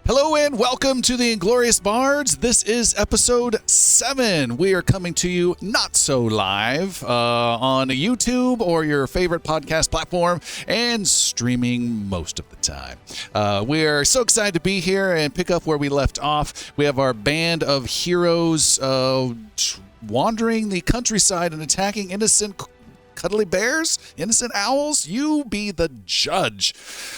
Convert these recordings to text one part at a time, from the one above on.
Hello and welcome to the Inglorious Bards. This is episode 7. We are coming to you not so live on YouTube or your favorite podcast platform and streaming most of the time. We are so excited to be here and pick up where we left off. We have our band of heroes wandering the countryside and attacking innocent cuddly bears, innocent owls. You be the judge.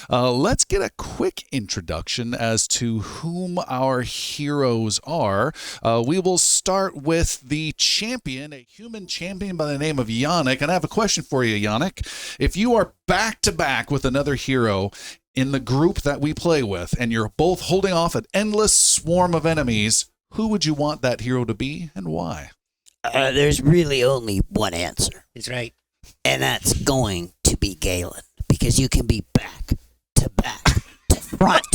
Let's get a quick introduction as to whom our heroes are. We will start with the champion, a human champion by the name of Yannick. And I have a question for you, Yannick. If you are back-to-back with another hero in the group that we play with, and you're both holding off an endless swarm of enemies, who would you want that hero to be and why? There's really only one answer. He's right. And that's going to be Galen, because you can be back to back to front.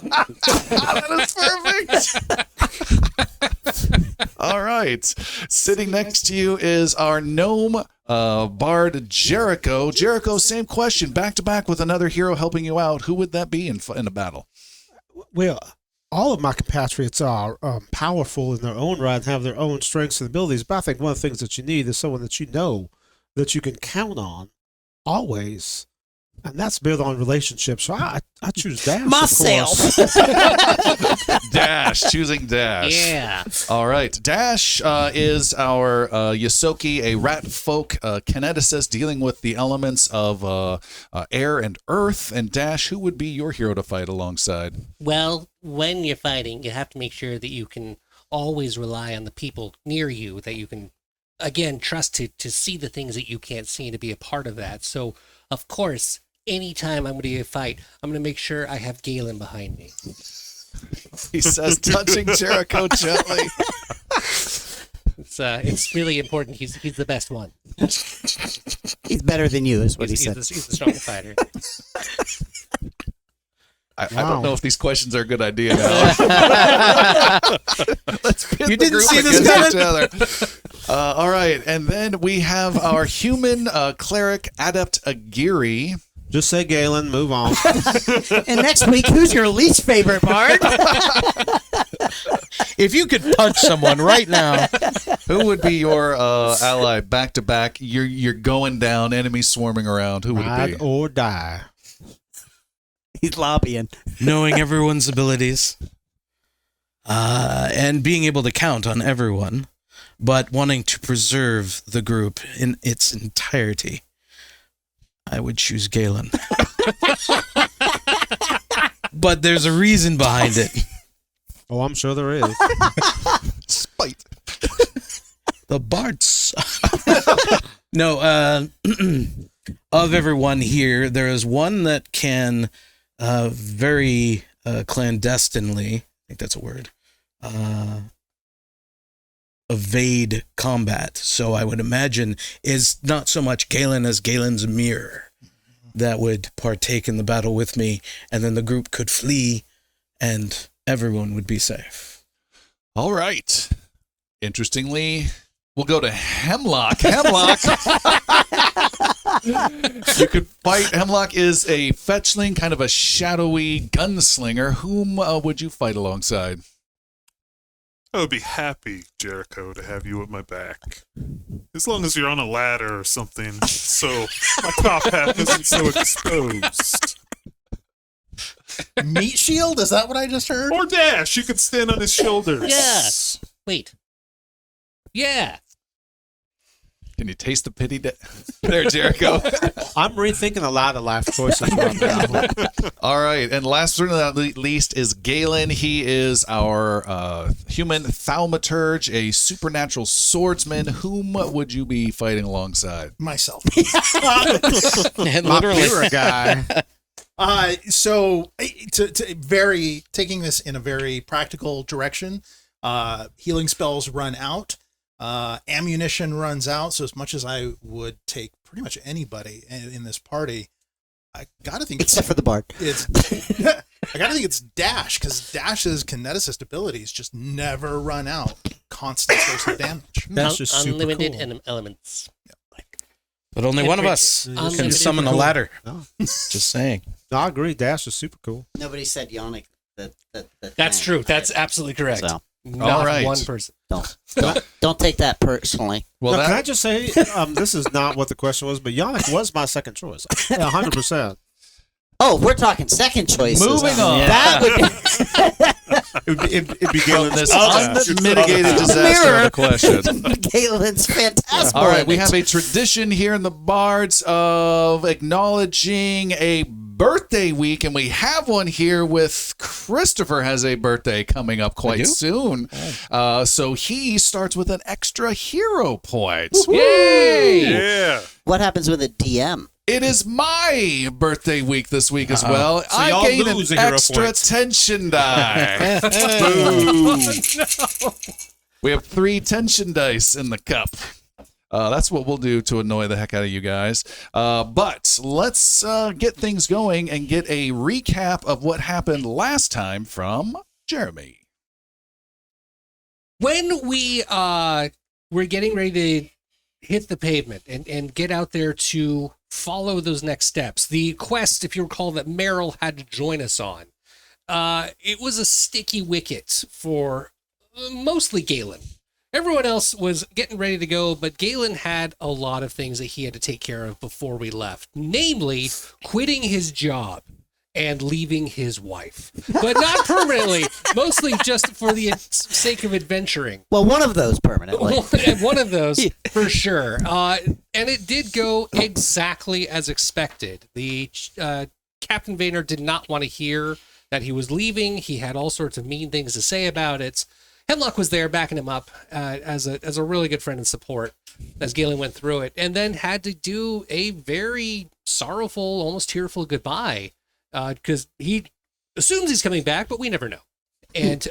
That is perfect. All right. Sitting next to you is our gnome bard, Jericho. Jericho, same question. Back to back with another hero helping you out. Who would that be in a battle? Well, all of my compatriots are powerful in their own right and have their own strengths and abilities. But I think one of the things that you need is someone that you know that you can count on always, and that's built on relationships. So I choose Dash. Myself. Dash, choosing Dash. Yeah. All right. Dash is our Yosoki, a rat folk kineticist dealing with the elements of air and earth. And Dash, who would be your hero to fight alongside? Well, when you're fighting, you have to make sure that you can always rely on the people near you, that you can, again, trust to see the things that you can't see and to be a part of that. So, of course, anytime I'm going to fight, I'm going to make sure I have Galen behind me. He says, touching Jericho gently. It's really important. He's the best one. He's better than you, is what he said. He's the strongest fighter. I don't know if these questions are a good idea now. Let's pit You the didn't group see this against each other. All right, and then we have our human cleric adept Agiri. Just say Galen, move on. And next week, who's your least favorite bard? If you could punch someone right now, Who would be your ally back to back? You're going down, enemies swarming around. Who would it Ride be? or die. He's lobbying. knowing everyone's abilities, and being able to count on everyone, but wanting to preserve the group in its entirety, I would choose Galen. But there's a reason behind it. Oh, I'm sure there is. Spite. The bards. No, of everyone here, there is one that can very clandestinely, I think that's a word, evade combat. So I would imagine is not so much Galen as Galen's mirror that would partake in the battle with me, and then the group could flee and everyone would be safe. All right. Interestingly, we'll go to Hemlock. Hemlock. You could fight. Hemlock is a fetchling, kind of a shadowy gunslinger. Whom would you fight alongside? I would be happy, Jericho, to have you at my back. As long as you're on a ladder or something, so my top half isn't so exposed. Meat shield? Is that what I just heard? Or Dash, you could stand on his shoulders. Yes. Wait. Yeah. Can you taste the pity there, Jericho? I'm rethinking a lot of life choices right now. All right, and last but not least is Galen. He is our human thaumaturge, a supernatural swordsman. Whom would you be fighting alongside? Myself. And My literally, mirror guy. So taking this in a very practical direction, healing spells run out, ammunition runs out. So as much as I would take pretty much anybody in this party, I gotta think Except for the bard. I gotta think it's Dash, because Dash's kineticist abilities just never run out. Constant source of damage. That's just super Unlimited cool. elements. but only one of us can Unlimited summon a cool. ladder. No. Just saying. No, I agree. Dash is super cool. Nobody said Yannick That's true. That's absolutely correct. So Not All right. one person. don't take that personally. Well, Now, that, can I just say, this is not what the question was, but Yannick was my second choice. 100%. Oh, we're talking second choices. moving on. That would be It'd be From Galen's this other- unmitigated disaster of the question. Galen's fantastic. All right, we have a tradition here in the Bards of acknowledging a birthday week, and we have one here with Christopher has a birthday coming up quite soon. So he starts with an extra hero point. Yay! Yeah. What happens with a DM? It is my birthday week this week as well. So I y'all gain an lose a hero extra point. tension die. We have 3 tension dice in the cup. That's what we'll do to annoy the heck out of you guys. But let's get things going and get a recap of what happened last time from Jeremy. When we were getting ready to hit the pavement and get out there to follow those next steps, the quest, if you recall, that Meryl had to join us on, it was a sticky wicket for mostly Galen. Everyone else was getting ready to go, but Galen had a lot of things that he had to take care of before we left, namely quitting his job and leaving his wife, but not permanently, mostly just for the sake of adventuring. Well, one of those permanently. One of those for sure. And it did go exactly as expected. The Captain Vayner did not want to hear that he was leaving. He had all sorts of mean things to say about it. Hemlock was there backing him up as a really good friend and support as Galen went through it, and then had to do a very sorrowful, almost tearful goodbye because he assumes he's coming back, but we never know. And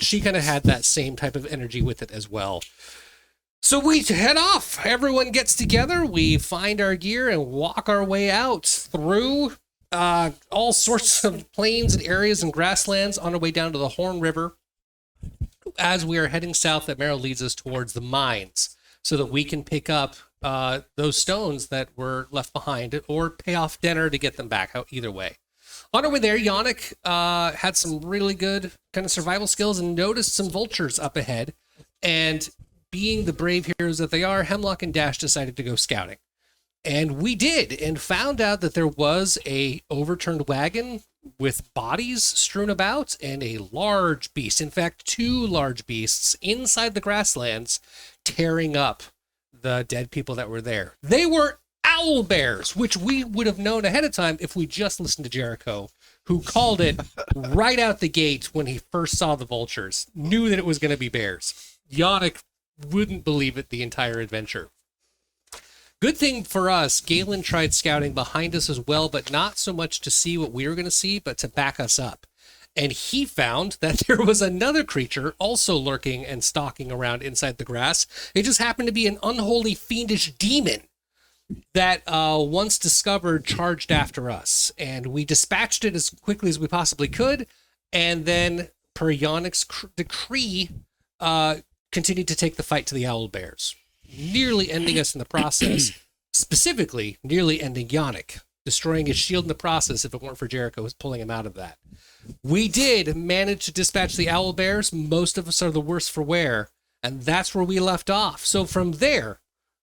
she kind of had that same type of energy with it as well. So we head off. Everyone gets together. We find our gear and walk our way out through all sorts of plains and areas and grasslands on our way down to the Horn River. As we are heading south, that Meryl leads us towards the mines so that we can pick up those stones that were left behind or pay off dinner to get them back, either way. On our way there, Yannick had some really good kind of survival skills and noticed some vultures up ahead. And being the brave heroes that they are, Hemlock and Dash decided to go scouting. And we did, and found out that there was a overturned wagon with bodies strewn about and a large beast, in fact, 2 large beasts inside the grasslands tearing up the dead people that were there. They were owl bears, which we would have known ahead of time if we just listened to Jericho, who called it right out the gate when he first saw the vultures, knew that it was going to be bears. Yannick wouldn't believe it the entire adventure. Good thing for us, Galen tried scouting behind us as well, but not so much to see what we were going to see, but to back us up. And he found that there was another creature also lurking and stalking around inside the grass. It just happened to be an unholy, fiendish demon that, once discovered, charged after us. And we dispatched it as quickly as we possibly could, and then, per Yannick's decree, continued to take the fight to the owl bears, nearly ending us in the process, specifically nearly ending Yannick, destroying his shield in the process if it weren't for Jericho pulling him out of that. We did manage to dispatch the owl bears. Most of us are the worse for wear, and that's where we left off. So from there,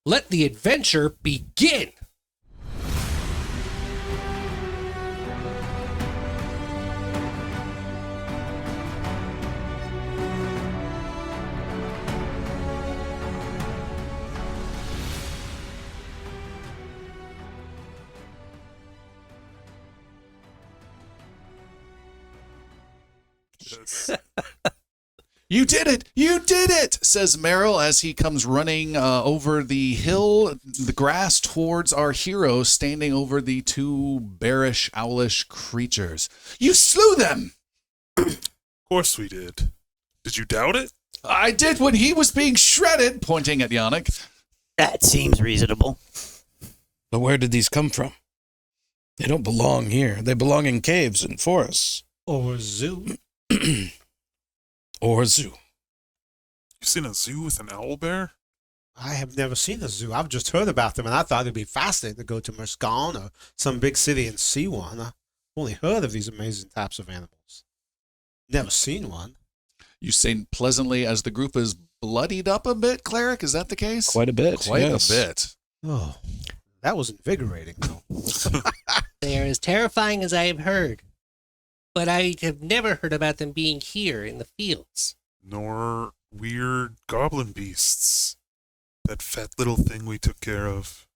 let the adventure begin. Yes. You did it! You did it! Says Meryl as he comes running over the hill, the grass, towards our hero standing over the 2 bearish, owlish creatures. You slew them! Of course we did. Did you doubt it? I did when he was being shredded, pointing at Yannick. That seems reasonable. But where did these come from? They don't belong here. They belong in caves and forests. Or zoo. Or a zoo. You seen a zoo with an owl bear? I have never seen a zoo. I've just heard about them, and I thought it'd be fascinating to go to Muscone or some big city and see one. I've only heard of these amazing types of animals. Never seen one. You say pleasantly as the group is bloodied up a bit, Cleric. Is that the case? Quite a bit. Quite yes. a bit. Oh, that was invigorating, though. They are as terrifying as I have heard, but I have never heard about them being here in the fields. Nor weird goblin beasts. That fat little thing we took care of.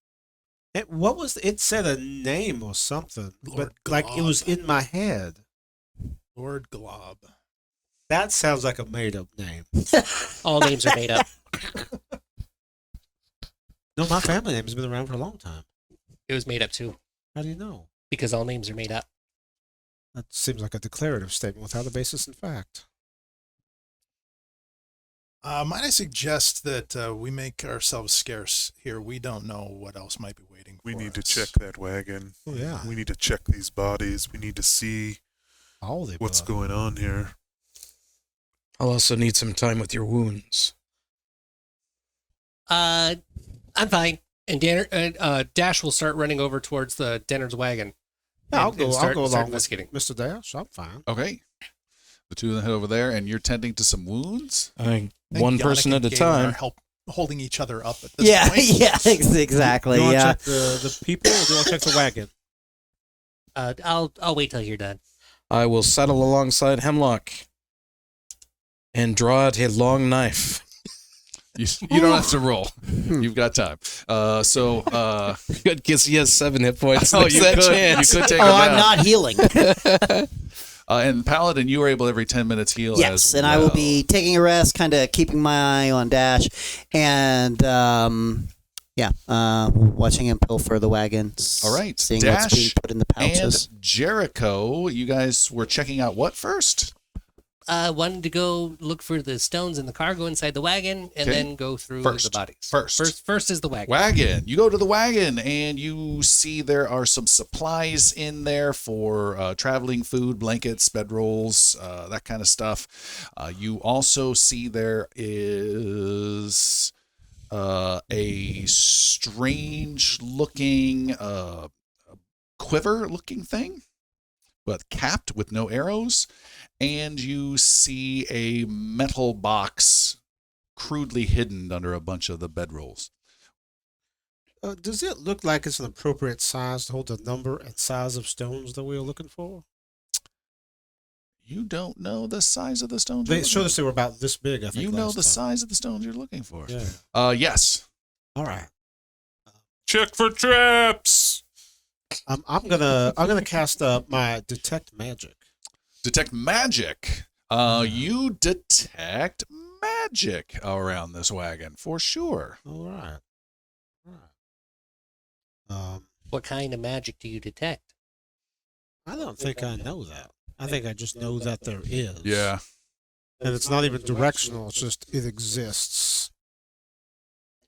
What was it? Said a name or something, Lord but like it was Glob. in my head. Lord Glob. That sounds like a made-up name. All names are made up. No, my family name has been around for a long time. It was made up too, How do you know? because all names are made up. That seems like a declarative statement without a basis in fact. Might I suggest that we make ourselves scarce here? We don't know what else might be waiting We for need to us. check that wagon. Oh, yeah. We need to check these bodies. We need to see All the what's above. going on here. I'll also need some time with your wounds. I'm fine. And Dash will start running over towards the Denner's wagon. Yeah, I'll and go start along with investigating. Mr. Dash. I'm fine. Okay. The two of them head over there, and you're tending to some wounds. I I think one Yannick person and at a Galen time. are holding each other up at this Yeah, point. yeah, exactly. Do you want to Yeah. check the people or do you want to check the wagon? I'll wait till you're done. I will settle alongside Hemlock and draw out a long knife. You don't have to roll. You've got time. Good, because he has 7 hit points. Oh, There's you that could. chance. You could take Oh, him I'm down. not healing. And Paladin, you are able every 10 minutes heal. Yes, as and I will well. be taking a rest, kind of keeping my eye on Dash, and watching him pilfer the wagons. All right, seeing Dash what's being put in the pouches. And Jericho, you guys were checking out what first? Wanted to go look for the stones in the cargo inside the wagon, and Okay. then go through First. the bodies. First. First is the wagon. Wagon. You go to the wagon and you see there are some supplies in there for traveling food, blankets, bedrolls, that kind of stuff. You also see there is a strange looking quiver looking thing, but capped with no arrows. And you see a metal box crudely hidden under a bunch of the bedrolls. Does it look like it's an appropriate size to hold the number and size of stones that we are looking for? You don't know the size of the stones. They you're showed looking us they were about this big, I for. think. You know last the time. size of the stones you're looking for. Yeah. Yes. All right. Check for traps. I'm gonna cast my detect magic. Detect magic. You detect magic around this wagon for sure. All right. What kind of magic do you detect? I don't think I know that. I think I just know that there is. Yeah. And it's not even directional. It's just it exists.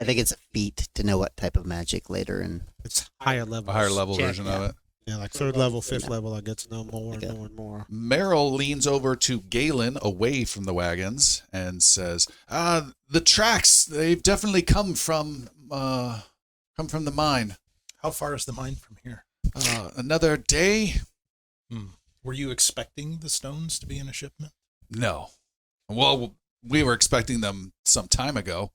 I think it's a feat to know what type of magic later. And It's higher level. A higher level Check, version yeah. of it. Yeah, like 3rd level, 5th level. I get to know more and Okay. more and more. Merrill leans over to Galen away from the wagons and says, the tracks, they've definitely come from the mine. How far is the mine from here? Another day? Were you expecting the stones to be in a shipment? No. Well, we were expecting them some time ago.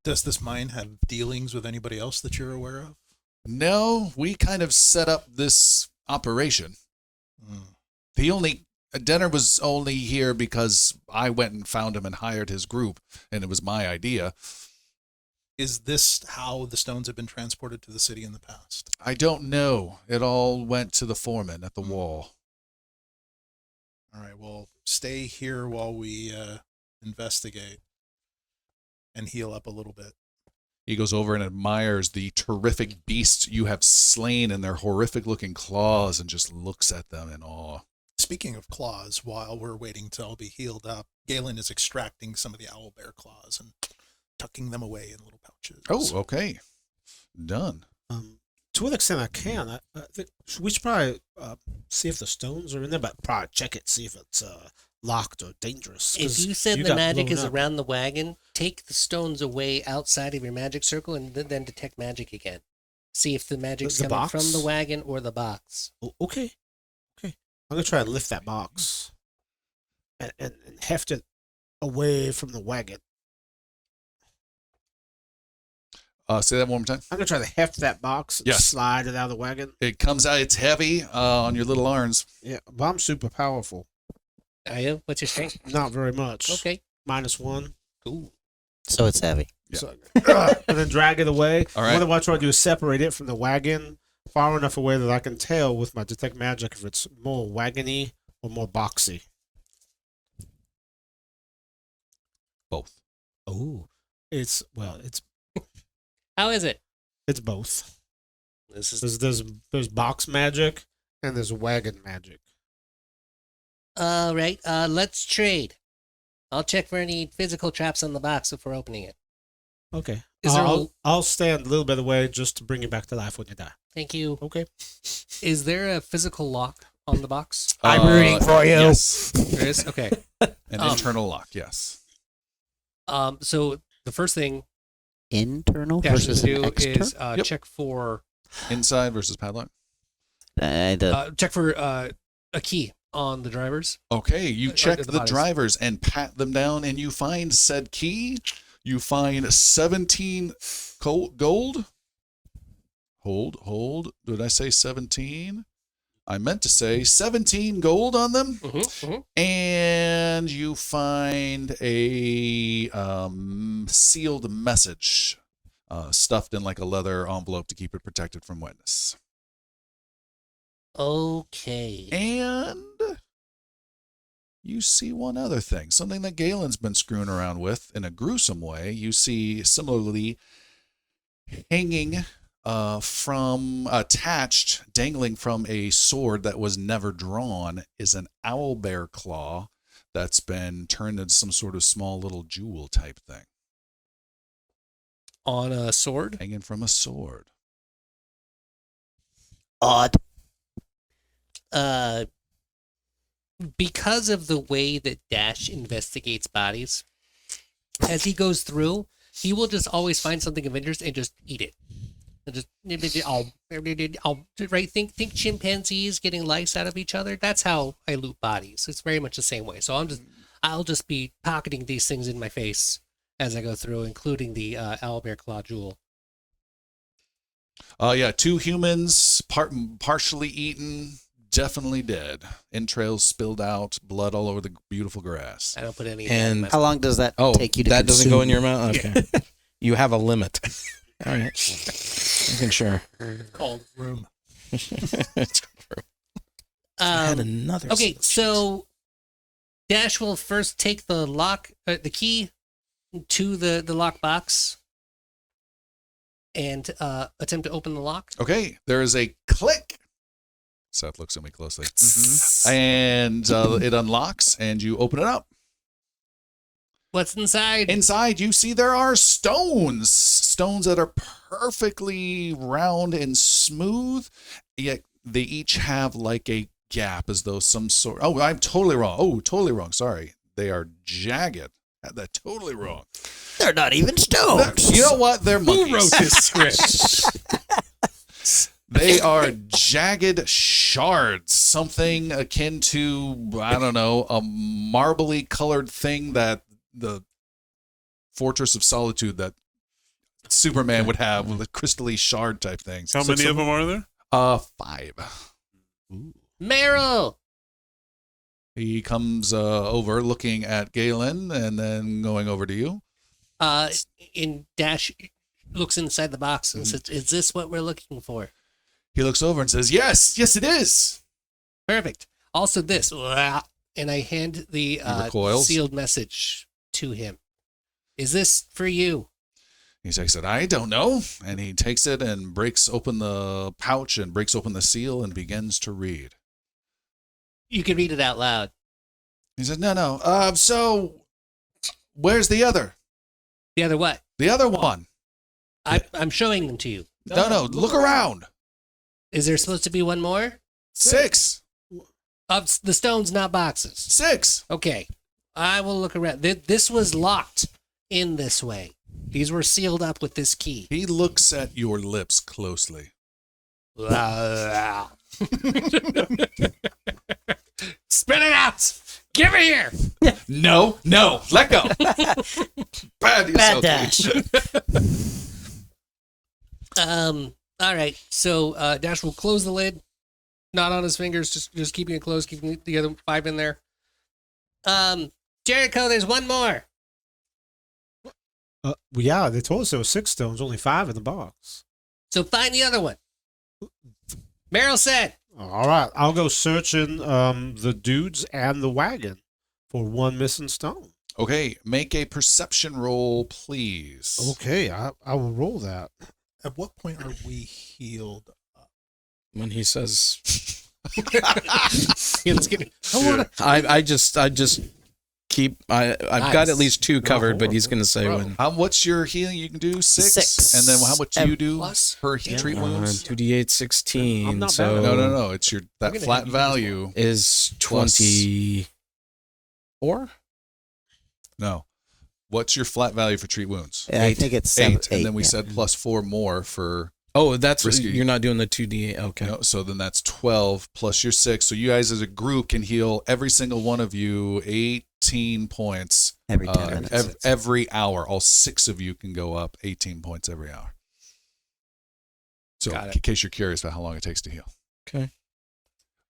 Does this mine have dealings with anybody else that you're aware of? No, we kind of set up this operation. Denner was only here because I went and found him and hired his group, and it was my idea. Is this how the stones have been transported to the city in the past? I don't know. It all went to the foreman at the wall. All right, well, stay here while we investigate and heal up a little bit. He goes over and admires the terrific beasts you have slain and their horrific looking claws and just looks at them in awe. Speaking of claws, while we're waiting to all be healed up, Galen is extracting some of the owlbear claws and tucking them away in little pouches. Oh, okay. Done. To what extent I can, I think we should probably see if the stones are in there, but probably check it, see if it's locked or dangerous. If 'cause you said the got magic blown is up. around the wagon, take the stones away outside of your magic circle and then detect magic again. See if the magic's The coming box? from the wagon or the box. Oh, okay. I'm gonna try and lift that box. and heft it away from the wagon. Say that one more time. I'm gonna try to heft that box and Yes. slide it out of the wagon. It comes out. It's heavy on your little arms. Yeah, but I'm super powerful. Are you? What's your strength? Not very much. Okay. -1. Cool. So it's heavy. Yeah. So, and then drag it away. All right. What I try to do is separate it from the wagon far enough away that I can tell with my detect magic if it's more wagony or more boxy. Both. Oh, it's How is it? it's both. This is There's box magic and there's wagon magic. all right. Let's trade. I'll check for any physical traps on the box before opening it. Okay. Is there I'll stand a little bit away just to bring you back to life when you die. Thank you. Okay. Is there a physical lock on the box? I'm rooting for you. Yes. There is. Okay. An Um, internal lock. Yes. So the first thing Internal Dash versus to an do external. is Yep. check for Inside versus padlock. a key on the drivers. Okay, you check the the bodies. drivers and pat them down, and you find said key. You find 17 gold. Hold. Did I say 17? I meant to say 17 gold on them. And you find a sealed message stuffed in like a leather envelope to keep it protected from witness. Okay. And you see one other thing, something that Galen's been screwing around with in a gruesome way. You see similarly hanging dangling from a sword that was never drawn is an owl bear claw that's been turned into some sort of small little jewel type thing. On a sword. Hanging from a sword. Odd. Because of the way that Dash investigates bodies, as he goes through, he will just always find something of interest and just eat it. And just right. Think chimpanzees getting lice out of each other. That's how I loot bodies. It's very much the same way. So I'll just be pocketing these things in my face as I go through, including the owlbear claw jewel. Yeah, 2 humans, partially eaten, definitely dead. Entrails spilled out, blood all over the beautiful grass. I don't put any. And- How long does that take you to that doesn't go in consume? your mouth? Okay. You have a limit. All right. Making sure. Called room. I had another. Okay, so Dash will first take the lock, the key to the lock box, and attempt to open the lock. Okay, there is a click. Seth looks at me closely. And it unlocks, and you open it up. What's inside? Inside, you see there are stones that are perfectly round and smooth, yet they each have like a gap as though some sort. Oh, I'm totally wrong. Oh, totally wrong. Sorry. They are jagged. That's totally wrong. They're not even stones. You know what? They're monkeys. Who wrote this script? They are jagged shards, something akin to, I don't know, a marbly colored thing that the Fortress of Solitude that Superman would have with a crystally shard type things. How many of them are there? 5. Meryl! He comes over looking at Galen and then going over to you. In Dash looks inside the box and says, "Is this what we're looking for?" He looks over and says, yes, it is. Perfect. Also this, and I hand the recoils. sealed message to him. Is this for you? He takes it, I don't know. And he takes it and breaks open the pouch and breaks open the seal and begins to read. You can read it out loud. He says, no. So where's the other? The other what? The other one. I'm showing them to you. No, look around. Is there supposed to be one more? 6. Of the stones, not boxes. 6. Okay. I will look around. This was locked in this way. These were sealed up with this key. He looks at your lips closely. Spit it out! Give me here. No, let go. Bad Bad dash. All right. So Dash will close the lid, not on his fingers, just keeping it closed, keeping the other 5 in there. Jericho, there's one more. Well, yeah, they told us there were 6 stones, only 5 in the box. So find the other one. Meryl said. All right, I'll go searching the dudes and the wagon for one missing stone. Okay, make a perception roll, please. Okay, I will roll that. At what point are we healed up? When he says, It's gonna- I just keep. I've got at least 2 covered, but he's gonna say when. What's your healing you can do? 6? 6. And then how much do you do Plus? per treat wounds? 2d8 16. I'm not so bad. No. It's your that gonna flat have you value. is Plus- 24. No. What's your flat value for treat wounds? I think it's 8. 8. And then we said plus 4 more for Oh, that's Risky. you're not doing the 2d8. Okay. you know, so then that's 12 plus your 6. So you guys as a group can heal every single one of you 18 points every 10 minutes. every hour. All 6 of you can go up 18 points every hour. So Got it. in case you're curious about how long it takes to heal. Okay.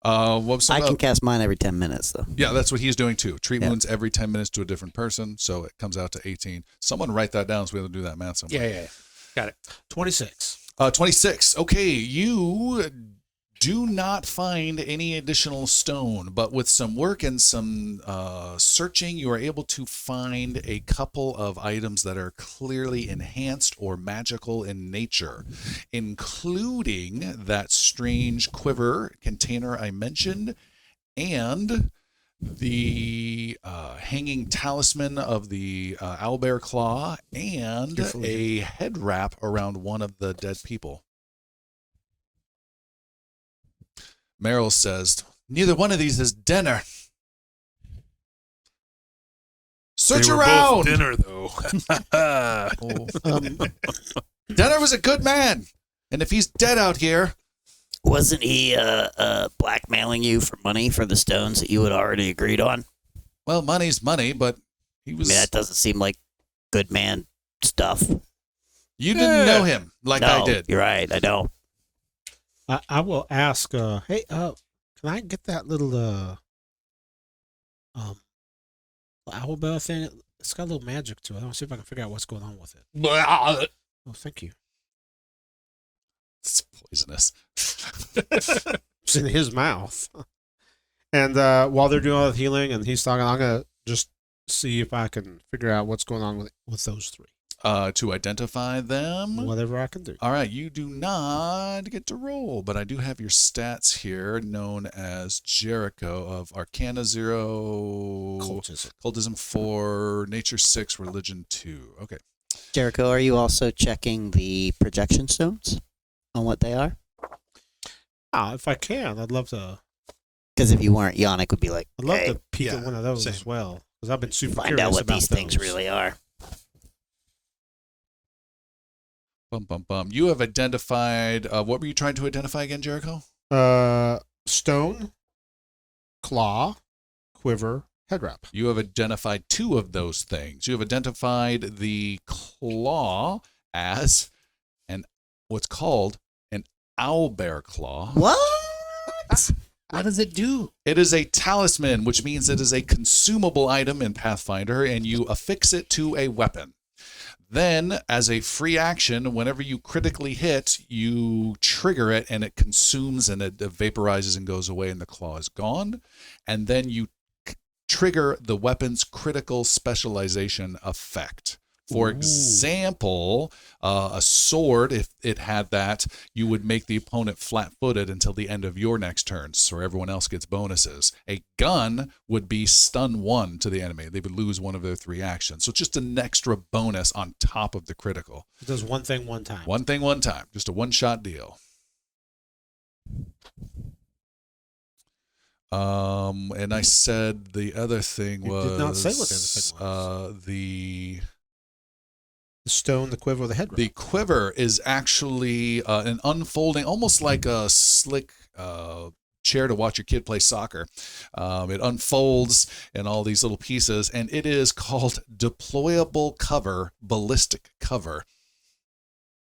What was I some can cast mine every 10 minutes, though. Yeah, that's what he's doing too. Treat Yeah. wounds every 10 minutes to a different person. So it comes out to 18. Someone write that down so we'll do that math somewhere. Yeah. Got it. 26. 26. Okay, you do not find any additional stone, but with some work and some searching, you are able to find a couple of items that are clearly enhanced or magical in nature, including that strange quiver container I mentioned, and the hanging talisman of the owlbear claw, and a head wrap around one of the dead people. Meryl says, neither one of these is dinner. Search They were around. both dinner, though. Denner was a good man. And if he's dead out here, Wasn't he blackmailing you for money for the stones that you had already agreed on? well, money's money, but he I was. mean, that doesn't seem like good man stuff. You didn't know him like I No, did. You're right. I don't. I will ask, hey, can I get that little owlbear thing? It's got a little magic to it. I want to see if I can figure out what's going on with it. Oh, thank you. It's poisonous. It's in his mouth. And while they're doing all the healing and he's talking, I'm going to just see if I can figure out what's going on with those 3. To identify them. Whatever I can do. All right, you do not get to roll, but I do have your stats here, known as Jericho of Arcana 0, Cultism 4, Nature 6, Religion 2. Okay. Jericho, are you also checking the projection stones on what they are? If I can, I'd love to. Because if you weren't, Yannick would be like, I'd love hey, to peek yeah, at one of those same. as well, because I've been super find curious out what about these things those. really are. Bum, bum, bum. You have identified, what were you trying to identify again, Jericho? Stone, claw, quiver, head wrap. You have identified 2 of those things. You have identified the claw as what's called an owlbear claw. What? What does it do? It is a talisman, which means it is a consumable item in Pathfinder, and you affix it to a weapon. Then, as a free action, whenever you critically hit, you trigger it, and it consumes, and it vaporizes and goes away, and the claw is gone. And then you trigger the weapon's critical specialization effect. For example, a sword, if it had that, you would make the opponent flat-footed until the end of your next turn, so everyone else gets bonuses. A gun would be stun 1 to the enemy. They would lose one of their 3 actions. So it's just an extra bonus on top of the critical. It does one thing one time. One thing, one time. Just a one-shot deal. And I said the other thing You was... did not say what the other thing was. The stone, the quiver, the head wrap. The quiver is actually an unfolding, almost like a slick chair to watch your kid play soccer. It unfolds in all these little pieces, and it is called Deployable Cover, Ballistic Cover.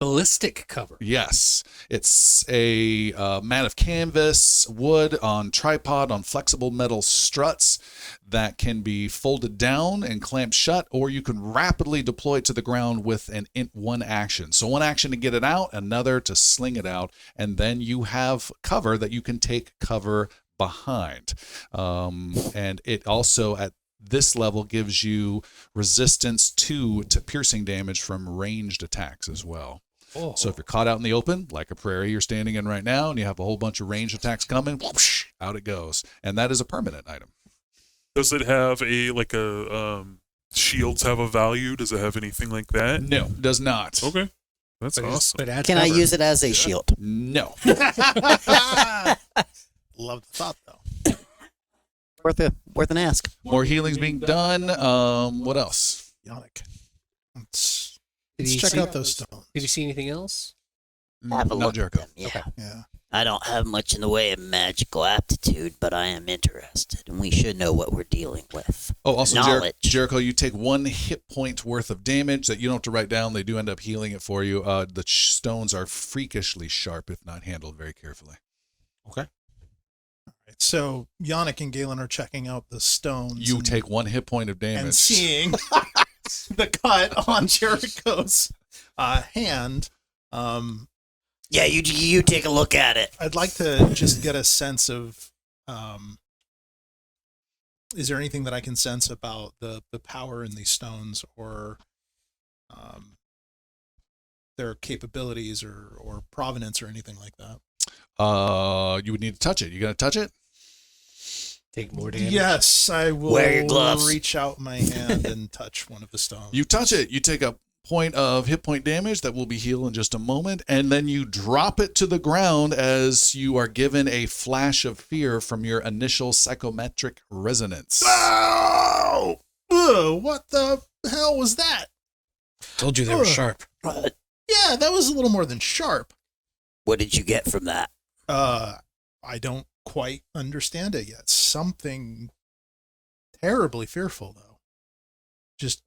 Ballistic cover. Yes, it's a mat of canvas, wood on tripod on flexible metal struts that can be folded down and clamped shut, or you can rapidly deploy it to the ground with one action. So one action to get it out, another to sling it out, and then you have cover that you can take cover behind. And it also at this level gives you resistance to piercing damage from ranged attacks as well. Oh. So if you're caught out in the open, like a prairie you're standing in right now, and you have a whole bunch of ranged attacks coming, whoosh, out it goes. And that is a permanent item. Does it have shields have a value? Does it have anything like that? No, does not. Okay. That's awesome. But add Can I cover. use it as a shield? No. Love the thought, though. Worth an ask. More healing's being done. What else? Yannick. Let's Did you check see- out those stones. Did you see anything else? Have a Not look Jericho. at them. Yeah. Okay. Yeah. I don't have much in the way of magical aptitude, but I am interested, and we should know what we're dealing with. Oh, also, Knowledge. Jericho, you take 1 hit point worth of damage that you don't have to write down. They do end up healing it for you. The stones are freakishly sharp if not handled very carefully. Okay. All right. So Yannick and Galen are checking out the stones. You and, take 1 hit point of damage. and seeing the cut on Jericho's hand. Yeah, you take a look at it. I'd like to just get a sense of, is there anything that I can sense about the power in these stones, or their capabilities or provenance or anything like that? You would need to touch it. You gonna touch it? Take more damage. Yes, I will Wear your gloves. reach out my hand and touch one of the stones. You touch it. You take a point of hit point damage that will be healed in just a moment, and then you drop it to the ground as you are given a flash of fear from your initial psychometric resonance. Oh! Ugh, what the hell was that? Told you they were Ugh. sharp. Yeah, that was a little more than sharp. What did you get from that? I don't quite understand it yet. Something terribly fearful, though. Just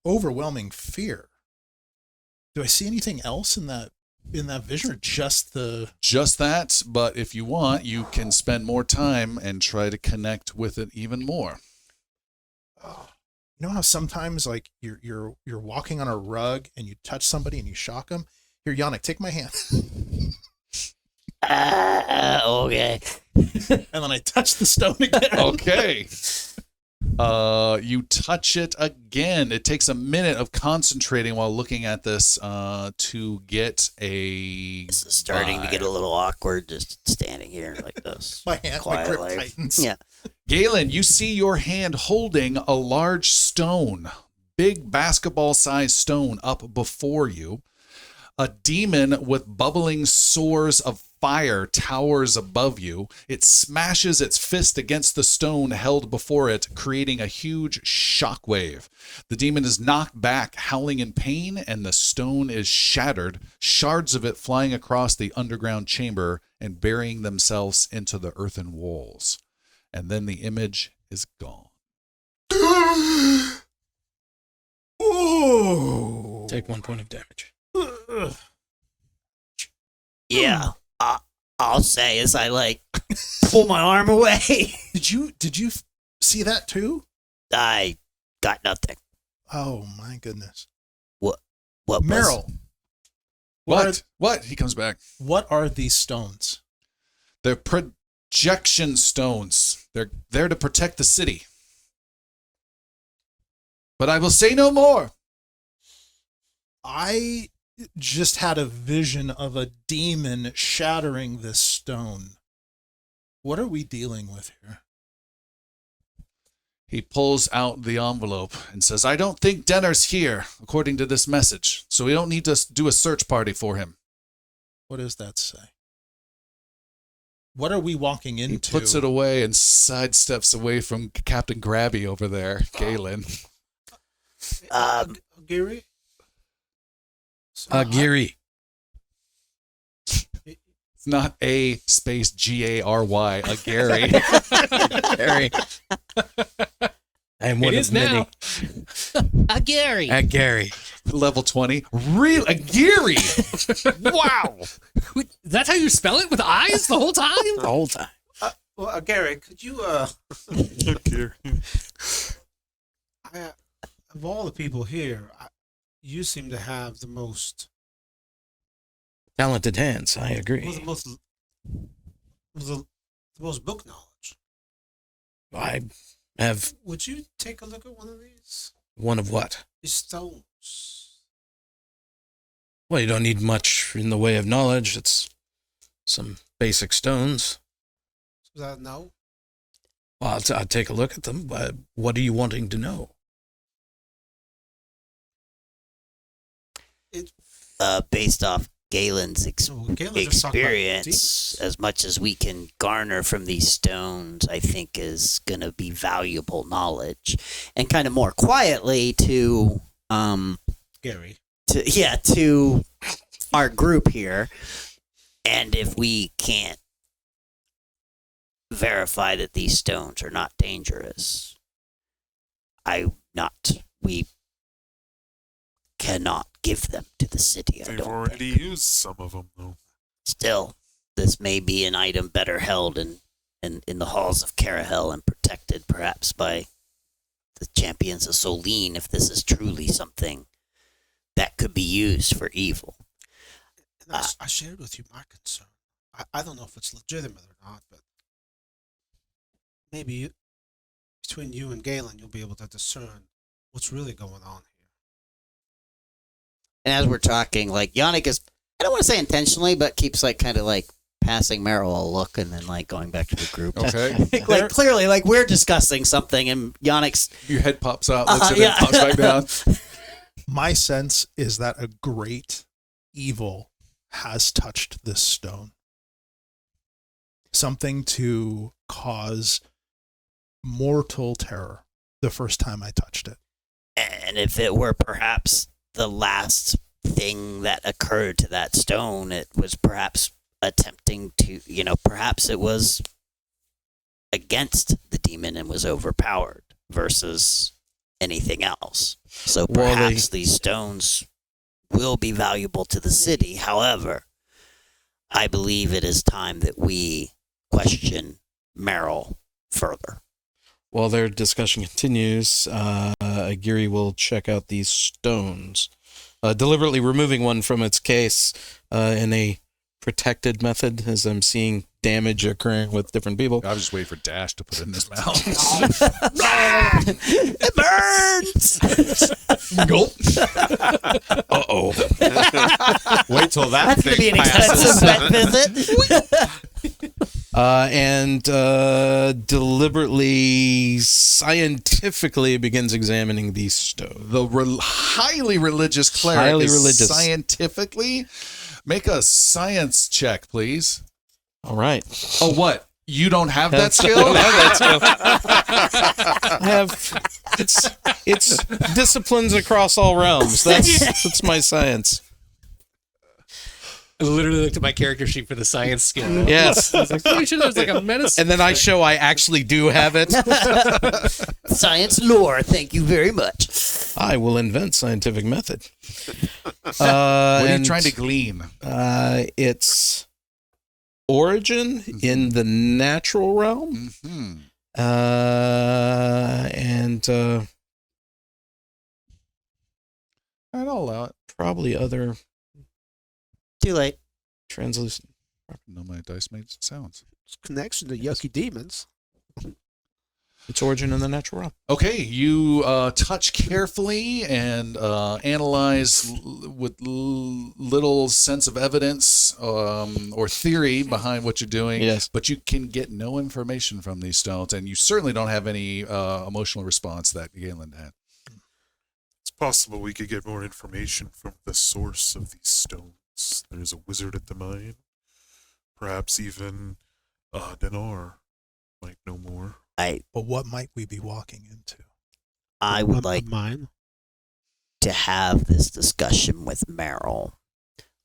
overwhelming fear. Do I see anything else in that vision, or just the? Just that, but if you want, you can spend more time and try to connect with it even more. You know how sometimes, like, you're walking on a rug and you touch somebody and you shock them. Here, Yannick, take my hand. Okay. And then I touch the stone again. Okay. You touch it again. It takes a minute of concentrating while looking at this to get a. This is starting to get a little awkward, just standing here like this. My hand, my grip Quietly. tightens. Yeah. Galen, you see your hand holding a large stone, big basketball-sized stone up before you. A demon with bubbling sores of fire towers above you. It smashes its fist against the stone held before it, creating a huge shockwave. The demon is knocked back, howling in pain, and the stone is shattered, shards of it flying across the underground chamber and burying themselves into the earthen walls. And then the image is gone. Oh. Take 1 point of damage. Yeah. I'll say as I like pull my arm away. Did you see that too? I got nothing. Oh my goodness. What was Meryl, What? He comes back. what are these stones? They're projection stones. They're there to protect the city. But I will say no more. I just had a vision of a demon shattering this stone. What are we dealing with here? He pulls out the envelope and says, I don't think Denner's here, according to this message, so we don't need to do a search party for him. What does that say? What are we walking into? He puts it away and sidesteps away from Captain Grabby over there, Galen. Gary? Geary. It's not a space Gary, a Gary. Gary. I am one It of is many. now. Gary. Gary. Level 20. Real a Gary. Wow. That's how you spell it, with eyes the whole time? The whole time. Well, Gary, could you Gary. of all the people here, you seem to have the most Talented hands. I agree. the most book knowledge. I have Would you take a look at one of these? one of what? These stones. Well, you don't need much in the way of knowledge. It's some basic stones. No. Well, I'll take a look at them. What are you wanting to know? Based off Galen's Galen just talked about experience, demons. as much as we can garner from these stones, I think is going to be valuable knowledge, and kind of more quietly to Gary. to our group here. And if we can't verify that these stones are not dangerous, we cannot give them to the city. I They've don't already think. used some of them, though. Still, this may be an item better held in the halls of Carahel and protected perhaps by the champions of Solene, if this is truly something that could be used for evil. And I shared with you my concern. I don't know if it's legitimate or not, but maybe between you and Galen, you'll be able to discern what's really going on here. And as we're talking, like, Yannick is, I don't want to say intentionally, but keeps, like, kind of, like, passing Meryl a look and then, like, going back to the group. Okay. Like, clearly, like, we're discussing something and Yannick's... Your head pops out, looks at yeah. it, pops back down. My sense is that a great evil has touched this stone. Something to cause mortal terror the first time I touched it. And if it were perhaps the last thing that occurred to that stone, it was perhaps attempting to, perhaps it was against the demon and was overpowered versus anything else. So Well, perhaps these stones will be valuable to the city. However, I believe it is time that we question Merrill further. While their discussion continues, Giri will check out these stones, deliberately removing one from its case in a protected method, as I'm seeing damage occurring with different people. I was just waiting for Dash to put it in his mouth. It burns! Gulp. Uh-oh. Wait till that That's going to be thing an passes. expensive vet visit. And deliberately, scientifically begins examining these stones. The highly religious cleric Highly is religious. scientifically. Make a science check, please. All right. Oh, what? You don't have that I skill? don't have that skill. I have it's disciplines across all realms. That's my science. I literally looked at my character sheet for the science skill. Yes. I was like, pretty sure there's like a medicine. And then I show I actually do have it. Science lore, thank you very much. I will invent scientific method. What are you and, trying to glean? Its origin in the natural realm. Mm-hmm. And I'll allow it. probably other Too late. translucent. No, my dice made sounds. Connection to yucky demons. Its origin in the natural realm. Okay, you touch carefully and analyze with little sense of evidence or theory behind what you're doing. Yes. But you can get no information from these stones, and you certainly don't have any emotional response that Galen had. It's possible we could get more information from the source of these stones. There's a wizard at the mine. Perhaps even Dinar might know more. But what might we be walking into? I would like mine. to have this discussion with Merrill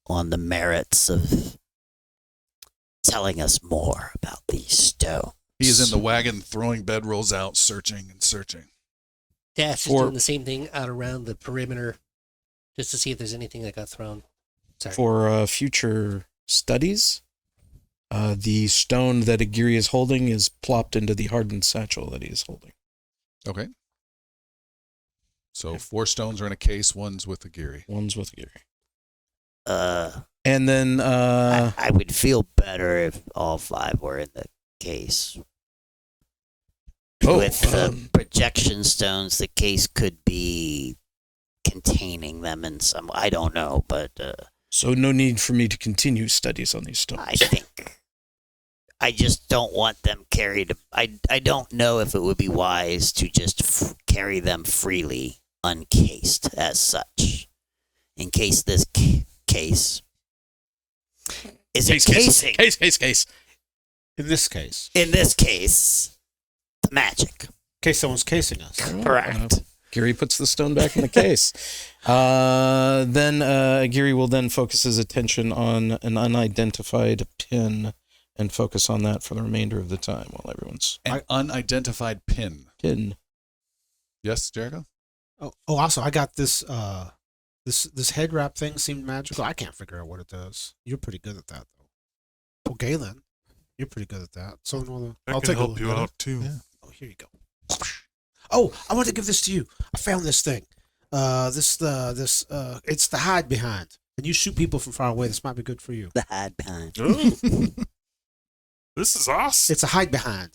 on the merits of telling us more about these stones? He is in the wagon throwing bedrolls out, searching and searching. Dash is For- doing the same thing out around the perimeter, just to see if there's anything that got thrown. Sorry. For future studies, the stone that Agiri is holding is plopped into the hardened satchel that he is holding. Okay. So 4 stones are in a case, one's with the Giri. One's with Agiri. And then I would feel better if all 5 were in the case. With the projection stones, the case could be containing them in some. I don't know, but so no need for me to continue studies on these stones. I think I just don't want them carried. I don't know if it would be wise to just carry them freely, uncased as such, in case this case is a casing. Case. In this case, In this case, the magic. in case someone's casing us. Correct. Giri puts the stone back in the case. Then Giri will then focus his attention on an unidentified pin and focus on that for the remainder of the time while everyone's An unidentified pin. pin. Yes, Jericho? Oh, also, I got this. This head wrap thing seemed magical. I can't figure out what it does. You're pretty good at that, though. Well, Galen, you're pretty good at that. So I I'll can take a help look you at out it. too. Yeah. Oh, here you go. Oh, I want to give this to you. I found this thing. It's the hide behind. And you shoot people from far away. This might be good for you. The hide behind. Oh, this is awesome. It's a hide behind.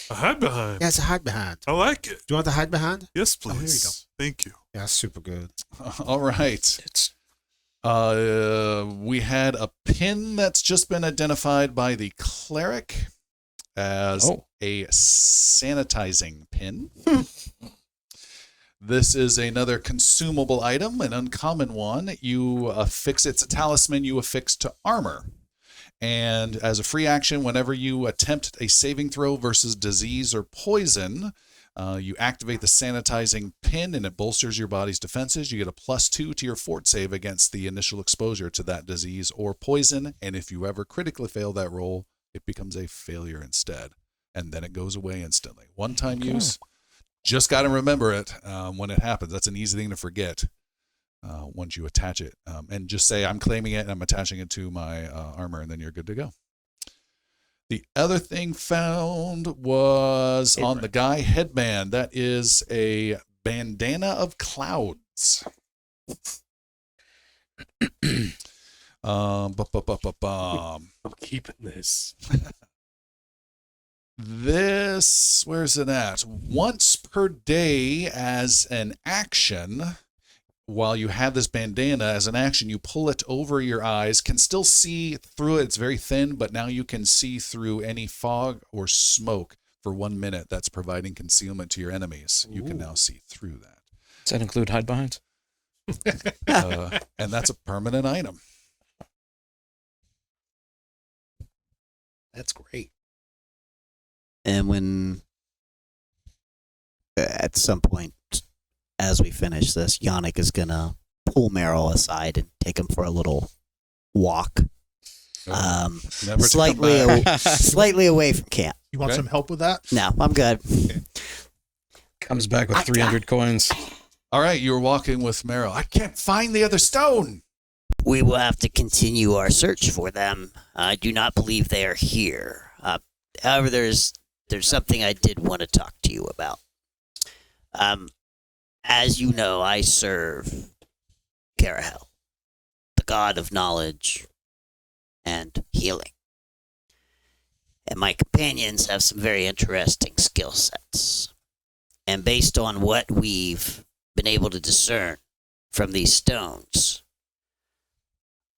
A hide behind. Yeah, it's a hide behind. I like it. Do you want the hide behind? Yes, Oh, here you please. go. Thank you. Yeah, that's super good. All right. We had a pin that's just been identified by the cleric as a sanitizing pin. This is another consumable item, an uncommon one. You affix it's a talisman you affix to armor. And as a free action, whenever you attempt a saving throw versus disease or poison, you activate the sanitizing pin and it bolsters your body's defenses. You get a +2 to your fort save against the initial exposure to that disease or poison. And if you ever critically fail that roll, it becomes a failure instead. And then it goes away instantly. One-time use. Just got to remember it when it happens. That's an easy thing to forget once you attach it. And just say, I'm claiming it and I'm attaching it to my armor, and then you're good to go. The other thing found was on the guy headband. That is a bandana of clouds. I'm keeping this. This, where's it at? Once per day as an action, while you have this bandana as an action, you pull it over your eyes, can still see through it. It's very thin, but now you can see through any fog or smoke for 1 minute. That's providing concealment to your enemies. You can now see through that. Does that include hide behinds? And that's a permanent item. That's great. And when, at some point, as we finish this, Yannick is going to pull Meryl aside and take him for a little walk. Never to come Slightly, back. slightly away from camp. You want Okay. some help with that? No, I'm good. Comes back with 300 coins. All right, you were walking with Meryl. I can't find the other stone. We will have to continue our search for them. I do not believe they are here. However, there's something I did want to talk to you about. As you know, I serve Karahel, the god of knowledge and healing. And my companions have some very interesting skill sets. And based on what we've been able to discern from these stones,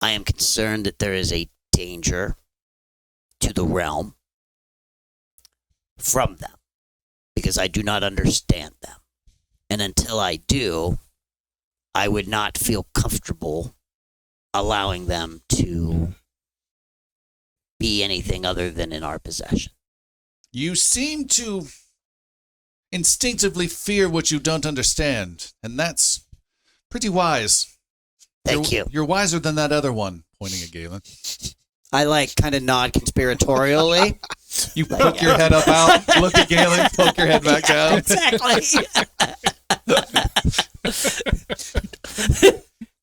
I am concerned that there is a danger to the realm from them, because I do not understand them. And until I do, I would not feel comfortable allowing them to be anything other than in our possession. You seem to instinctively fear what you don't understand, and that's pretty wise. Thank you. You're wiser than that other one, pointing at Galen. I like kind of nod conspiratorially. You poke your head up out, look at Galen, poke your head back down. Exactly.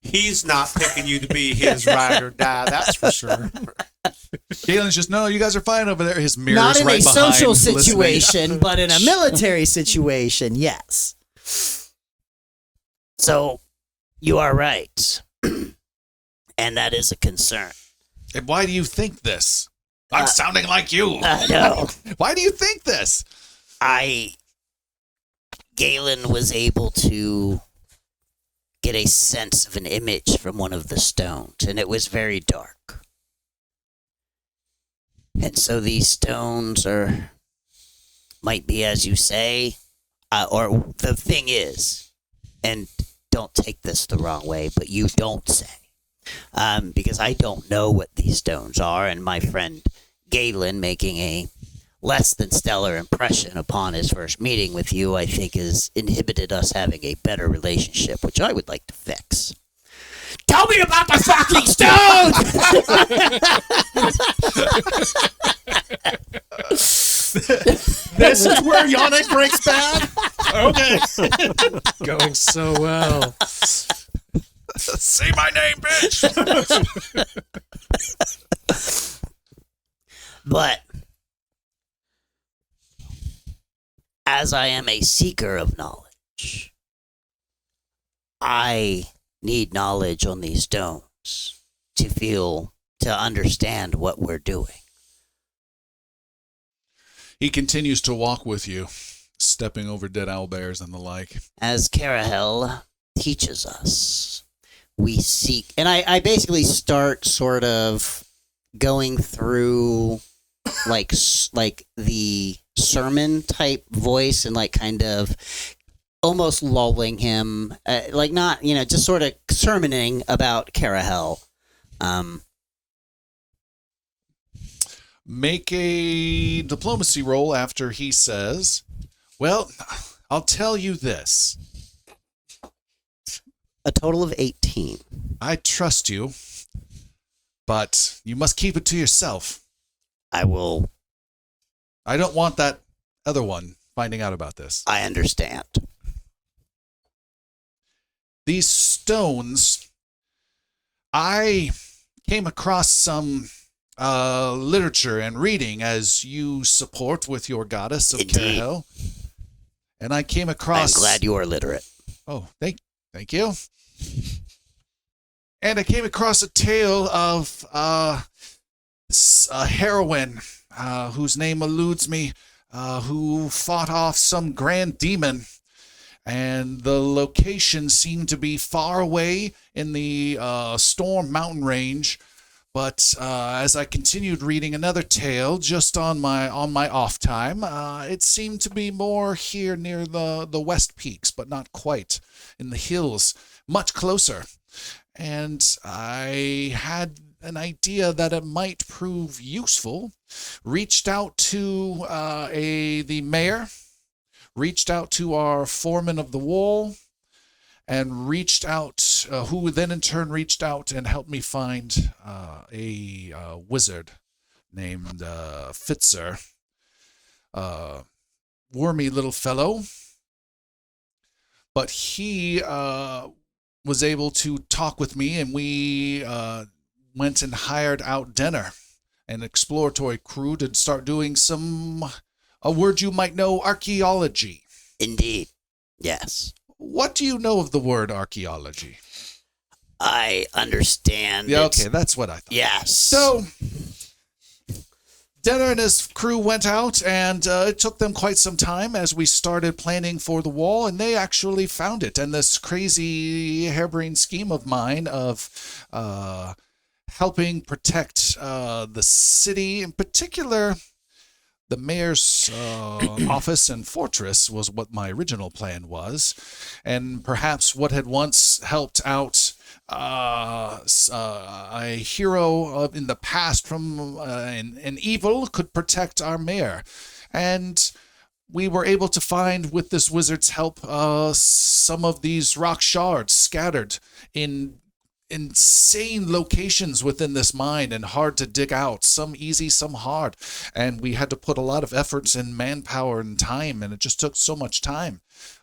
He's not picking you to be his ride or die, that's for sure. Galen's just, no, you guys are fine over there. His mirror's Not in right a behind, social listening. situation, but in a military situation, yes. So, you are right. And that is a concern. And why do you think this? I'm sounding like you. No. Why do you think this? Galen was able to get a sense of an image from one of the stones, and it was very dark. And so these stones might be as you say, or the thing is, and don't take this the wrong way, but you don't say. Because I don't know what these stones are, and my friend Galen making a less than stellar impression upon his first meeting with you, I think has inhibited us having a better relationship, which I would like to fix. Tell me about the fucking stones! This is where Yannick breaks bad. Okay. Going so well. Say my name, bitch. But as I am a seeker of knowledge, I need knowledge on these stones to understand what we're doing. He continues to walk with you, stepping over dead owlbears and the like. As Carahel teaches us, we seek, and I basically start sort of going through like the sermon type voice and like kind of almost lulling him, like not, just sort of sermoning about Carahel. Make a diplomacy roll after he says, well, I'll tell you this. A total of 18. I trust you, but you must keep it to yourself. I will. I don't want that other one finding out about this. I understand. These stones, I came across some literature and reading as you support with your goddess of Indeed. Carahel. And I came across... I'm glad you are literate. Oh, thank you. And I came across a tale of a heroine whose name eludes me, who fought off some grand demon. And the location seemed to be far away in the Storm Mountain Range. But as I continued reading another tale just on my off time, it seemed to be more here near the West Peaks, but not quite, in the hills, much closer. And I had an idea that it might prove useful. Reached out to the mayor, reached out to our foreman of the wall, and reached out, who then in turn reached out and helped me find a wizard named Fitzer. Wormy little fellow. But he was able to talk with me, and we went and hired out Denner, an exploratory crew, to start doing a word you might know, archaeology. Indeed. Yes. What do you know of the word archaeology? I understand. Yeah, okay, that's what I thought. Yes. So, Denner and his crew went out, and it took them quite some time as we started planning for the wall, and they actually found it. And this crazy harebrained scheme of mine of helping protect the city, in particular the mayor's office and fortress, was what my original plan was. And perhaps what had once helped out a hero in the past from an evil could protect our mayor. And we were able to find, with this wizard's help, some of these rock shards scattered in insane locations within this mine and hard to dig out, some easy, some hard. And we had to put a lot of efforts in manpower and time, and it just took so much time.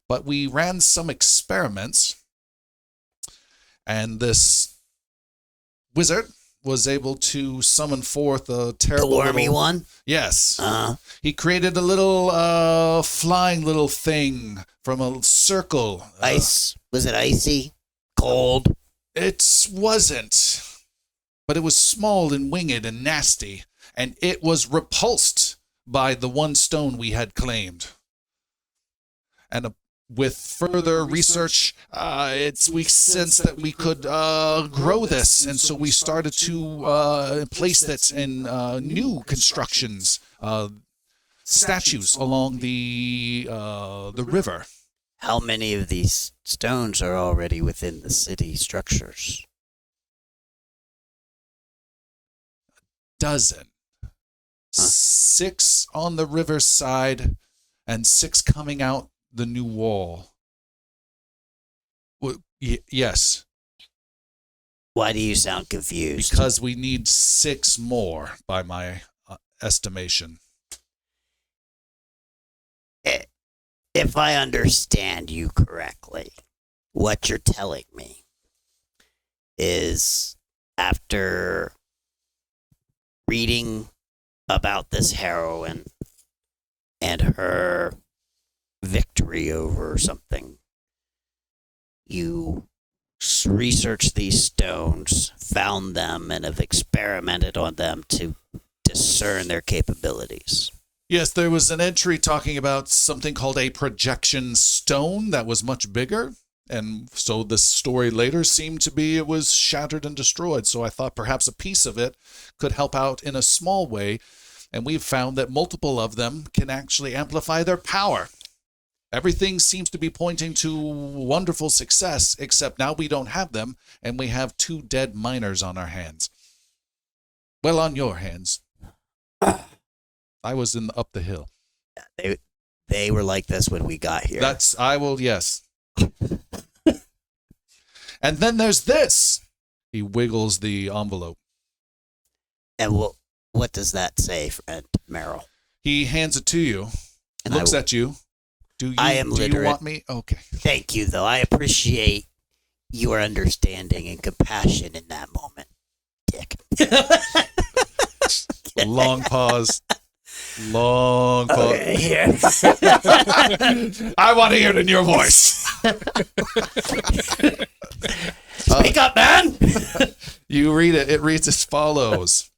But we ran some experiments, and this wizard was able to summon forth a terrible The wormy little, one? Yes. Uh, He created a little flying little thing from a circle. ice. Was it icy? Cold? It wasn't, but it was small and winged and nasty, and it was repulsed by the one stone we had claimed. And with further research, we sensed that we could grow this, and so we started to place it in new constructions, statues along the river. How many of these stones are already within the city structures? Dozen. 6 on the river side and 6 coming out the new wall. Yes, Why do you sound confused? because we need 6 more by my estimation. If I understand you correctly, what you're telling me is after reading about this heroine and her victory over something, you researched these stones, found them, and have experimented on them to discern their capabilities. Yes, there was an entry talking about something called a projection stone that was much bigger. And so the story later seemed to be it was shattered and destroyed. So I thought perhaps a piece of it could help out in a small way. And we've found that multiple of them can actually amplify their power. Everything seems to be pointing to wonderful success, except now we don't have them, and we have 2 dead miners on our hands. Well, on your hands. I was up the hill. They were like this when we got here. Yes. And then there's this. He wiggles the envelope. And what does that say, friend Merrill? He hands it to you, And looks at you. Do you literate. want me? Okay. Thank you, though. I appreciate your understanding and compassion in that moment, Dick. Long pause. Long pause. Okay, here. I want to hear it in your voice. Speak up, man. You read it. It reads as follows.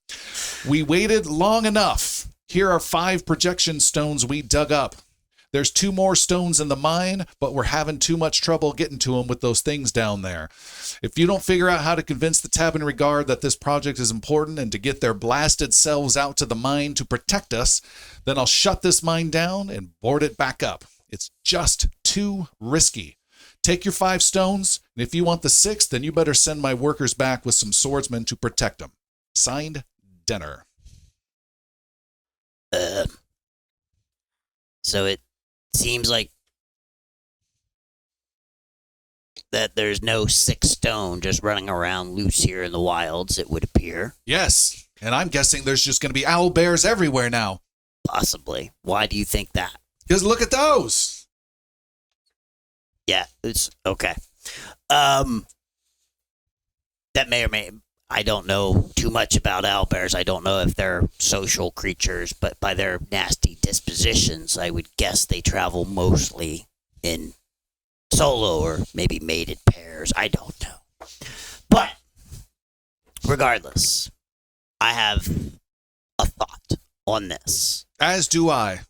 We waited long enough. Here are 5 projection stones we dug up. There's 2 more stones in the mine, but we're having too much trouble getting to them with those things down there. If you don't figure out how to convince the Tavern Regard that this project is important and to get their blasted selves out to the mine to protect us, then I'll shut this mine down and board it back up. It's just too risky. Take your 5 stones, and if you want the 6th, then you better send my workers back with some swordsmen to protect them. Signed, Denner. So it seems like that there's no 6 stone just running around loose here in the wilds, it would appear. Yes, and I'm guessing there's just going to be owl bears everywhere now. Possibly. Why do you think that? Because look at those. Yeah, it's okay. That may or may... I don't know too much about owlbears. I don't know if they're social creatures, but by their nasty dispositions, I would guess they travel mostly in solo or maybe mated pairs. I don't know. But regardless, I have a thought on this. As do I.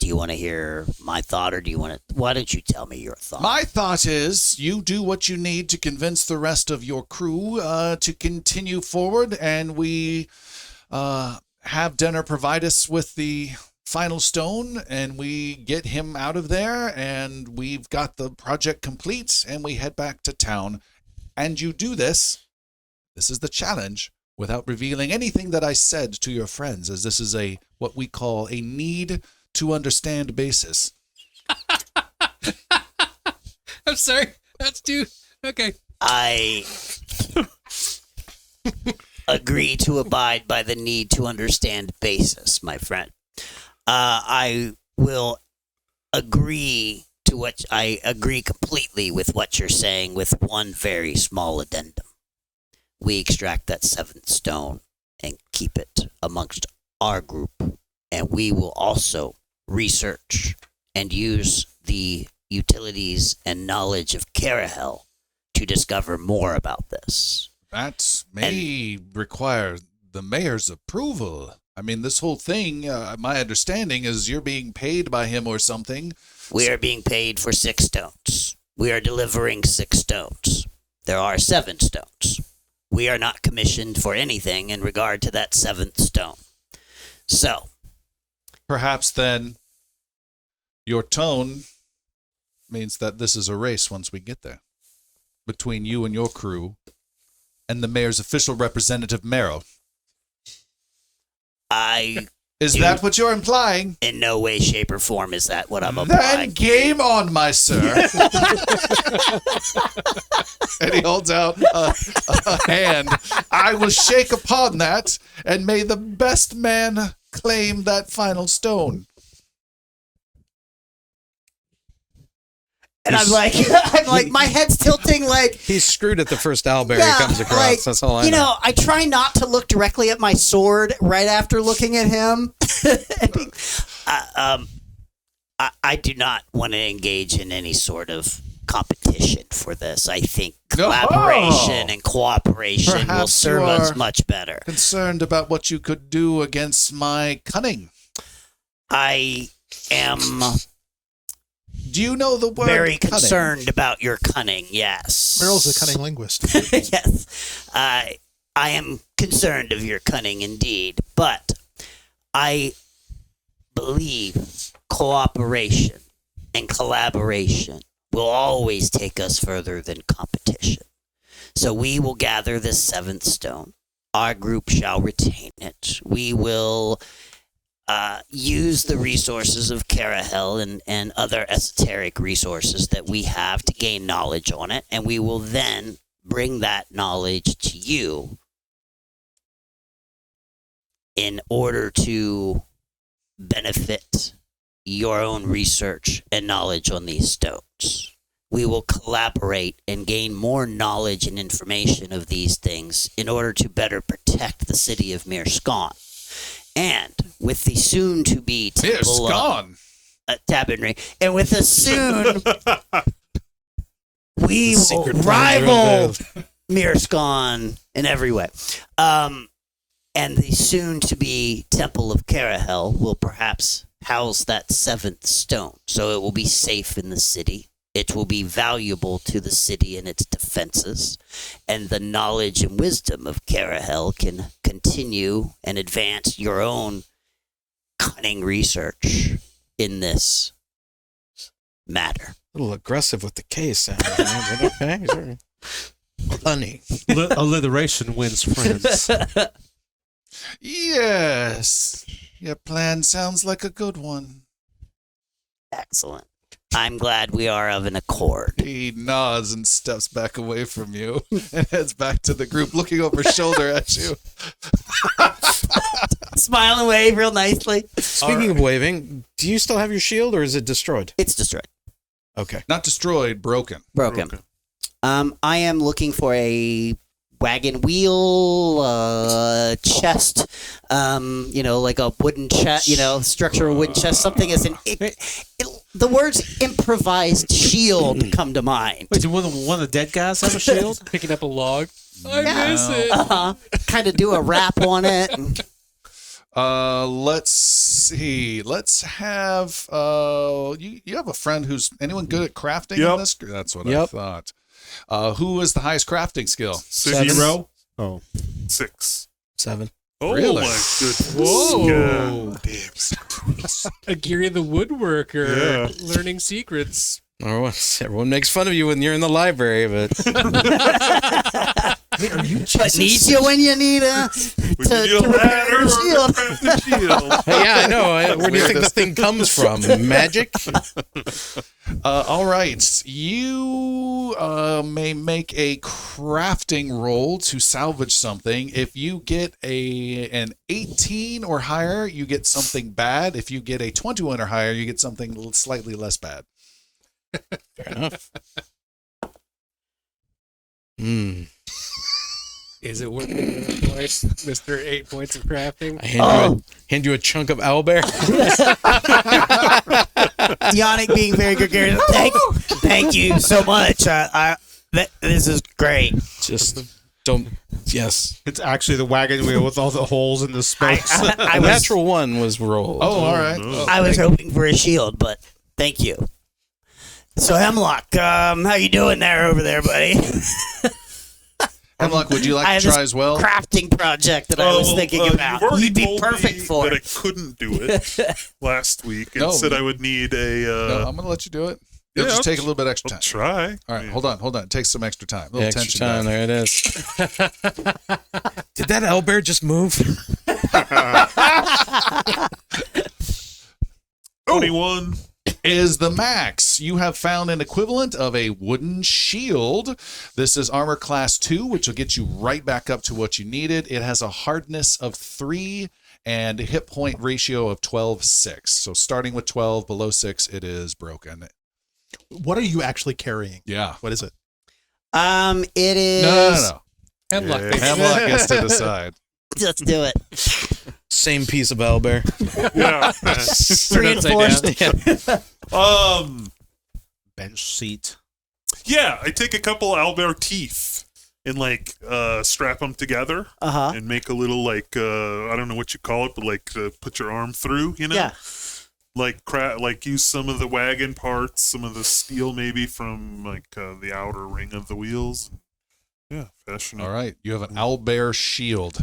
Do you want to hear my thought, or do you want to... Why don't you tell me your thought? My thought is you do what you need to convince the rest of your crew to continue forward, and we have Denner provide us with the final stone, and we get him out of there, and we've got the project complete, and we head back to town. And you do this. This is the challenge, without revealing anything that I said to your friends, as this is a what we call a need to understand basis. I'm sorry. That's too... Okay. I agree to abide by the need to understand basis, my friend. I will agree to what I agree completely with what you're saying, with one very small addendum. We extract that 7th stone and keep it amongst our group, and we will also research and use the utilities and knowledge of Carahel to discover more about this. That may require the mayor's approval. I mean, this whole thing, my understanding is you're being paid by him or something. We are being paid for 6 stones. We are delivering 6 stones. There are 7 stones. We are not commissioned for anything in regard to that 7th stone. So, Perhaps then your tone means that this is a race once we get there between you and your crew and the mayor's official representative, Marrow. Is that what you're implying? In no way, shape, or form is that what I'm Then implying. game on, my sir. And he holds out a hand. I will shake upon that, and may the best man claim that final stone. And I'm like, my head's tilting like, He's screwed at the first owlbear yeah, he comes across. like, That's all I you know. know, I try not to look directly at my sword right after looking at him. I do not want to engage in any sort of competition for this. I think collaboration and cooperation will Perhaps serve you us are much better. Concerned about what you could do against my cunning. I am Do you know the word very cunning? concerned about your cunning, yes. Meryl's a cunning linguist. Yes. I am concerned of your cunning indeed, but I believe cooperation and collaboration will always take us further than competition. So we will gather this 7th stone. Our group shall retain it. We will use the resources of Carahel and other esoteric resources that we have to gain knowledge on it, and we will then bring that knowledge to you in order to benefit your own research and knowledge on these stones. We will collaborate and gain more knowledge and information of these things in order to better protect the city of Mirskon. And with the soon-to-be temple Mirskon. Tabernary, and with the soon, we will secret plan rival revealed. Mirskon in every way. And the soon-to-be Temple of Carahel will perhaps house that 7th stone, so it will be safe in the city. It will be valuable to the city and its defenses, and the knowledge and wisdom of Carahel can continue and advance your own cunning research in this matter. A little aggressive with the case. But okay, sure. Honey. Alliteration wins friends. Yes. Your plan sounds like a good one. Excellent. I'm glad we are of an accord. He nods and steps back away from you and heads back to the group, looking over his shoulder at you. Smile and wave real nicely. Speaking of waving, do you still have your shield or is it destroyed? It's destroyed. Okay. Not destroyed, broken. Broken. I am looking for a wagon wheel, chest, like a wooden chest, structural wooden chest, something as the words improvised shield come to mind. Wait, do one of the dead guys have a shield? Picking up a log. I Yeah. miss it. Kind of do a rap on it. Let's see. Let's have you have a friend who's anyone good at crafting in Yep. this? That's what I Yep. thought. Who is the highest crafting skill? 0? Oh. 6. 7. Oh Really? my goodness. Whoa. God damn. Agiri the woodworker, Yeah. learning secrets. Everyone makes fun of you when you're in the library, but But needs you when you need a We need a ladder or a shield. crafted shield. yeah, I know. Where do you think the thing comes from? Magic? All right. You may make a crafting roll to salvage something. If you get an 18 or higher, you get something bad. If you get a 21 or higher, you get something slightly less bad. Fair enough. Hmm. Is it worth it, Mr. 8 points of crafting? I hand you a chunk of owlbear. Yannick being very gregarious. Thank you so much. This is great. Just don't. Yes. It's actually the wagon wheel with all the holes in the spokes. I The was, natural one was rolled. Oh, all right. no. I was hoping for a shield, but thank you. So Hemlock, how you doing over there, buddy? Hemlock, would you I like have to this try as well? crafting project that I was thinking about. You've already You'd be told perfect me for that it. I couldn't do it last week and No. said I would need a. No, I'm going to let you do it. It'll yeah, just I'll take a little bit extra I'll time. try. All right, hold on. It takes some extra time. A little Extra tension time. back. There it is. Did that owlbear just move? 21. Is the max. You have found an equivalent of a wooden shield. This is armor class 2, which will get you right back up to what you needed. It has a hardness of 3 and a hit point ratio of 12/6. So starting with 12, below 6, it is broken. What are you actually carrying? Yeah. What is it? It is. No. Hemlock. Yeah. baby. Hemlock gets to decide. Let's do it. Same piece of owlbear. Yeah. Turn upside Reinforced. Bench seat. Yeah, I take a couple owlbear teeth and strap them together Uh-huh. and make a little I don't know what you call it, but put your arm through, you know? Yeah. Use some of the wagon parts, some of the steel maybe from the outer ring of the wheels. Yeah, fashion. All right. You have an owlbear shield.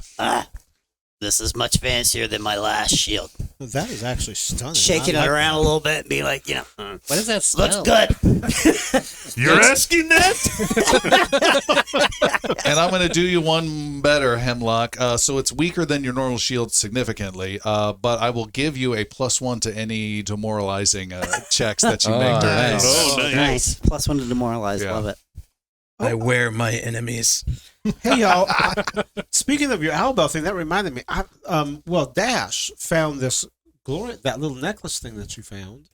This is much fancier than my last shield. That is actually stunning. Shaking I it like around a little bit and be like, What does that smell? looks good. You're asking that? And I'm going to do you one better, Hemlock. So it's weaker than your normal shield significantly, but I will give you a +1 to any demoralizing checks that you make during nice. this. Oh, nice. Nice. +1 to demoralize. Yeah. Love it. I wear my enemies. Hey y'all! Speaking of your owlbell thing, that reminded me. Dash found this that little necklace thing that you found,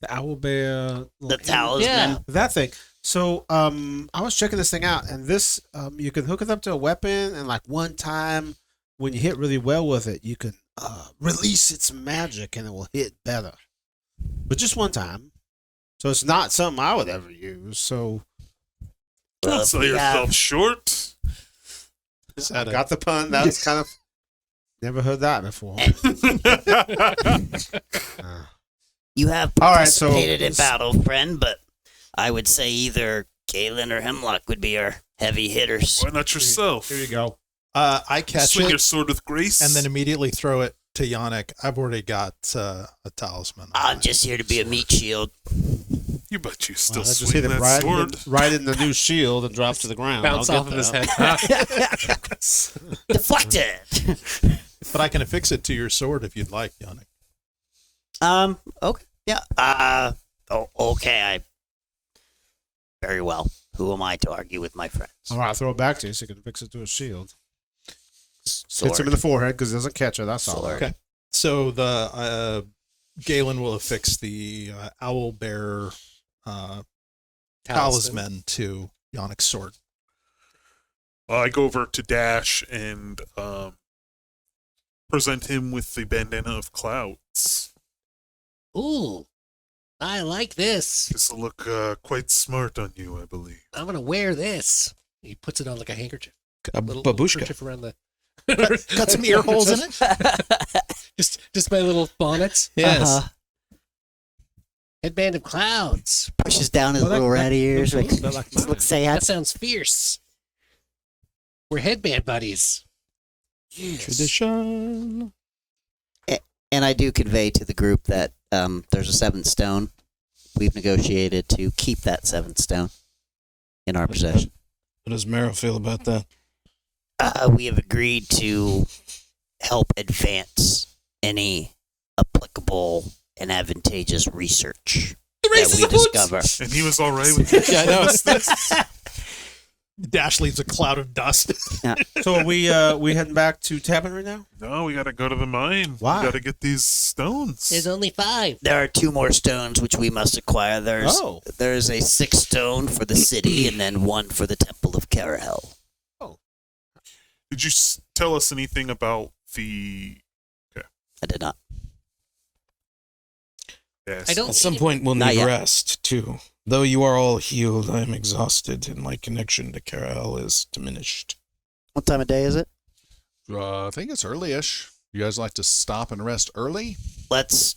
the owlbear, The talisman. Yeah. that thing. So I was checking this thing out, and this you can hook it up to a weapon, and one time when you hit really well with it, you can release its magic, and it will hit better. But just one time, so it's not something I would ever use. So Well, Don't sell we have- yourself short. I got the pun. That's kind of never heard that before. You have All right, so- participated in battle, friend, but I would say either Galen or Hemlock would be our heavy hitters. Why not yourself? Here you go. I catch Swing your it sword with grace. and then immediately throw it to Yannick. I've already got a talisman. I'm just here to be a meat shield. You bet you still Wow, I just swing hit him that sword. right in the new shield and drop to the ground. Bounce I'll off of get his that. head. Deflected. But I can affix it to your sword if you'd like, Yannick. Okay. Yeah. Okay. Very well. Who am I to argue with my friends? All right, I'll throw it back to you so you can fix it to a shield. Sword. Hits him in the forehead because it doesn't catch it. That's all. Sword. Okay. So the Galen will affix the owl bear talisman to Yannick's sword. I go over to Dash and present him with the bandana of clouds. Ooh, I like this. This will look quite smart on you, I believe. I'm gonna wear this. He puts it on like a handkerchief. A Little babushka. handkerchief around the. Got some ear holes in it. Just my little bonnet. Yes. Uh-huh. Headband of clouds. Pushes down his Well, that- little rat ears. that looks a bit like mine. Looks say That sounds fierce. We're headband buddies. Tradition. And I do convey to the group that there's a 7th stone we've negotiated to keep that 7th stone in our possession. How does Mero feel about that? We have agreed to help advance any applicable and advantageous research that we discover. And he was all right with it. Yeah, I know. Dash leaves a cloud of dust. So are we heading back to Tabin right now? No, we gotta go to the mine. Why? We gotta get these stones. There's only 5. There are 2 more stones which we must acquire. There's a 6th stone for the city and then 1 for the Temple of Carahel. Did you tell us anything about the... I did not. Yes. I don't At some see- point, we'll Not need yet. rest, too. Though you are all healed, I am exhausted, and my connection to Carahel is diminished. What time of day is it? I think it's early-ish. You guys like to stop and rest early? Let's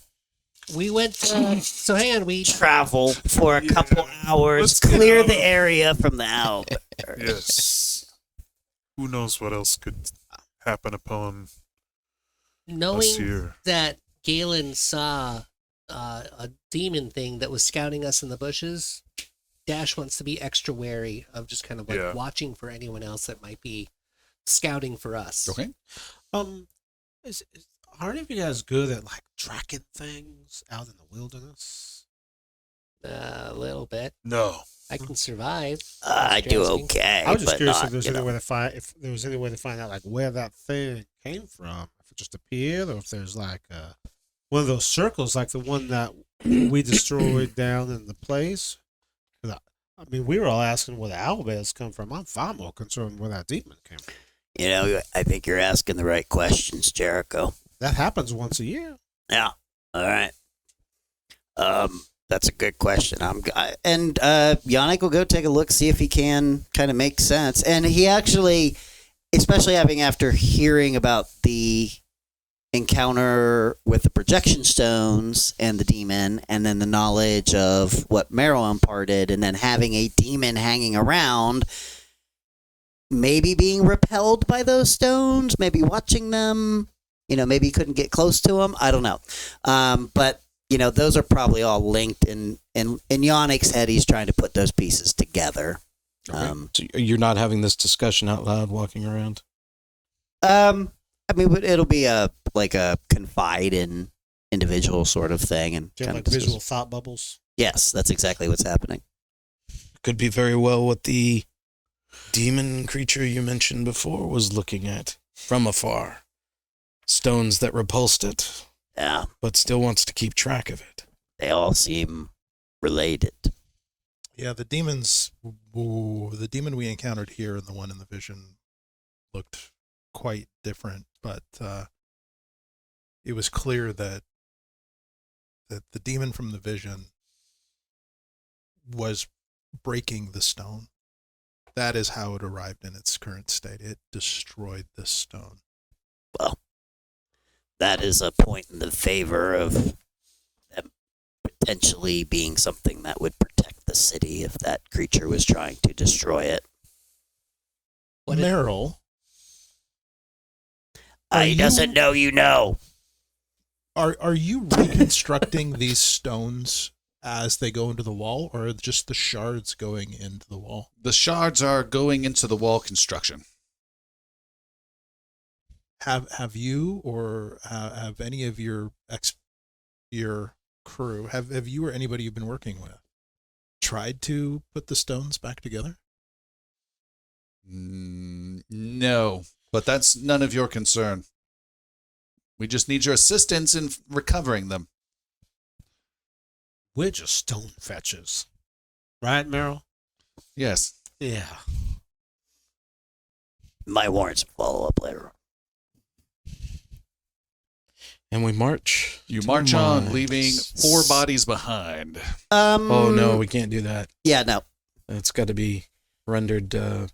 We went. So hang on. We travel for a couple hours, Let's get clear out the of- area from the owl. Yes. Who knows what else could happen upon us knowing here. that Galen saw a demon thing that was scouting us in the bushes. Dash wants to be extra wary of just kind of like Yeah. watching for anyone else that might be scouting for us. Okay. Are any of you guys good at like tracking things out in the wilderness? A little bit. No. I can survive. I do Interesting. okay. I was just but curious not, if there's you any know. way to find out like where that thing came from. If it just appeared, or if there's like one of those circles, like the one that we destroyed down in the place. 'Cause I mean, we were all asking where the owlbears come from. I'm far more concerned where that demon came from. You know, I think you're asking the right questions, Jericho. That happens once a year. Yeah. All right. That's a good question. And Yannick will go take a look, see if he can kind of make sense. And he actually, especially after hearing about the encounter with the projection stones and the demon, and then the knowledge of what Meryl imparted, and then having a demon hanging around, maybe being repelled by those stones, maybe watching them, maybe he couldn't get close to them. I don't know. But those are probably all linked, and in Yannick's head, he's trying to put those pieces together. So you're not having this discussion out loud walking around? I mean, it'll be a confide in individual sort of thing, and Do you have kind like of visual thought bubbles? Yes, that's exactly what's happening. Could be very well what the demon creature you mentioned before was looking at from afar. Stones that repulsed it, Yeah, but still wants to keep track of it. they all seem related. Yeah, the demons. The demon we encountered here and the one in the vision looked quite different, but it was clear that the demon from the vision was breaking the stone. That is how it arrived in its current state. It destroyed the stone. Well, that is a point in the favor of them potentially being something that would protect the city if that creature was trying to destroy it. What if- Meryl, Are He doesn't you- know you know. are you reconstructing these stones as they go into the wall, or just the shards going into the wall? The shards are going into the wall construction. Have you or have any of your crew, have you or anybody you've been working with tried to put the stones back together? No, but that's none of your concern. We just need your assistance in recovering them. We're just stone fetchers. Right, Meryl? Yes. Yeah. My warrants follow up later on. And we march. You to march the on, mines. leaving 4 bodies behind. Oh, no, we can't do that. Yeah, no. It's got to be rendered. Owlbears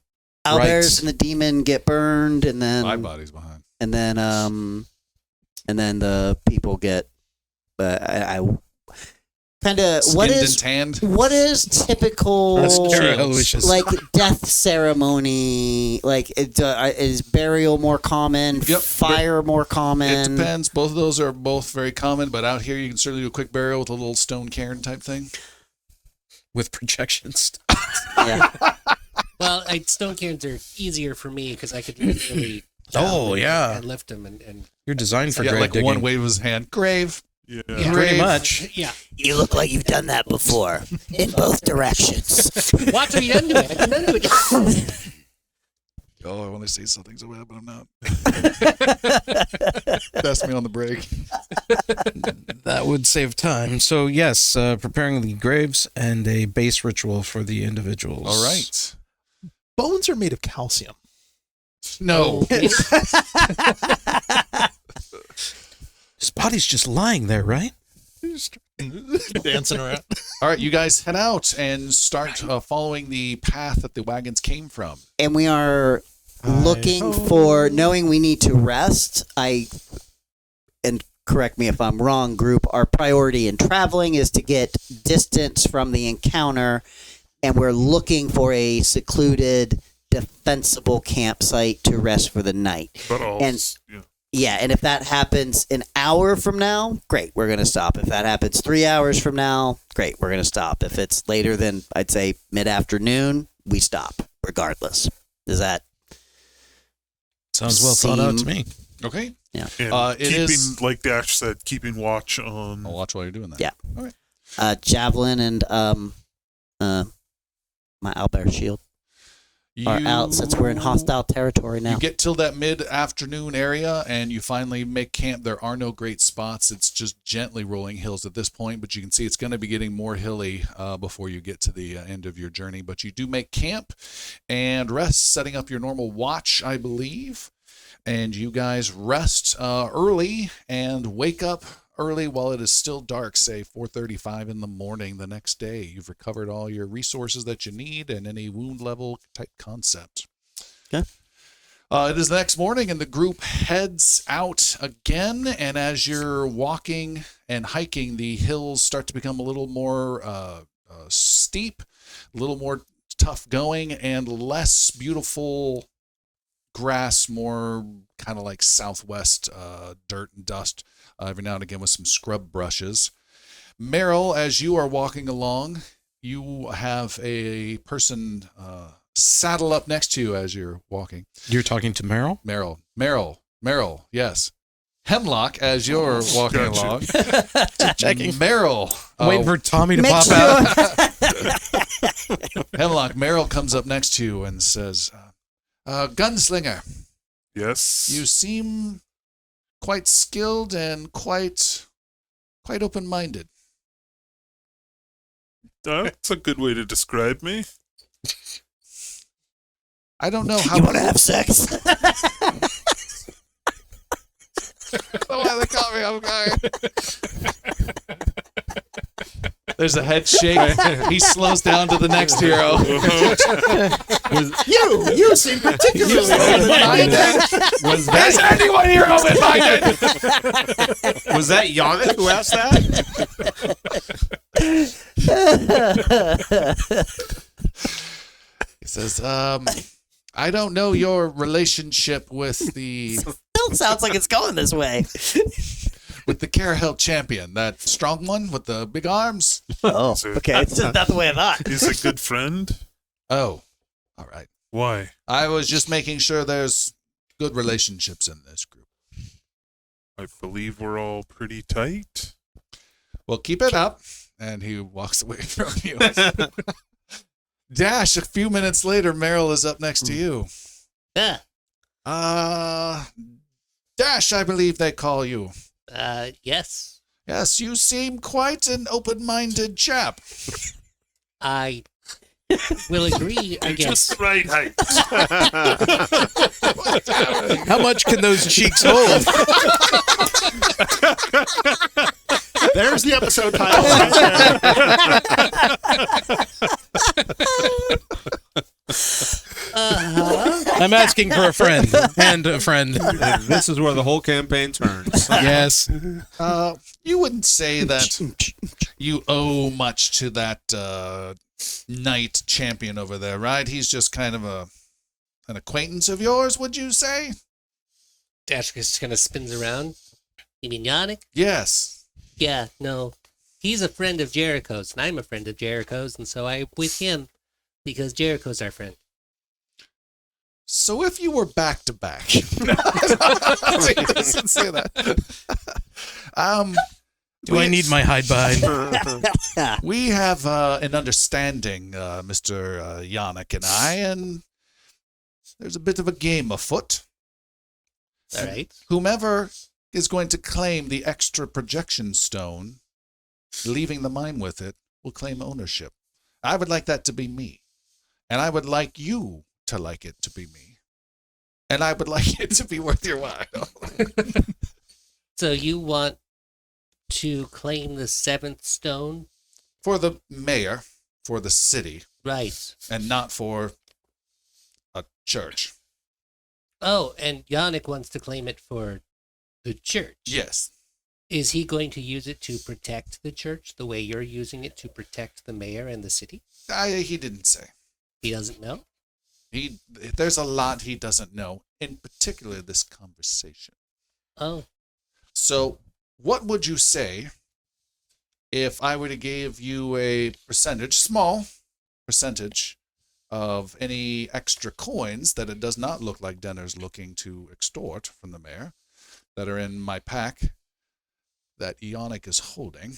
Rights. and the demon get burned, and then 5 bodies behind. and then the people get. Kinda, Skinned and tanned. what is typical Mascara-licious. like death ceremony? Like is burial more common? Yep. Fire more It common? depends. Both of those are both very common, but out here you can certainly do a quick burial with a little stone cairn type thing. With projections. Yeah. Well, stone cairns are easier for me because I could really Oh, yeah. and lift them and You're designed for Yeah, grave like digging. one wave of his hand. Grave. Yeah. Yeah. Pretty Grave. much. yeah. You look like you've done that before in both directions. Watch what you done to it. I done to it. Oh, I want to say something so bad, but I'm not. That's me on the break. That would save time. So, yes, preparing the graves and a base ritual for the individuals. All right. Bones are made of calcium. No. His body's just lying there, right? Dancing around. All right, you guys head out and start following the path that the wagons came from. And we are looking for, knowing we need to rest. And correct me if I'm wrong, group, our priority in traveling is to get distance from the encounter, and we're looking for a secluded, defensible campsite to rest for the night. But all, And- yeah. Yeah, and if that happens an hour from now, great, we're going to stop. If that happens 3 hours from now, great, we're going to stop. If it's later than, I'd say, mid-afternoon, we stop, regardless. Does that... Sounds well thought out to me. Okay. Yeah. And It keeping, is- like Dash said, keeping watch on. I'll watch while you're doing that. Yeah. Javelin and my owlbear shield are out since we're in hostile territory now. You get till that mid-afternoon area, and you finally make camp. There are no great spots. It's just gently rolling hills at this point, but you can see it's going to be getting more hilly before you get to the end of your journey. But you do make camp and rest, setting up your normal watch, I believe. And you guys rest early and wake up early while it is still dark, say 4:35 in the morning the next day. You've recovered all your resources that you need and any wound level type concept. Okay. It is the next morning, and the group heads out again. And as you're walking and hiking, the hills start to become a little more steep, a little more tough going, and less beautiful grass, more kind of like southwest dirt and dust, every now and again with some scrub brushes. Meryl, as you are walking along, you have a person saddle up next to you as you're walking. You're talking to Meryl? Meryl, yes. Hemlock, as you're walking Gotcha. along. Checking. Meryl. Waiting for Tommy to Make pop sure- out. Hemlock, Meryl comes up next to you and says, Gunslinger, Yes. you seem quite skilled and quite open-minded. That's a good way to describe me. I don't know how. You want to have sex? Why they caught me off guard. There's a head shake. He slows down to the next hero. You seem particularly open-minded. Was Is that anyone here open-minded? was that Yana who asked that? He says, I don't know your relationship with the Still sounds like it's going this way. Carahel champion, that strong one with the big arms. Oh, So- okay. It's just not the way I thought. He's a good friend. Oh, all right. Why? I was just making sure there's good relationships in this group. I believe we're all pretty tight. Well, keep it up. And he walks away from you. Dash, a few minutes later, Meryl is up next to you. Yeah. Dash, I believe they call you. Yes. Yes, you seem quite an open-minded chap. I will agree, I guess. Just the right height. How much can those cheeks hold? There's the episode title. Right I'm asking for a friend and a friend. And this is where the whole campaign turns. Yes. You wouldn't say that you owe much to that knight champion over there, right? He's just kind of an acquaintance of yours, would you say? Dash just kind of spins around. You mean Yannick? Yes. Yeah, no. He's a friend of Jericho's, and I'm a friend of Jericho's, and so I'm with him because Jericho's our friend. So if you were back to back, he doesn't say that. Do I need my hide behind? We have an understanding, Mr. Yannick and I, and there's a bit of a game afoot. All right. Whomever is going to claim the extra projection stone, leaving the mine with it, will claim ownership. I would like that to be me. And I would like you to like it to be me. And I would like it to be worth your while. So you want to claim the 7th stone? For the mayor, for the city, Right. and not for a church. Oh, and Yannick wants to claim it for the church. Yes. Is he going to use it to protect the church the way you're using it to protect the mayor and the city? He didn't say. He doesn't know? There's a lot he doesn't know, in particular this conversation. Oh, So, what would you say if I were to give you a percentage, small percentage, of any extra coins that it does not look like Denner's looking to extort from the mayor, that are in my pack that Ionic is holding,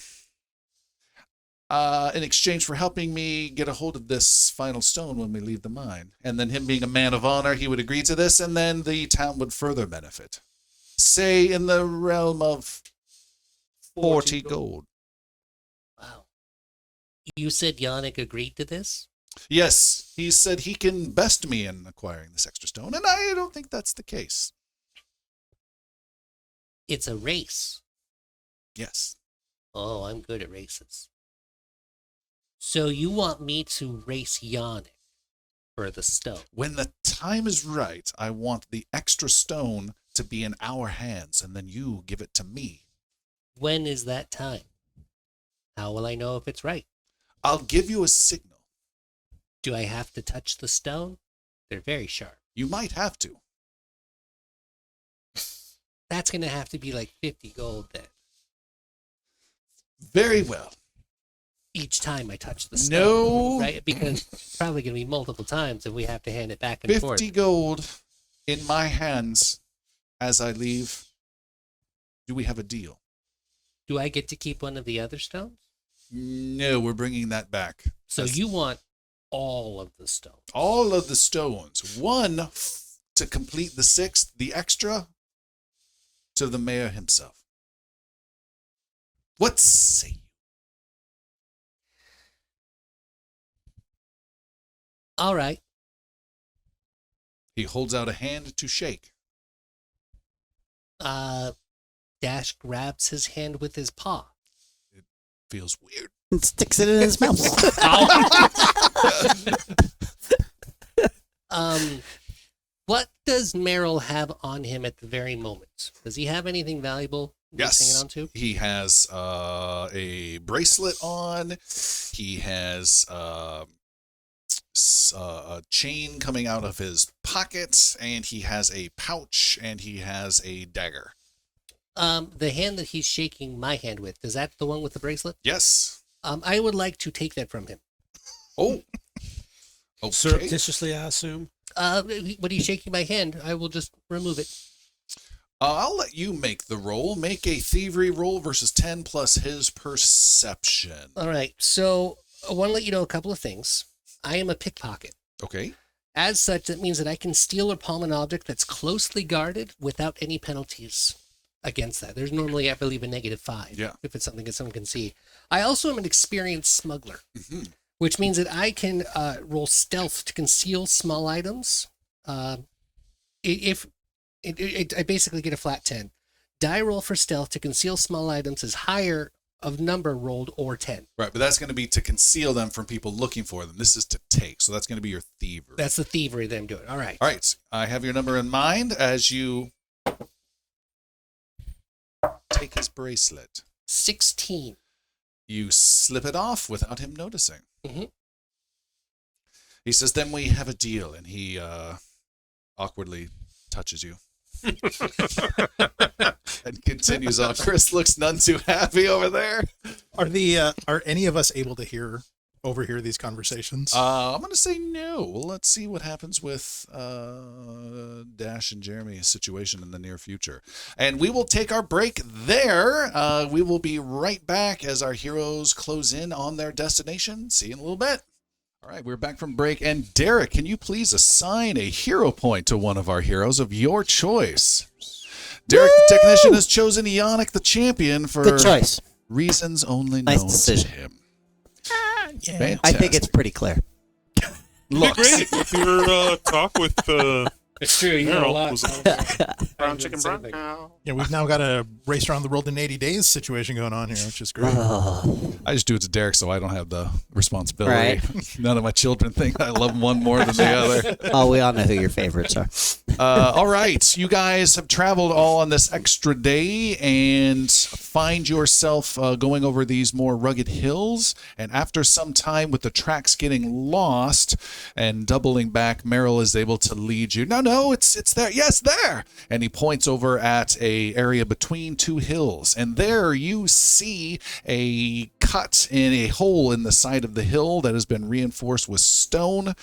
in exchange for helping me get a hold of this final stone when we leave the mine? And then him being a man of honor, he would agree to this, and then the town would further benefit. Say in the realm of 40 gold. wow. You said Yannick agreed to this? Yes, he said he can best me in acquiring this extra stone, and I don't think that's the case. It's a race. Yes. Oh, I'm good at races. So you want me to race Yannick for the stone? When the time is right, I want the extra stone to be in our hands, and then you give it to me. When is that time? How will I know if it's right? I'll give you a signal. Do I have to touch the stone? They're very sharp. You might have to. That's going to have to be like 50 gold then. Very well. Each time I touch the stone. No. Right? Because it's probably going to be multiple times and we have to hand it back and 50 forth. gold in my hands as I leave. Do we have a deal? Do I get to keep one of the other stones? No, we're bringing that back. So you want all of the stone. All of the stones. One to complete the 6th, the extra to the mayor himself. What say you? All right. He holds out a hand to shake. Dash grabs his hand with his paw. Feels weird. And sticks it in his mouth. What does Merrill have on him at the very moment? Does he have anything valuable he's Yes. hanging on to? He has a bracelet on. He has a chain coming out of his pocket, and he has a pouch, and he has a dagger. The hand that he's shaking my hand with, is that the one with the bracelet? Yes. I would like to take that from him. Oh. Okay. Surreptitiously, I assume. When he's shaking my hand, I will just remove it. I'll let you make the roll. Make a thievery roll versus 10 plus his perception. All right. So I want to let you know a couple of things. I am a pickpocket. Okay. As such, that means that I can steal or palm an object that's closely guarded without any penalties against that. There's normally, I believe, a -5 Yeah. if it's something that someone can see. I also am an experienced smuggler, Mhm. which means that I can roll stealth to conceal small items. I basically get a flat 10. Die roll for stealth to conceal small items is higher of number rolled or 10. Right, but that's going to be to conceal them from people looking for them. This is to take, so that's going to be your thievery. That's the thievery that I'm doing. All right. All right, I have your number in mind as you take his bracelet. 16. You slip it off without him noticing. Mhm. He says, then we have a deal, and he awkwardly touches you. And continues on. Chris looks none too happy over there. Are any of us able to overhear these conversations? I'm going to say no. Let's see what happens with Dash and Jeremy's situation in the near future. And we will take our break there. We will be right back as our heroes close in on their destination. See you in a little bit. All right, we're back from break. And Derek, can you please assign a hero point to one of our heroes of your choice? Derek, the technician, has chosen Yannick, the champion, for Good choice. reasons only Nice known to decision. him. Yeah. I think it's pretty clear. Looks. Great with your talk with It's true. You know a Meryl lot. was Brown chicken Same brown. thing. Yeah, we've now got a race around the world in 80 days situation going on here, which is great. I just do it to Derek so I don't have the responsibility. Right. None of my children think I love one more than the other. Oh, we all know who your favorites are. All right. You guys have traveled all on this extra day and find yourself going over these more rugged hills. And after some time with the tracks getting lost and doubling back, Meryl is able to lead you. No, it's there. Yes, there. And he points over at a area between two hills. And there you see a cut in a hole in the side of the hill that has been reinforced with stone.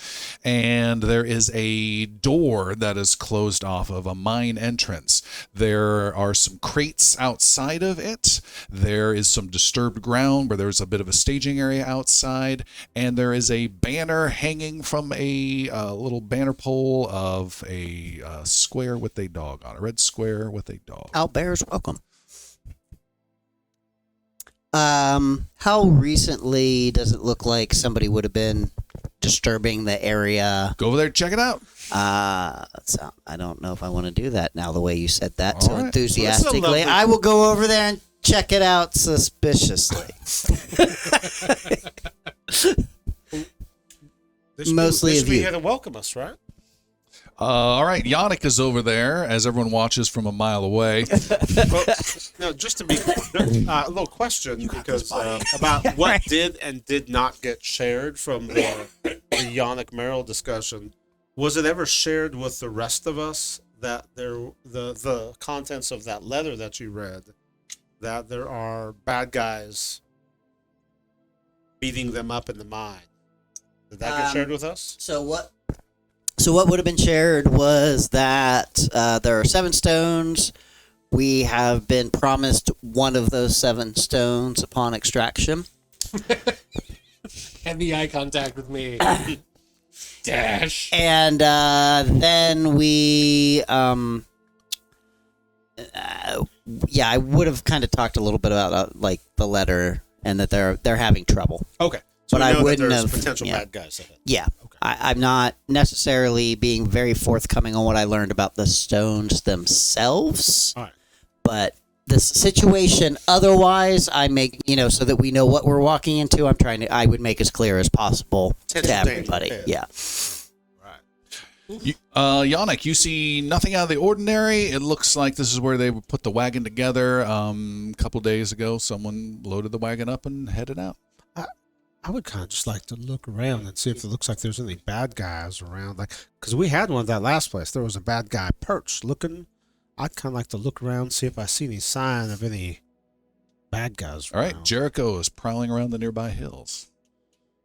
And there is a door that is closed off of a mine entrance. There are some crates outside of it. There is some disturbed ground where there's a bit of a staging area outside. And there is a banner hanging from a little banner pole of a square with a dog on it. A red square with a dog. Owlbear's welcome. How recently does it look like somebody would have been disturbing the area? Go over there, check it out. So I don't know if I want to do that now, the way you said that All so right. enthusiastically. lovely- I will go over there and check it out suspiciously. Mostly they of should be you. here to welcome us, right? All right, Yannick is over there as everyone watches from a mile away. Well, no, just to be a little question because about what did and did not get shared from the Yannick Merrill discussion. Was it ever shared with the rest of us that the contents of that letter that you read, that there are bad guys beating them up in the mine? Did that get shared with us? So what would have been shared was that there are 7 stones. We have been promised one of those 7 stones upon extraction. Heavy eye contact with me. Dash. And then we, I would have kind of talked a little bit about like the letter and that they're having trouble. Okay. So But we I know that wouldn't there's have- potential yeah. bad guys in it. Yeah, Okay. I'm not necessarily being very forthcoming on what I learned about the stones themselves. All right. But this situation, otherwise, I make so that we know what we're walking into. I would make as clear as possible to Potential danger, everybody. yeah. Yeah. Yannick, you see nothing out of the ordinary. It looks like this is where they put the wagon together. A couple days ago, someone loaded the wagon up and headed out. I would kind of just like to look around and see if it looks like there's any bad guys around. Like, because we had one at that last place. There was a bad guy perched looking. I'd kind of like to look around, see if I see any sign of any bad guys All around. right, Jericho is prowling around the nearby hills,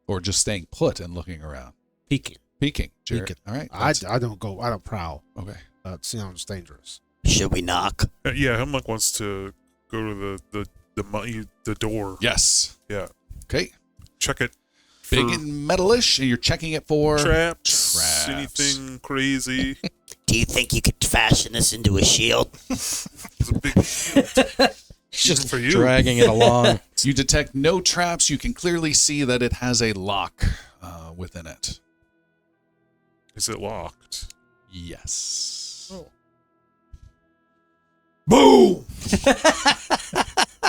or just staying put and looking around, Peeking. peeking. Peeking. All right, I don't prowl. okay. It sounds dangerous. Should we knock? Yeah, Hemlock wants to go to the door. Yes. Yeah, Okay. check it. Big for and metalish, and you're checking it for traps, traps. anything crazy. Do you think you could fashion this into a shield? It's a big shield. Just for you. dragging it along. You detect no traps. You can clearly see that it has a lock within it. Is it locked? Yes. Oh. Boom!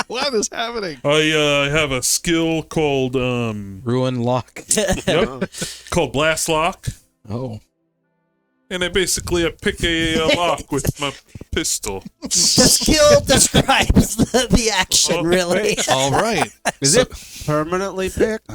What is happening? I have a skill called Ruin lock. called Blast Lock. Oh. And I pick a lock with my pistol. The skill describes the action, really. All right. Is it permanently picked?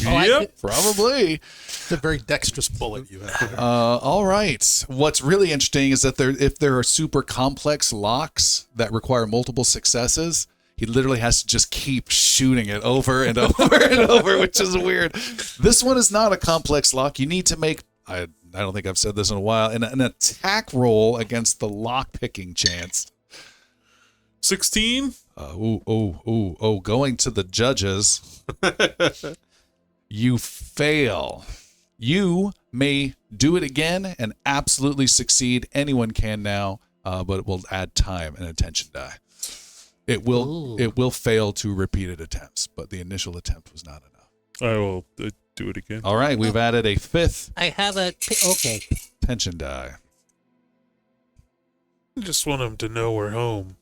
Yep. Probably. It's a very dexterous bullet you have. All right. What's really interesting is that if there are super complex locks that require multiple successes, he literally has to just keep shooting it over and over and over, which is weird. This one is not a complex lock. You need to make, I don't think I've said this in a while, an attack roll against the lock picking chance. 16? Going to the judges. You fail. You may do it again and absolutely succeed. Anyone can now, but it will add time and attention die. It will fail to repeated attempts, but the initial attempt was not enough. I will do it again. All right, we've added a fifth I have a okay. tension die. I just want him to know we're home.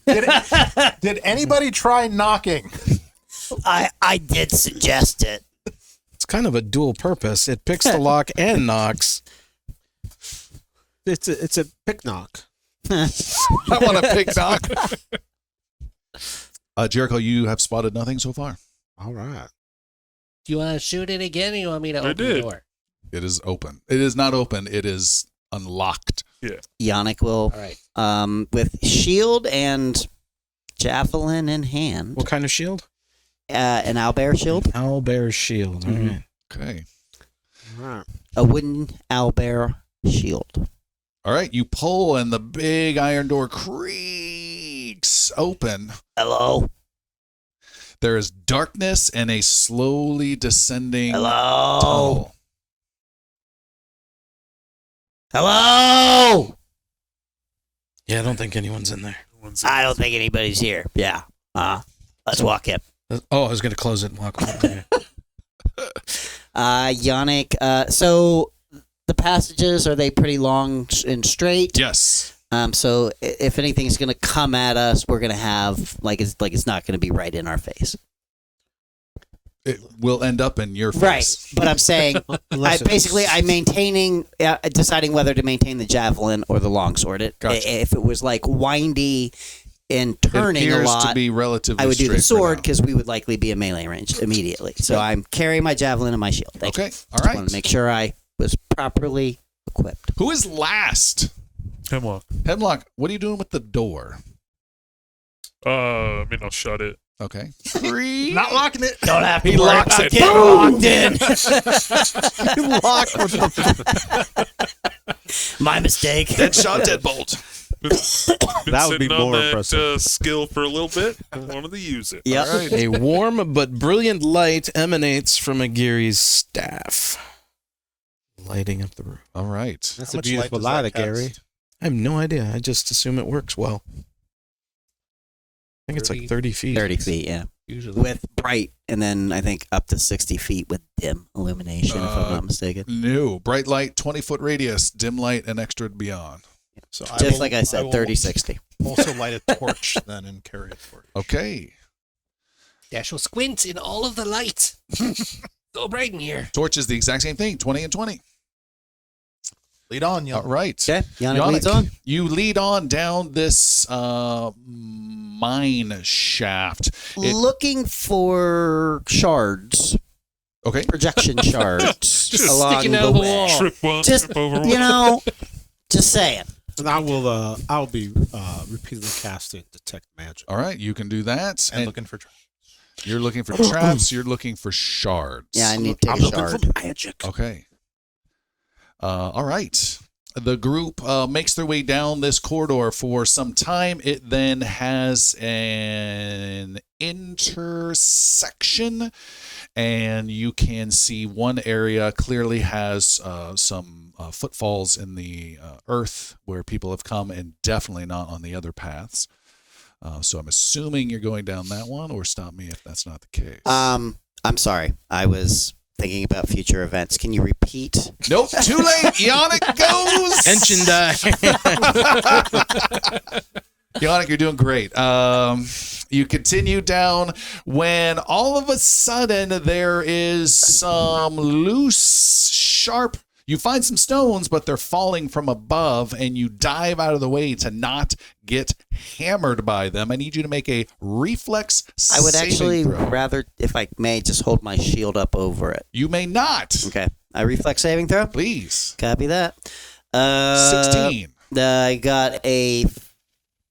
Did anybody try knocking? I did suggest it. It's kind of a dual purpose. It picks the lock and knocks. It's a pick knock. I want a pick knock. Jericho, you have spotted nothing so far. All right. Do you want to shoot it again, or you want me to I open the did. door? It is open. It is not open. It is unlocked. Yannick will, All right. with shield and javelin in hand, What kind of shield? an owlbear shield, Owlbear shield. All right. Okay. All right. a wooden owlbear shield. All right. You pull, and the big iron door creaks open. Hello? There is darkness and a slowly descending Hello? tunnel. Hello? Yeah, I don't think anyone's in there. I don't think anybody's here. Yeah. Let's walk in. Oh, I was going to close it and walk away. Yannick, so the passages, are they pretty long and straight? Yes. So if anything's going to come at us, we're going to have, it's not going to be right in our face. It will end up in your face. Right. But I'm saying, I'm maintaining, deciding whether to maintain the javelin or the longsword. Gotcha. If it was like windy and It turning a appears lot, to be relatively I would do the straight for sword now. because we would likely be in melee range immediately. So I'm carrying my javelin and my shield. Thank you. Okay. All Just right. want to make sure I was properly equipped. Who is last? Hemlock. Hemlock, what are you doing with the door? I'll shut it. Okay. Not locking it. Don't have to He worry locks about it. getting locked in. My mistake. Dead shot, deadbolt. Been That would be sitting on more that, impressive. skill for a little bit. I wanted to use it. Yep. All right. A warm but brilliant light emanates from Aguirre's staff, lighting up the room. All right. That's How a much beautiful light light, does that Gary. cast? I have no idea. I just assume it works well. I think it's like 30 feet. 30 feet, yeah. Usually. With bright, and then I think up to 60 feet with dim illumination, if I'm not mistaken. New. Bright light, 20-foot radius, dim light, and extra beyond. So Just like I said, will 30, 60. Also light a torch then and carry it for you. Okay. Dash will squint in all of the light. So bright in here. Torch is the exact same thing, 20 and 20. Lead on, All young. right. Okay, Yannick leads on. You lead on down this mine shaft. Looking for shards, Okay. projection shards along sticking the out the way. wall. Trip one, Just, trip over one. just saying. And I'll be repeatedly casting detect magic. All right. You can do that. And looking for traps. You're looking for traps. You're looking for shards. Yeah, I need to take a shard. Magic. Okay. All right. The group makes their way down this corridor for some time. It then has an intersection, and you can see one area clearly has some footfalls in the earth where people have come, and definitely not on the other paths. So I'm assuming you're going down that one, or stop me if that's not the case. I'm sorry. I was thinking about future events. Can you repeat? Nope, too late. Yannick goes. Tension die. Yannick, you're doing great. You continue down when all of a sudden there is some loose, sharp You find some stones, but they're falling from above, and you dive out of the way to not get hammered by them. I need you to make a reflex I would saving actually throw. rather, if I may, just hold my shield up over it. You may not. Okay. A reflex saving throw? Please. Copy that. 16. I got a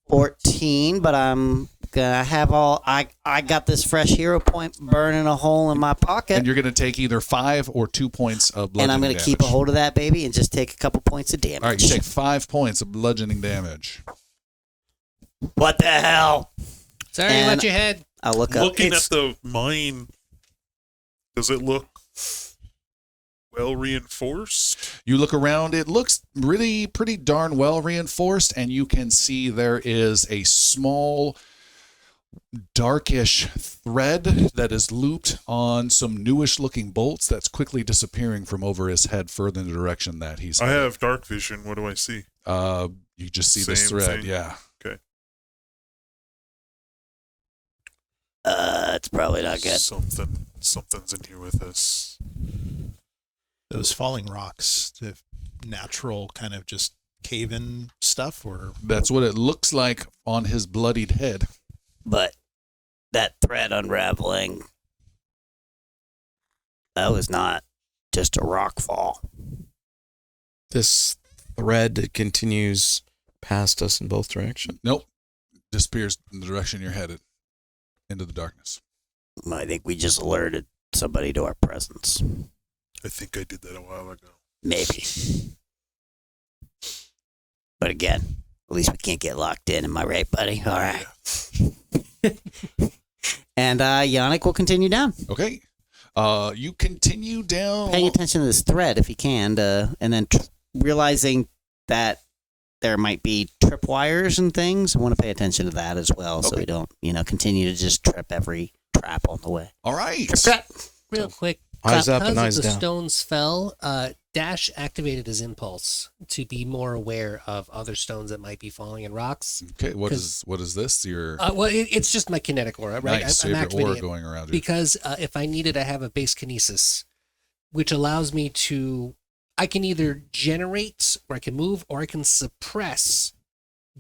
14, but I'm gonna have I got this fresh hero point burning a hole in my pocket. And you're going to take either 5 or 2 points of bludgeoning And I'm going to keep a hold of that baby and just take a couple points of damage. All right, you take 5 points of bludgeoning damage. What the hell? Sorry And- about your head. I'll look up. Looking at the mine, does it look well reinforced? You look around, it looks really pretty darn well reinforced, and you can see there is a small darkish thread that is looped on some newish looking bolts that's quickly disappearing from over his head further in the direction that he's I have dark vision. What do I see? you just see this Same thread, thing. yeah. Okay. It's probably not good. Something's in here with us. Those falling rocks, the natural kind of just cave-in stuff, or That's what it looks like on his bloodied head. But that thread unraveling, that was not just a rock fall. This thread continues past us in both directions. Nope. Disappears in the direction you're headed. Into the darkness. I think we just alerted somebody to our presence. I think I did that a while ago. Maybe. But again, at least we can't get locked in. Am I right, buddy? All right. And Yannick will continue down. Okay. You continue down. Paying attention to this thread if you can, and then realizing that there might be tripwires and things. I want to pay attention to that as well, so we don't, continue to just trip every trap on the way. All right. Trap. Real quick. Eyes up because and eyes of the down. stones fell, Dash activated his impulse to be more aware of other stones that might be falling and rocks. Okay. What is this? Your It's just my kinetic aura, right? nice. So I'm you have your activating aura it going around you. because if I needed, I have a base kinesis, which allows me to. I can either generate, or I can move, or I can suppress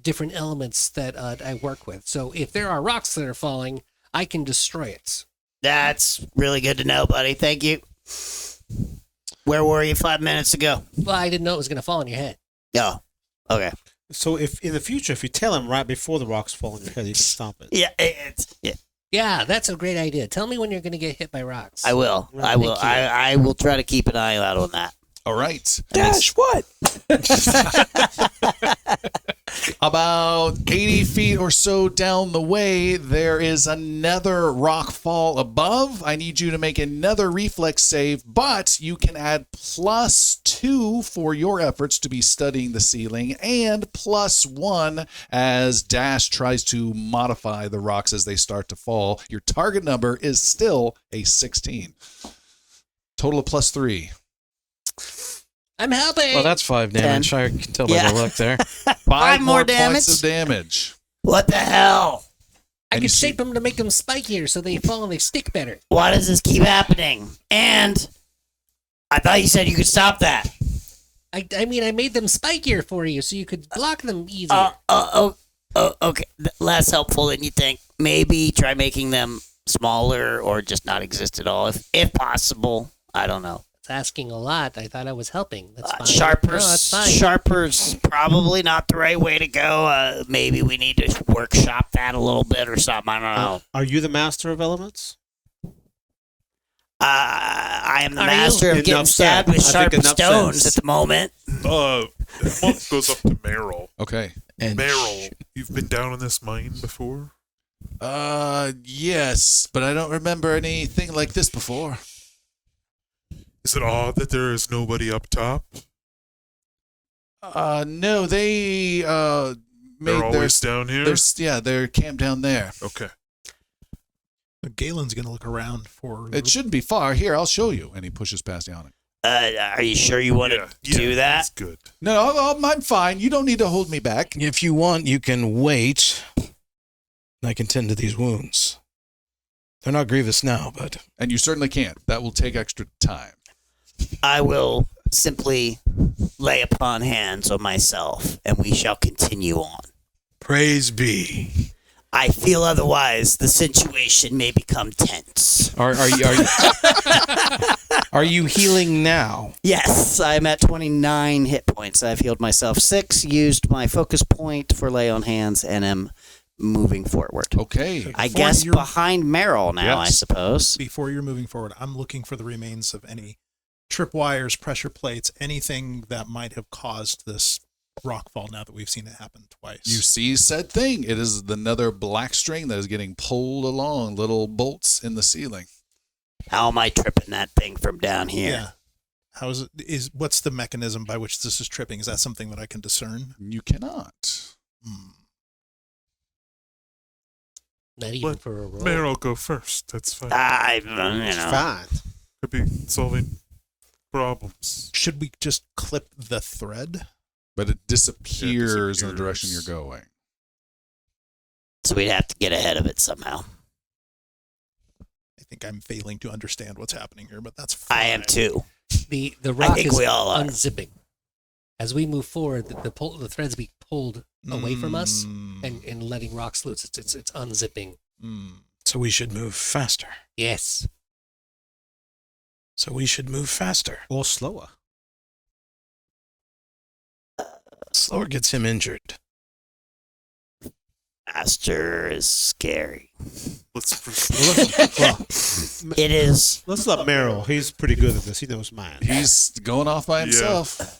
different elements that I work with. So if there are rocks that are falling, I can destroy it. That's really good to know, buddy. Thank you. Where were you 5 minutes ago? Well, I didn't know it was going to fall on your head. Oh, okay. So if in the future, if you tell him right before the rocks fall on your head, you can stop it. Yeah, Yeah, that's a great idea. Tell me when you're going to get hit by rocks. I will. I will. I will try to keep an eye out on that. All right. Dash, what? About 80 feet or so down the way, there is another rock fall above. I need you to make another reflex save, but you can add +2 for your efforts to be studying the ceiling and +1 as Dash tries to modify the rocks as they start to fall. Your target number is still a 16. Total of +3. I'm helping. Well, that's 5 damage. I can tell by Yeah. the look there. 5 more points damage? of damage. What the hell? I and you could see- shape them to make them spikier so they fall and they stick better. Why does this keep happening? And I thought you said you could stop that. I mean, I made them spikier for you so you could block them easier. Okay. Less helpful than you think. Maybe try making them smaller or just not exist at all, if possible. I don't know. It's asking a lot. I thought I was helping. That's fine. Sharper's, No, that's fine. Sharper's probably not the right way to go. Maybe we need to workshop that a little bit or something. I don't know. Are you the master of elements? I am the Are you? master of getting Enough said. stabbed with I think sharp enough stones said. at the moment. Monk goes up to Merrill. Okay. And Merrill, you've been down in this mine before? Yes, but I don't remember anything like this before. Is it odd that there is nobody up top? No, they They're made always down here? they're camped down there. Okay. Galen's going to look around for. It shouldn't be far. Here, I'll show you. And he pushes past Yannick. Are you sure you want to do that? That's good. No, I'm fine. You don't need to hold me back. if you want, you can wait. I can tend to these wounds. They're not grievous now, but And you certainly can't. That will take extra time. I will simply lay upon hands on myself, and we shall continue on. Praise be. I feel otherwise the situation may become tense. Are you healing now? Yes, I'm at 29 hit points. I've healed myself 6, used my focus point for lay on hands, and am moving forward. Okay. I Before guess you're- behind Meryl now, I Yes. suppose. Before you're moving forward, I'm looking for the remains of any tripwires, pressure plates, anything that might have caused this rock fall now that we've seen it happen twice. You see said thing. It is another black string that is getting pulled along, little bolts in the ceiling. How am I tripping that thing from down here? Yeah. How is it? What's the mechanism by which this is tripping? Is that something that I can discern? You cannot. Not even Let for a roll. Meryl go first. That's fine. You know. Fine. Could be solving problems. Should we just clip the thread? But it disappears in the disappears. direction you're going. So we'd have to get ahead of it somehow. I think I'm failing to understand what's happening here, but that's fine. I am too. The rock think is we all are. unzipping. As we move forward, the threads be pulled away from us and letting rocks loose. It's unzipping. So we should move faster. Yes. Or slower. Slower gets him injured. Faster is scary. Let's proceed. It is. Let's let Meryl. He's pretty good at this. He knows mine. He's going off by himself.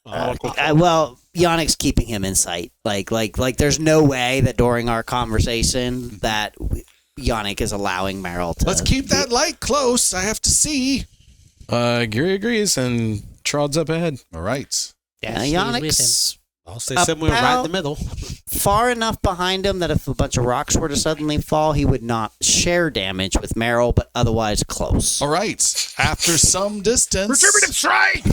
Well, Yannick's keeping him in sight. Like, there's no way that during our conversation that Yannick is allowing Meryl to. Let's keep that light close. I have to see. Gary agrees and trods up ahead. All right. Dash stays with him. Yannick's I'll say somewhere right in the middle. far enough behind him that if a bunch of rocks were to suddenly fall, he would not share damage with Meryl, but otherwise close. All right. After some distance. Retributive strike!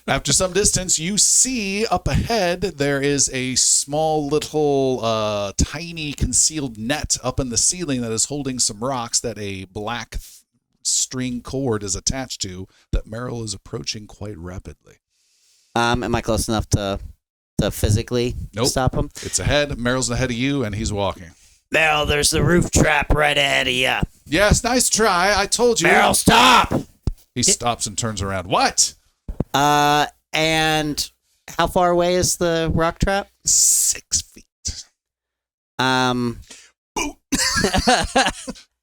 After some distance, you see up ahead there is a small little tiny concealed net up in the ceiling that is holding some rocks that a black string cord is attached to that Meryl is approaching quite rapidly. Am I close enough to physically Nope. stop him? It's ahead. Meryl's ahead of you, and he's walking. Meryl, there's the roof trap right ahead of you. Yes, nice try. I told you. Meryl, stop! He stops and turns around. What? And how far away is the rock trap? 6 feet.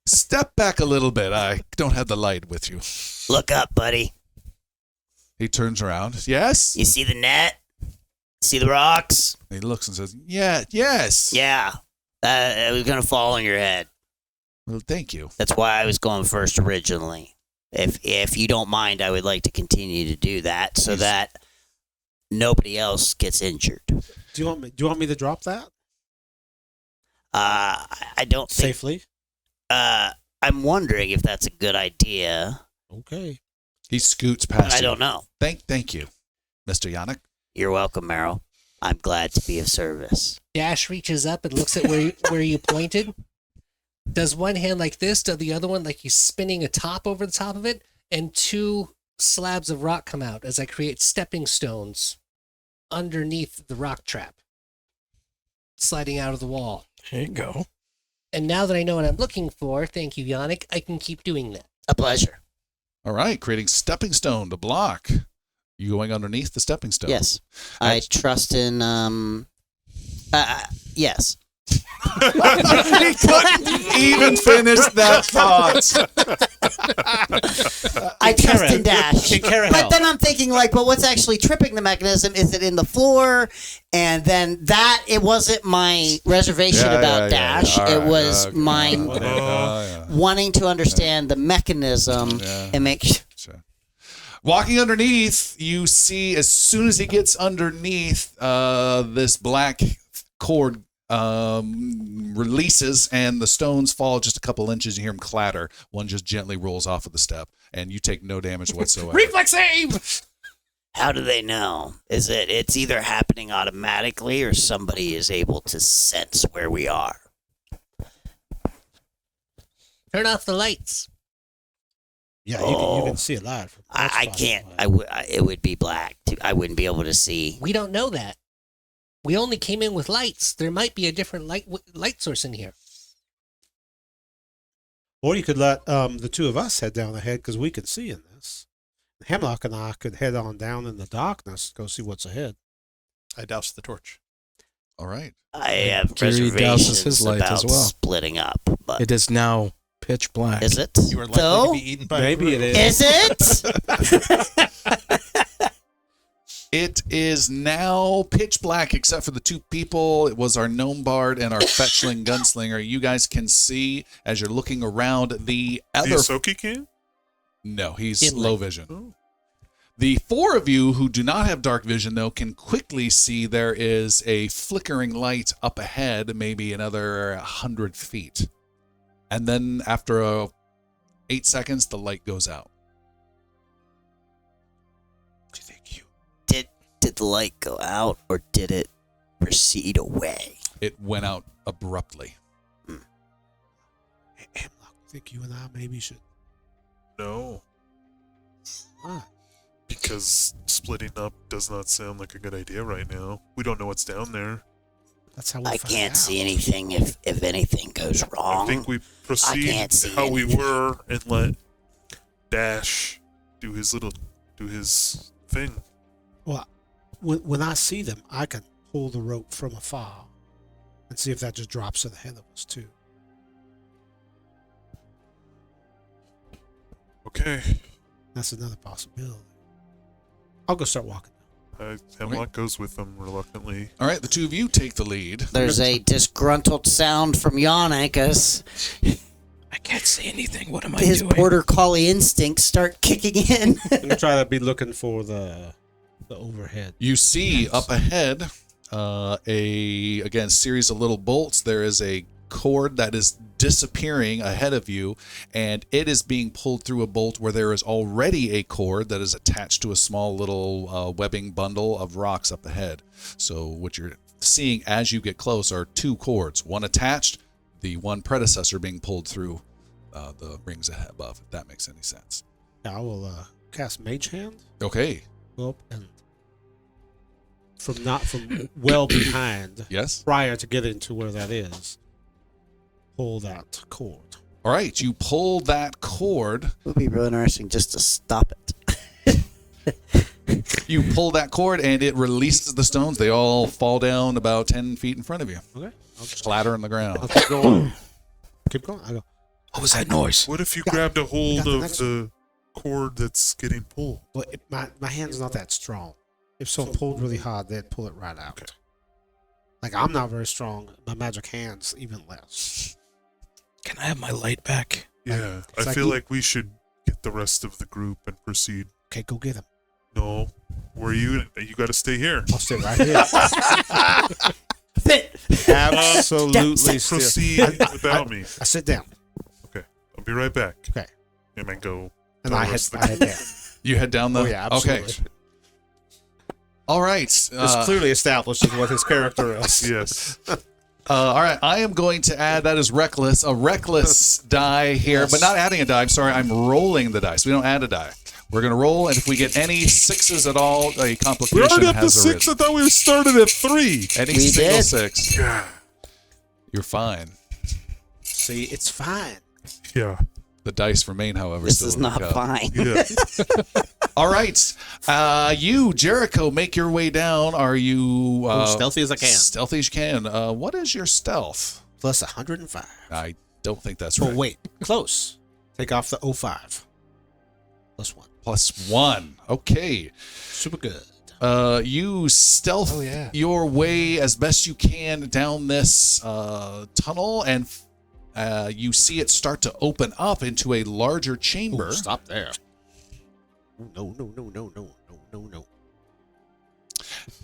Step back a little bit. I don't have the light with you. Look up, buddy. He turns around. Yes? You see the net? See the rocks? He looks and says, yeah, yes. Yeah. It was going to fall on your head. Well, thank you. That's why I was going first originally. If you don't mind, I would like to continue to do that so that nobody else gets injured. Do you want me to drop that I don't think. safely? I'm wondering if that's a good idea. Okay. He scoots past I you. don't know. Thank you, Mr. Yannick. You're welcome, Meryl. I'm glad to be of service. Dash reaches up and looks at where you pointed. Does one hand like this, does the other one like he's spinning a top over the top of it, and 2 slabs of rock come out as I create stepping stones underneath the rock trap, sliding out of the wall. There you go. And now that I know what I'm looking for, thank you, Yannick, I can keep doing that. A pleasure. All right, creating stepping stone to block. You going underneath the stepping stone? Yes. I trust in, yes. He couldn't even finish that thought. I trust in Dash. Can Kara But help? then I'm thinking, like, well, what's actually tripping the mechanism? Is it in the floor? And then it wasn't my reservation about Dash. All It right, was okay. mine Yeah. wanting to understand the mechanism Yeah. and make sure. Sure. Walking underneath, you see as soon as he gets underneath, this black cord releases and the stones fall just a couple inches. You hear them clatter. One just gently rolls off of the step, and you take no damage whatsoever. Reflex save! How do they know? It's either happening automatically or somebody is able to sense where we are. Turn off the lights. Yeah, you can see a lot. From I can't. It would be black. I wouldn't be able to see. We don't know that. We only came in with lights. There might be a different light source in here. Or you could let the two of us head down ahead because we can see in this. Hemlock and I could head on down in the darkness, go see what's ahead. I doused the torch. All right. I have Kiri douses reservations his light about as well. splitting up. But It is now pitch black. is it? You are likely Though? to be eaten by Maybe a it group. is. Is it? It is now pitch black except for the two people. It was our gnome bard and our fetchling gunslinger. You guys can see as you're looking around the The other. Ahsoka can? No, he's Dim low light. vision. Oh. The four of you who do not have dark vision, though, can quickly see there is a flickering light up ahead, maybe another 100 feet. And then after 8 seconds, the light goes out. What do you think? Did the light go out or did it proceed away? It went out abruptly. Hey, Hemlock, I think you and I maybe should. No, Why? because splitting up does not sound like a good idea right now. We don't know what's down there. That's how we I find can't out. see anything if anything goes wrong. I think we can't proceed see how we anything. were and let Dash do his thing. Well, when I see them, I can pull the rope from afar and see if that just drops ahead of us, too. Okay. That's another possibility. I'll go start walking. Hemlock goes with them reluctantly. All right, the two of you take the lead. There's a disgruntled sound from Yannicus. I can't see anything. What am I His doing? border collie instincts start kicking in. I'm going to try to be looking for the overhead. You see up ahead again series of little bolts. There is a cord that is disappearing ahead of you, and it is being pulled through a bolt where there is already a cord that is attached to a small little webbing bundle of rocks up ahead. So what you're seeing as you get close are two cords, one attached, the one predecessor being pulled through the rings ahead above, if that makes any sense. I will cast Mage Hand, Okay. go up, and from well behind, Yes. prior to getting to where that is, pull that cord. All right. You pull that cord. It would be really interesting just to stop it. You pull that cord and it releases the stones. They all fall down about 10 feet in front of you. Okay. I'll just Splatter on the ground. I'll keep going. Keep going. I go, What was that noise? What if you Yeah, grabbed a hold got the of next the cord that's getting pulled? well, my hand's not that strong. If someone pulled really hard, they'd pull it right out. Okay. Like, I'm not very strong. My magic hand's even less. Can I have my light back? Yeah, it's I like feel you- like we should get the rest of the group and proceed. Okay, go get him. No, where you got to stay here. I'll stay right here. Fit. Absolutely still. Proceed without me. I sit down, Okay, I'll be right back. Okay. And I go. and tell I the head, rest of I the head group. down. You head down the. Oh, yeah, absolutely. Okay. All right. It's clearly established what his character is. Yes. All right. I am going to add that is reckless. A reckless die here, Yes. but not adding a die. I'm sorry. I'm rolling the dice. We don't add a die. We're going to roll, and if we get any sixes at all, a complication We're already at the has 6. arisen. I thought we started at 3. Any We single did. 6. Yeah. You're fine. See, it's fine. Yeah. The dice remain, however, This still is in the not cup. fine. Yeah. All right. You, Jericho, make your way down. Are you stealthy as I can. Stealthy as you can. What is your stealth? Plus 105. I don't think that's Oh, right. wait. Close. Take off the 05. Plus 1. +1. Okay. Super good. You stealth your way as best you can down this tunnel, and you see it start to open up into a larger chamber. Ooh, stop there. Ooh, no.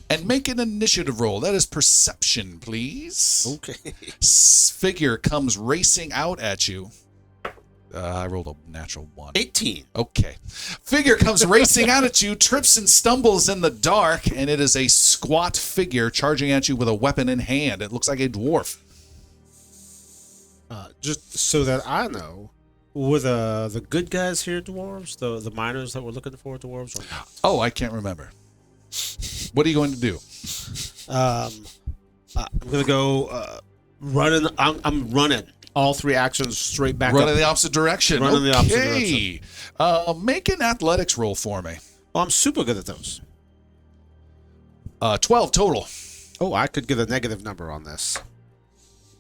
And make an initiative roll. That is perception, please. Okay. Figure comes racing out at you. I rolled a natural 1. 18. Okay. Figure comes racing out at you, trips and stumbles in the dark, and it is a squat figure charging at you with a weapon in hand. It looks like a dwarf. Just so that I know, Were the good guys here dwarves? The miners that were looking for dwarves or not? Oh, I can't remember. What are you going to do? I'm gonna go running. I'm running. All 3 actions straight back Run up. in the opposite direction. Run in the opposite Okay. Make an athletics roll for me. Oh, I'm super good at those. 12 total. Oh, I could get a negative number on this.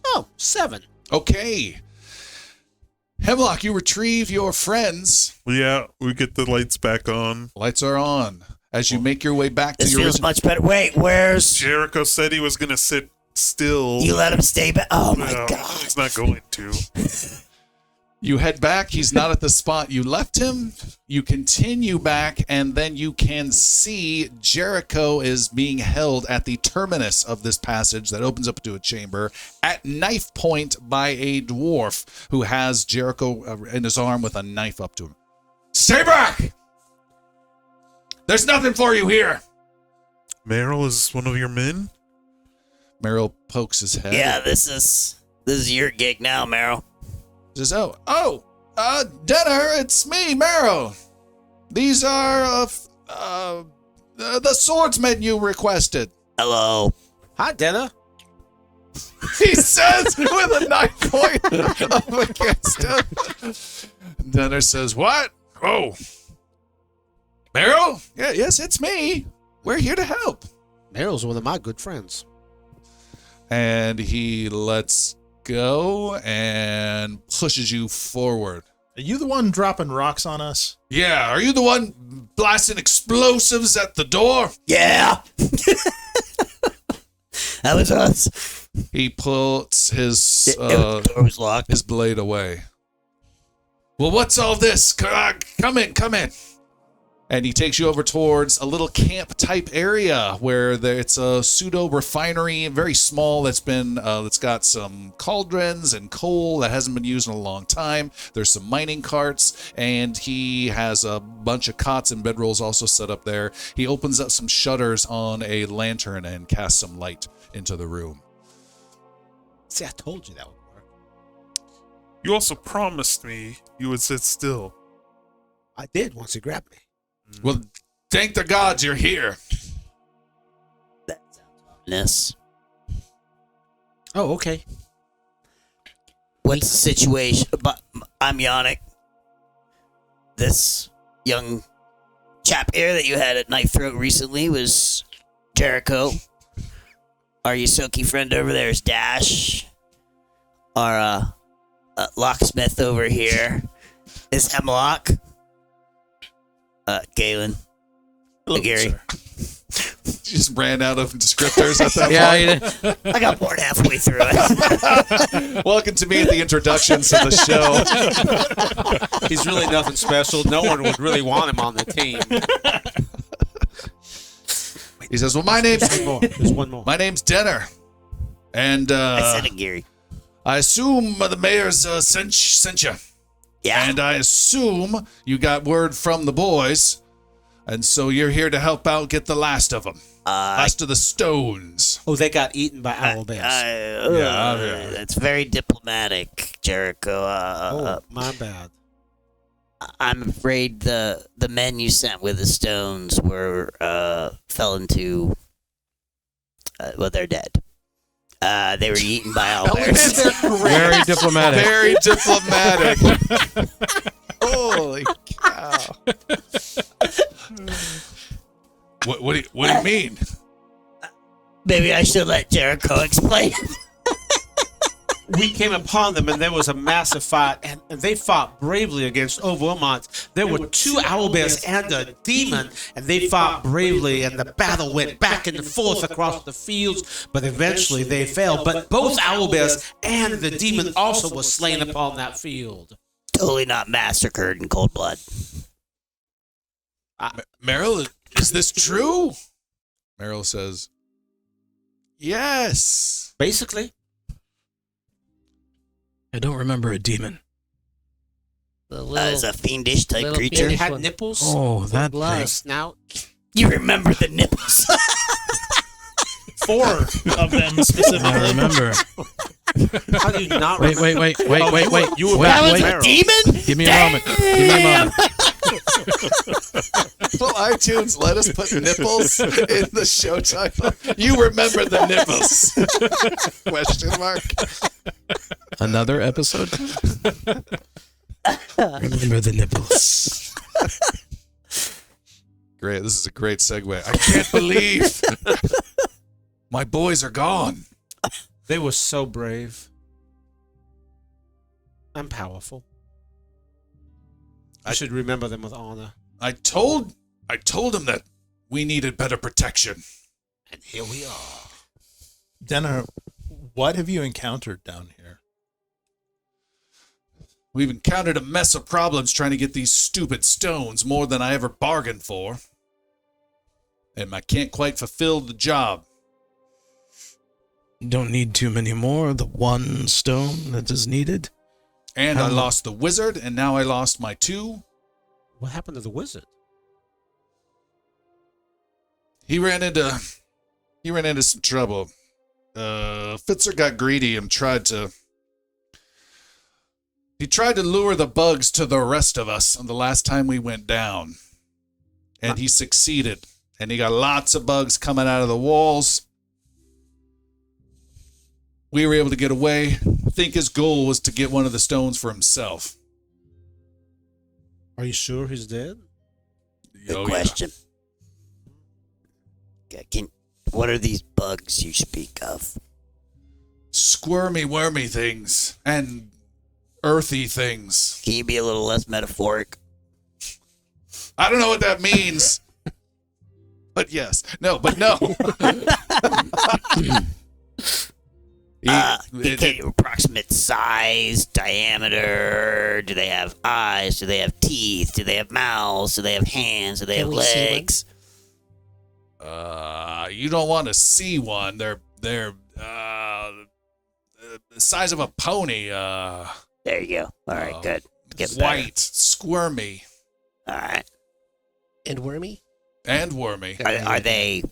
Oh, 7. Okay. Hemlock, you retrieve your friends. Yeah, we get the lights back on. Lights are on. As you make your way back to This your feels original... much better. Wait, where's... Jericho said he was going to sit still. You let him stay back? Oh, my No, God. he's not going to. You head back. He's not at the spot you left him. You continue back, and then you can see Jericho is being held at the terminus of this passage that opens up to a chamber at knife point by a dwarf who has Jericho in his arm with a knife up to him. Stay back! There's nothing for you here. Meryl is one of your men? Meryl pokes his head. Yeah, this is your gig now, Meryl. Says, Denner, it's me, Meryl. These are the swordsmen you requested. Hello. Hi, Denna. He says with a knife point up against him. Denner says, what? Oh. Meryl? Yeah, yes, it's me. We're here to help. Meryl's one of my good friends. And he lets go and pushes you forward. Are you the one dropping rocks on us? Yeah, are you the one blasting explosives at the door? Yeah. That was us. He pulls his The door was locked. his blade away. Well, what's all this? Come in. And he takes you over towards a little camp type area where it's a pseudo refinery, very small. That's got some cauldrons and coal that hasn't been used in a long time. There's some mining carts, and he has a bunch of cots and bedrolls also set up there. He opens up some shutters on a lantern and casts some light into the room. See, I told you that would work. You also promised me you would sit still. I did once he grabbed me. Well, thank the gods you're here. That sounds ominous. Oh, okay. What's the situation? But I'm Yannick. This young chap here that you had at Knife Throat recently was Jericho. Our Yosoki friend over there is Dash. Our locksmith over here is Hemlock. Galen. Hello, Gary. sir. Just ran out of descriptors at that point. I got bored halfway through it. Welcome to me at the introductions of the show. He's really nothing special. No one would really want him on the team. He says, well, my name's There's one more. My name's Denner, and I said it, Gary. I assume the mayor's sent you, Yeah. and I assume you got word from the boys, and so you're here to help out get the last of them, last of the stones. Oh, they got eaten by owl bears. Yeah. That's very diplomatic, Jericho. Oh, my bad. I'm afraid the men you sent with the stones were fell into. Well, they're dead. They were eaten by owlbears. Very diplomatic. Very diplomatic. Holy cow! What do you mean? Maybe I should let Jericho explain. We came upon them, and there was a massive fight, and they fought bravely against Overmont. There were 2 owlbears and a demon, and they fought bravely, and the battle went back and forth across the fields, but eventually they fell. But both owlbears and the demon also were slain upon that field. Totally not massacred in cold blood. Meryl, is this true? Meryl says, yes. Basically. I don't remember a demon. The little, As a fiendish type little creature. It fiendish had one. nipples, Oh, that blood. thing. snout. You remember the nipples. 4 of them specifically. I remember. How do you not Wait. You were Wait, back That was with a Meryl. demon? Give me a moment. Give me a moment. Will iTunes let us put nipples in the show title? You remember the nipples? Question mark. Another episode? Remember the nipples. Great. This is a great segue. I can't believe my boys are gone. They were so brave. And powerful. I should remember them with honor. I told him that we needed better protection. And here we are. Denner, what have you encountered down here? We've encountered a mess of problems trying to get these stupid stones, more than I ever bargained for. And I can't quite fulfill the job. You don't need too many more. The one stone that is needed. And I lost the wizard, and now I lost my 2. What happened to the wizard? He ran into some trouble. Fitzer got greedy and tried to lure the bugs to the rest of us on the last time we went down. And he succeeded. And he got lots of bugs coming out of the walls. We were able to get away. I think his goal was to get one of the stones for himself. Are you sure he's dead? Good Oh, question. What are these bugs you speak of? Squirmy, wormy things and earthy things. Can you be a little less metaphoric? I don't know what that means. But yes. No. Approximate size, diameter. Do they have eyes? Do they have teeth? Do they have mouths? Do they have hands? Do they Can have we see one? legs? You don't want to see one. They're the size of a pony. There you go. All right, good. Get White, squirmy, better. All right. And wormy? and wormy. Are they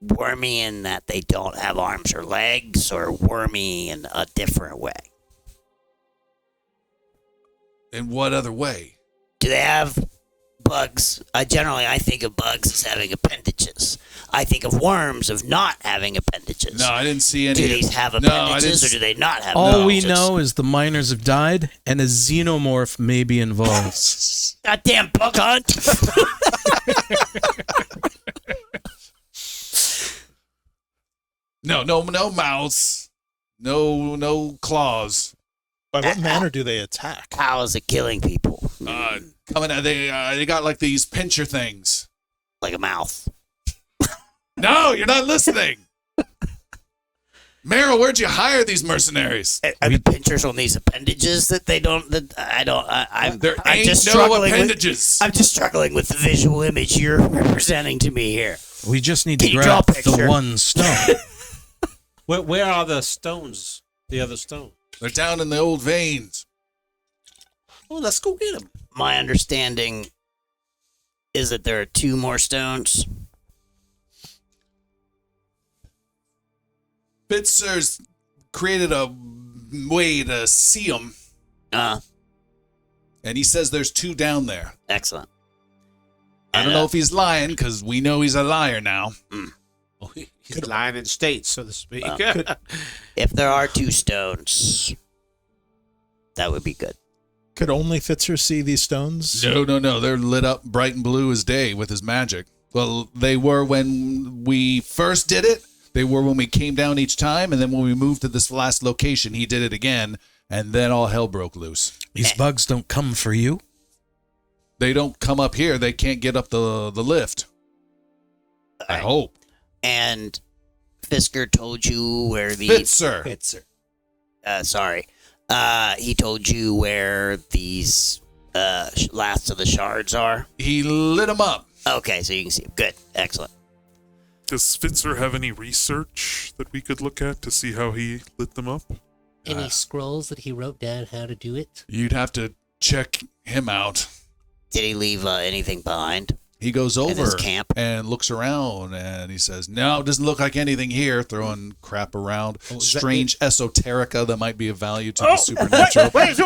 wormy in that they don't have arms or legs, or wormy in a different way? In what other way? Do they have bugs? I think of bugs as having appendages. I think of worms of not having appendages. No, I didn't see any. Do these have No, I appendages, didn't or do they not have All we appendages? know is the miners have died and a xenomorph may be involved. Goddamn bug hunt! No mouths. No claws. By what manner do they attack? How is it killing people? Coming out, they got like these pincher things. Like a mouth. No, you're not listening. Meryl, where'd you hire these mercenaries? Are the pinchers on these appendages that they don't? I'm There I'm ain't just no struggling appendages. I'm just struggling with the visual image you're representing to me here. We just need Can to you draw a grab the picture? one stone. Where are the stones? The other stones? They're down in the old veins. Oh, let's go get them. My understanding is that there are 2 more stones. Fitzer's created a way to see them, and he says there's 2 down there. Excellent. I don't know if he's lying, because we know he's a liar now. Oh, he's lying in states, so to speak. If there are 2 stones, that would be good. Could only Fitzer see these stones? No. They're lit up bright and blue as day with his magic. Well, they were when we first did it. They were when we came down each time. And then when we moved to this last location, he did it again. And then all hell broke loose. These bugs don't come for you. They don't come up here. They can't get up the lift. I hope. And Fisker told you where the Fitzer. sorry. He told you where these last of the shards are. He lit them up. Okay, so you can see them. Good, excellent. Does Spitzer have any research that we could look at to see how he lit them up? Any scrolls that he wrote down how to do it? You'd have to check him out. Did he leave anything behind? He goes in his over camp. and looks around, and he says, "No, it doesn't look like anything here." Throwing crap around, strange esoterica that might be of value to the supernatural. What is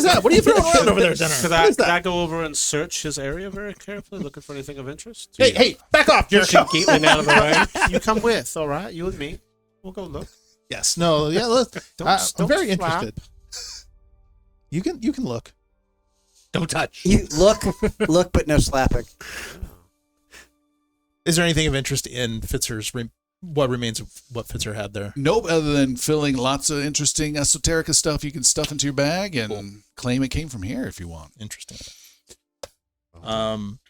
that? What are you throwing around over there, Jenner? Could I go over and search his area very carefully, looking for anything of interest? Hey, back off, jerk. Caitlin out of the way. You come with, all right? You and me. We'll go look. Yes. No. Yeah. I'm don't very flap. interested. You can look. Don't touch. You look, but no slapping. Is there anything of interest in Fitzer's? What remains of what Fitzer had there? Nope, other than filling lots of interesting esoterica stuff you can stuff into your bag and claim it came from here if you want. Interesting.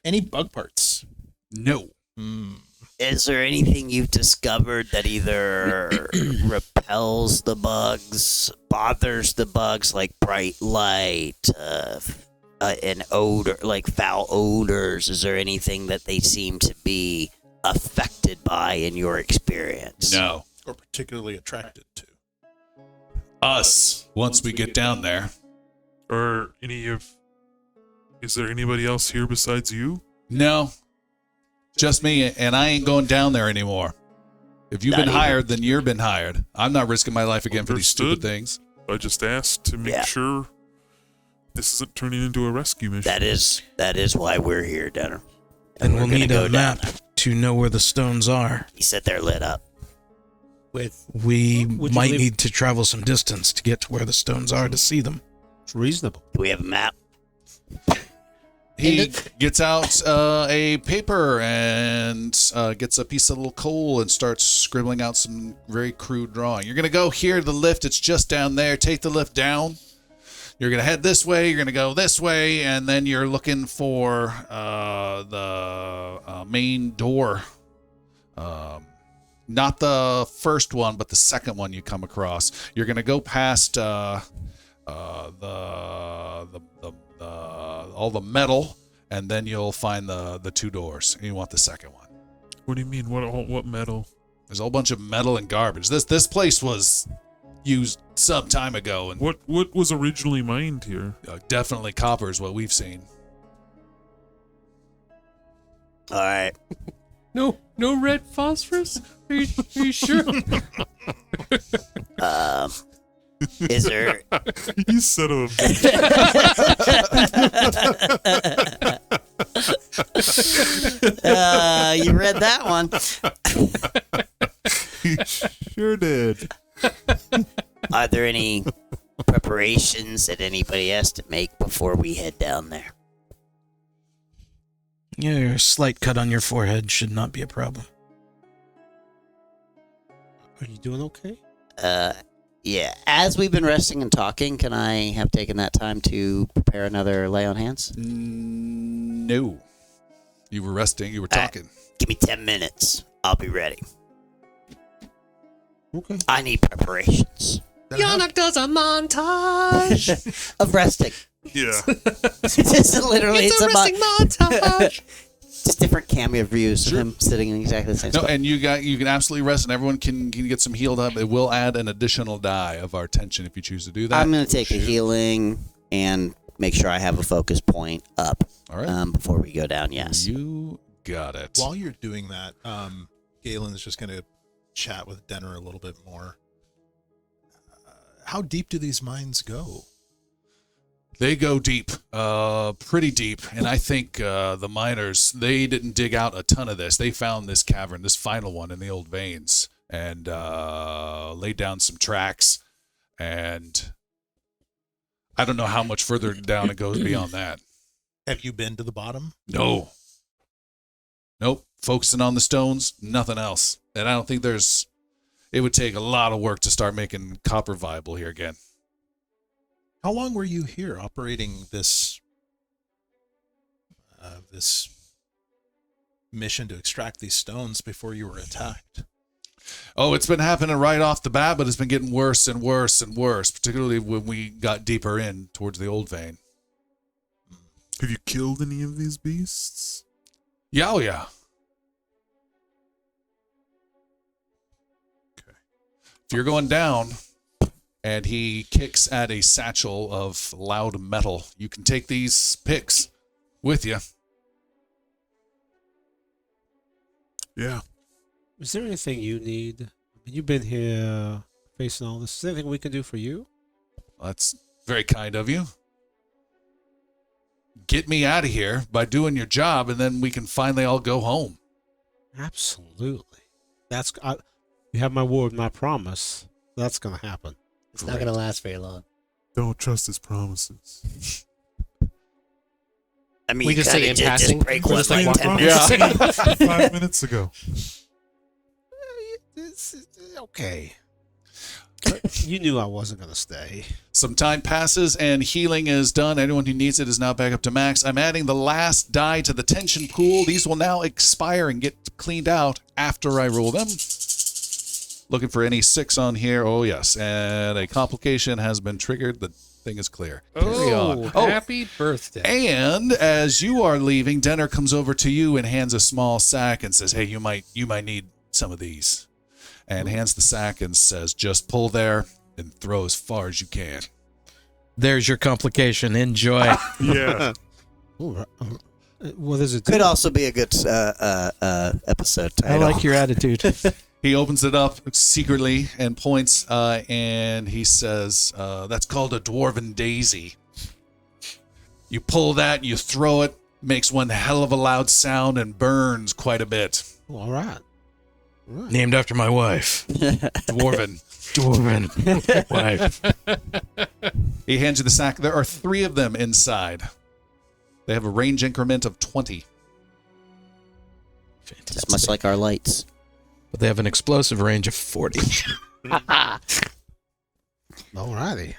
Any bug parts? No. Is there anything you've discovered that either repels the bugs, bothers the bugs, like bright light, an odor, like foul odors? Is there anything that they seem to be affected by in your experience? No. Or particularly attracted to? Us, once we get down there. Is there anybody else here besides you? No. Just me, and I ain't going down there anymore. If you've Not been even. hired, then you've been hired. I'm not risking my life again for these stupid Understood. things. I just asked to make sure this isn't turning into a rescue mission. That is why we're here, Denner. And we're we'll gonna need go a down map there. to know where the stones are. You sit there lit up. With We Would you might believe- need to travel some distance to get to where the stones are to see them. It's reasonable. Do we have a map? He gets out a paper and gets a piece of little coal and starts scribbling out some very crude drawing. You're going to go here to the lift. It's just down there. Take the lift down. You're going to head this way. You're going to go this way. And then you're looking for the main door. Not the first one, but the second one you come across. You're going to go past all the metal, and then you'll find the two doors. And you want the second one. What do you mean? What metal? There's a whole bunch of metal and garbage. This place was used some time ago, and What was originally mined here? definitely copper is what we've seen. All right. no red phosphorus. Are you sure? Is there? You son of a You read that one. sure did. Are there any preparations that anybody has to make before we head down there? Yeah, a slight cut on your forehead should not be a problem. Are you doing okay? Yeah. As we've been resting and talking, can I have taken that time to prepare another lay on hands? No. You were resting. You were All right. talking. Give me 10 minutes. I'll be ready. Okay. I need preparations Yannick does a montage. of resting. Yeah. It's literally It's a resting montage. just different cameo views Sure. of him sitting in exactly the same No, spot. and you can absolutely rest, and everyone can get some healed up. It will add an additional die of our tension if you choose to do that. I'm going to take a healing and make sure I have a focus point up All right. before we go down. Yes. You got it. While you're doing that, Galen is just going to chat with Denner a little bit more. How deep do these mines go? They go deep, pretty deep, and I think the miners, they didn't dig out a ton of this. They found this cavern, this final one in the old veins, and laid down some tracks, and I don't know how much further down it goes beyond that. Have you been to the bottom? No. Nope. Focusing on the stones, nothing else. And I don't think it would take a lot of work to start making copper viable here again. How long were you here operating this mission to extract these stones before you were attacked? Oh, it's been happening right off the bat, but it's been getting worse and worse and worse, particularly when we got deeper in towards the old vein. Have you killed any of these beasts? Yeah, oh yeah. Okay. If you're going down and he kicks at a satchel of loud metal, you can take these picks with you. Yeah. Is there anything you need? I mean, you've been here facing all this. Is there anything we can do for you? That's very kind of you. Get me out of here by doing your job, and then we can finally all go home. Absolutely. You have my word, my promise. That's going to happen. It's not going to last very long. Don't trust his promises. I mean, We you just say kinda in just passing? break We're one just like like walking 10 around. minutes. 5 minutes ago. It's okay. You knew I wasn't going to stay. Some time passes and healing is done. Anyone who needs it is now back up to max. I'm adding the last die to the tension pool. These will now expire and get cleaned out after I roll them. Looking for any 6 on here. Oh, yes. And a complication has been triggered. The thing is clear. Carry on. Happy birthday. And as you are leaving, Denner comes over to you and hands a small sack and says, hey, you might need some of these. And hands the sack and says, just pull there and throw as far as you can. There's your complication. Enjoy. Yeah. Ooh, what is it? Could also be a good episode I title. like your attitude. He opens it up secretly and points, and he says, that's called a dwarven daisy. You pull that and you throw it, makes one hell of a loud sound and burns quite a bit. Oh, all right. All right. Named after my wife. Dwarven. Dwarven wife. He hands you the sack. There are 3 of them inside. They have a range increment of 20. Just much like our lights. But they have an explosive range of 40. All righty.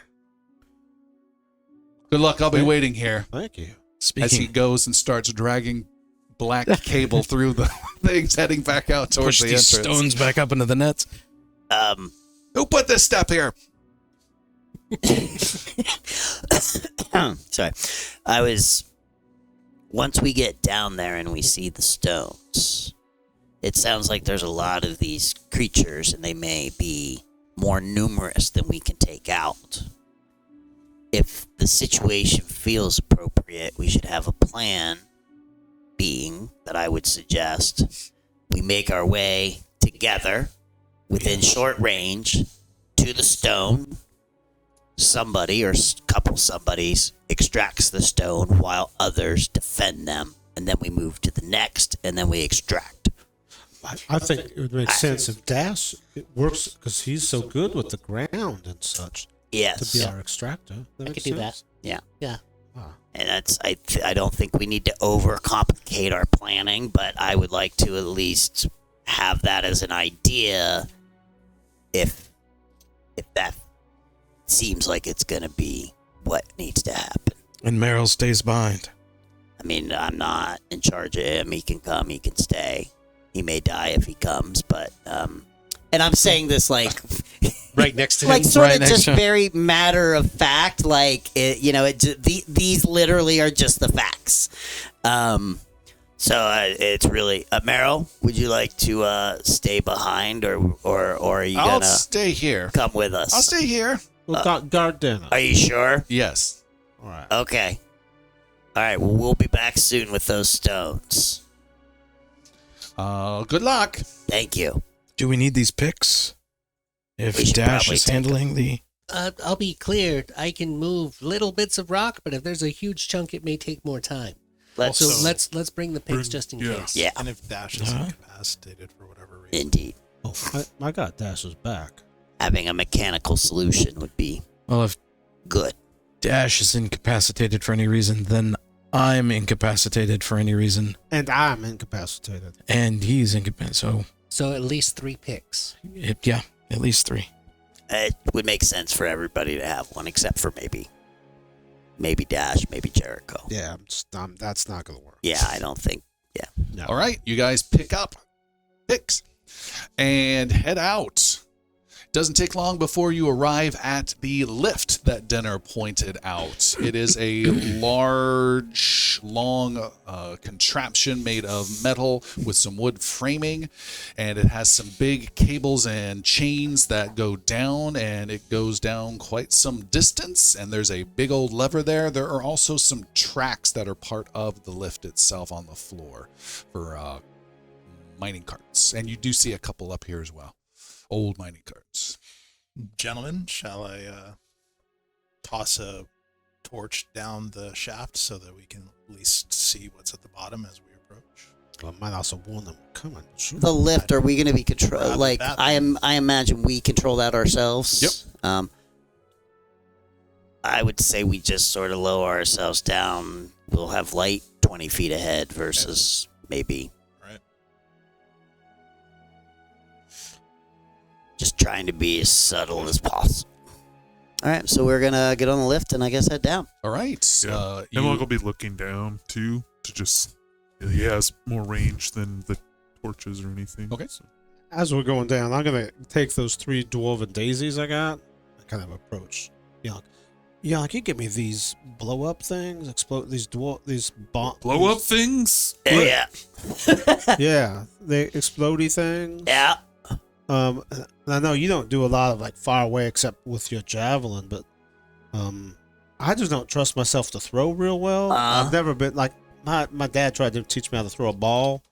Good luck. I'll be waiting here. Thank you. As he Speaking, goes and starts dragging black cable through the things, heading back out towards push the these entrance. stones back up into the nets. Who put this stuff here? Sorry. Once we get down there and we see the stones, it sounds like there's a lot of these creatures and they may be more numerous than we can take out. If the situation feels appropriate, we should have a plan, being that I would suggest we make our way together within short range to the stone. Somebody or couple somebodies extracts the stone while others defend them, and then we move to the next, and then we extract. I think it would make sense if Dash it works because he's so good with the ground and such to Yes. be our extractor. That I makes could do that. sense. Yeah. Yeah. Ah. And that's I don't think we need to overcomplicate our planning, but I would like to at least have that as an idea if that seems like it's going to be what needs to happen. And Meryl stays behind. I mean, I'm not in charge of him. He can come, he can stay. He may die if he comes, but and I'm saying this like Right next to like him. sort Right of next just to him. very matter of fact, like these literally are just the facts. So it's really Meryl, would you like to stay behind or are you I'll gonna stay here. come with us? I'll stay here. Well, guard dinner. Are you sure? Yes. All right. Okay. All right. Well, we'll be back soon with those stones. Good luck. Thank you. Do we need these picks? If We should Dash probably is take handling the... I'll be clear. I can move little bits of rock, but if there's a huge chunk, it may take more time. Let's So Also- let's bring the picks just in Yeah. case. yeah, And if Dash is incapacitated for whatever reason. indeed. Oh, I got Dash's back. Having a mechanical solution would be Well, if good. Dash is incapacitated for any reason, then I'm incapacitated for any reason. And I'm incapacitated. And he's incapacitated, so... So at least 3 picks. yeah, at least 3. It would make sense for everybody to have one, except for maybe Dash, maybe Jericho. Yeah, that's not going to work. Yeah, I don't think. Yeah. No. All right, you guys pick up picks and head out. Doesn't take long before you arrive at the lift that Denner pointed out. It is a large long contraption made of metal with some wood framing, and it has some big cables and chains that go down, and it goes down quite some distance, and there's a big old lever there. There are also some tracks that are part of the lift itself on the floor for mining carts, and you do see a couple up here as well. Old mining carts. Gentlemen, shall I toss a torch down the shaft so that we can at least see what's at the bottom as we approach? I might also warn them we're coming. Sure. The lift, are we going to be control? Rather Like that I imagine we control that ourselves. Yep. I would say we just sort of lower ourselves down. We'll have light 20 feet ahead versus maybe Right. just trying to be as subtle as possible. All right, so we're gonna get on the lift and I guess head down. All right. Yeah. Hemlock will be looking down too to just. He has more range than the torches or anything. Okay. So. As we're going down, I'm gonna take those 3 dwarven daisies I got. I kind of approach Yonk. Yonk, you give me these blow up things, explode these bomb Blow up things? Yeah. Yeah, they explodey things. Yeah. I know you don't do a lot of like far away except with your javelin, but I just don't trust myself to throw real well. I've never been like my dad tried to teach me how to throw a ball.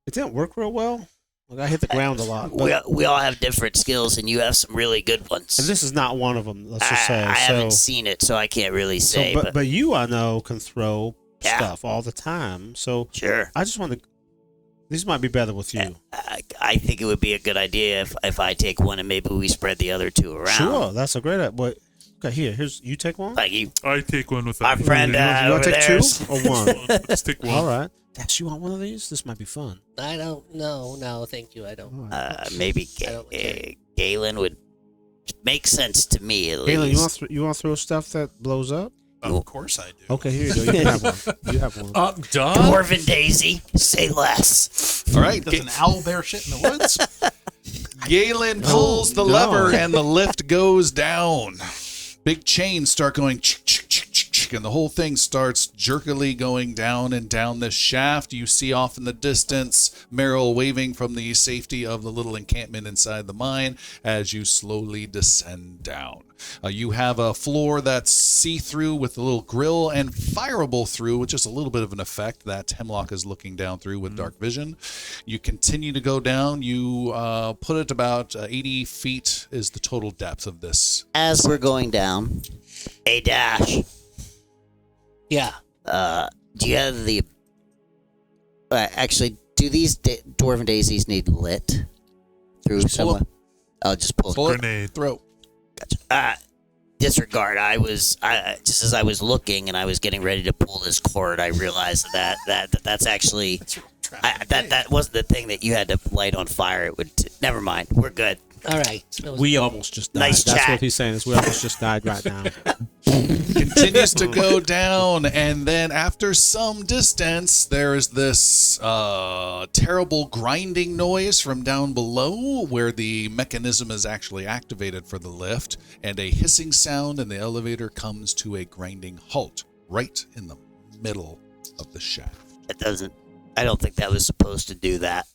It didn't work real well. Like I hit the ground a lot. But, We all have different skills, and you have some really good ones. and this is not one of them. Let's just say. I so, haven't seen it, so I can't really so, say. but you I know can throw Yeah. stuff all the time. So Sure. I just want to. These might be better with you. I think it would be a good idea if I take one and maybe we spread the other 2 around. Sure, that's a great idea. But okay, here's you take one. Like you, I take one with our friend you want over to take there. 2 or 1? Let's take one. All right. Dash, you want one of these? This might be fun. I don't know. No, thank you. I don't. All right. Maybe I don't care. Galen would make sense to me at Galen, least. you want to throw stuff that blows up? Of course I do. Okay, here you go. You can have one. You have one. Duh. Dwarven Daisy, say less. All right. Does an owl bear shit in the woods? Galen pulls the no. lever and the lift goes down. Big chains start going and the whole thing starts jerkily going down and down this shaft. You see off in the distance Merrill waving from the safety of the little encampment inside the mine as you slowly descend down. You have a floor that's see-through with a little grill and fireable through with just a little bit of an effect that Hemlock is looking down through with dark vision. You continue to go down. You put it about 80 feet is the total depth of this. As we're going down, a dash. Yeah. Do you have the? Actually, do these dwarven daisies need lit through Just pull someone? I'll just pull. Pull it, Grenade. throw. Gotcha. Disregard. I just as I was looking and I was getting ready to pull this cord, I realized that's actually that wasn't the thing that you had to light on fire. It would. Never mind. We're good. All right. That was- We almost just died. Nice That's chat. what he's saying is we almost just died right now. Continues to go down, and then after some distance, there is this terrible grinding noise from down below where the mechanism is actually activated for the lift, and a hissing sound, and the elevator comes to a grinding halt right in the middle of the shaft. It doesn't. I don't think that was supposed to do that.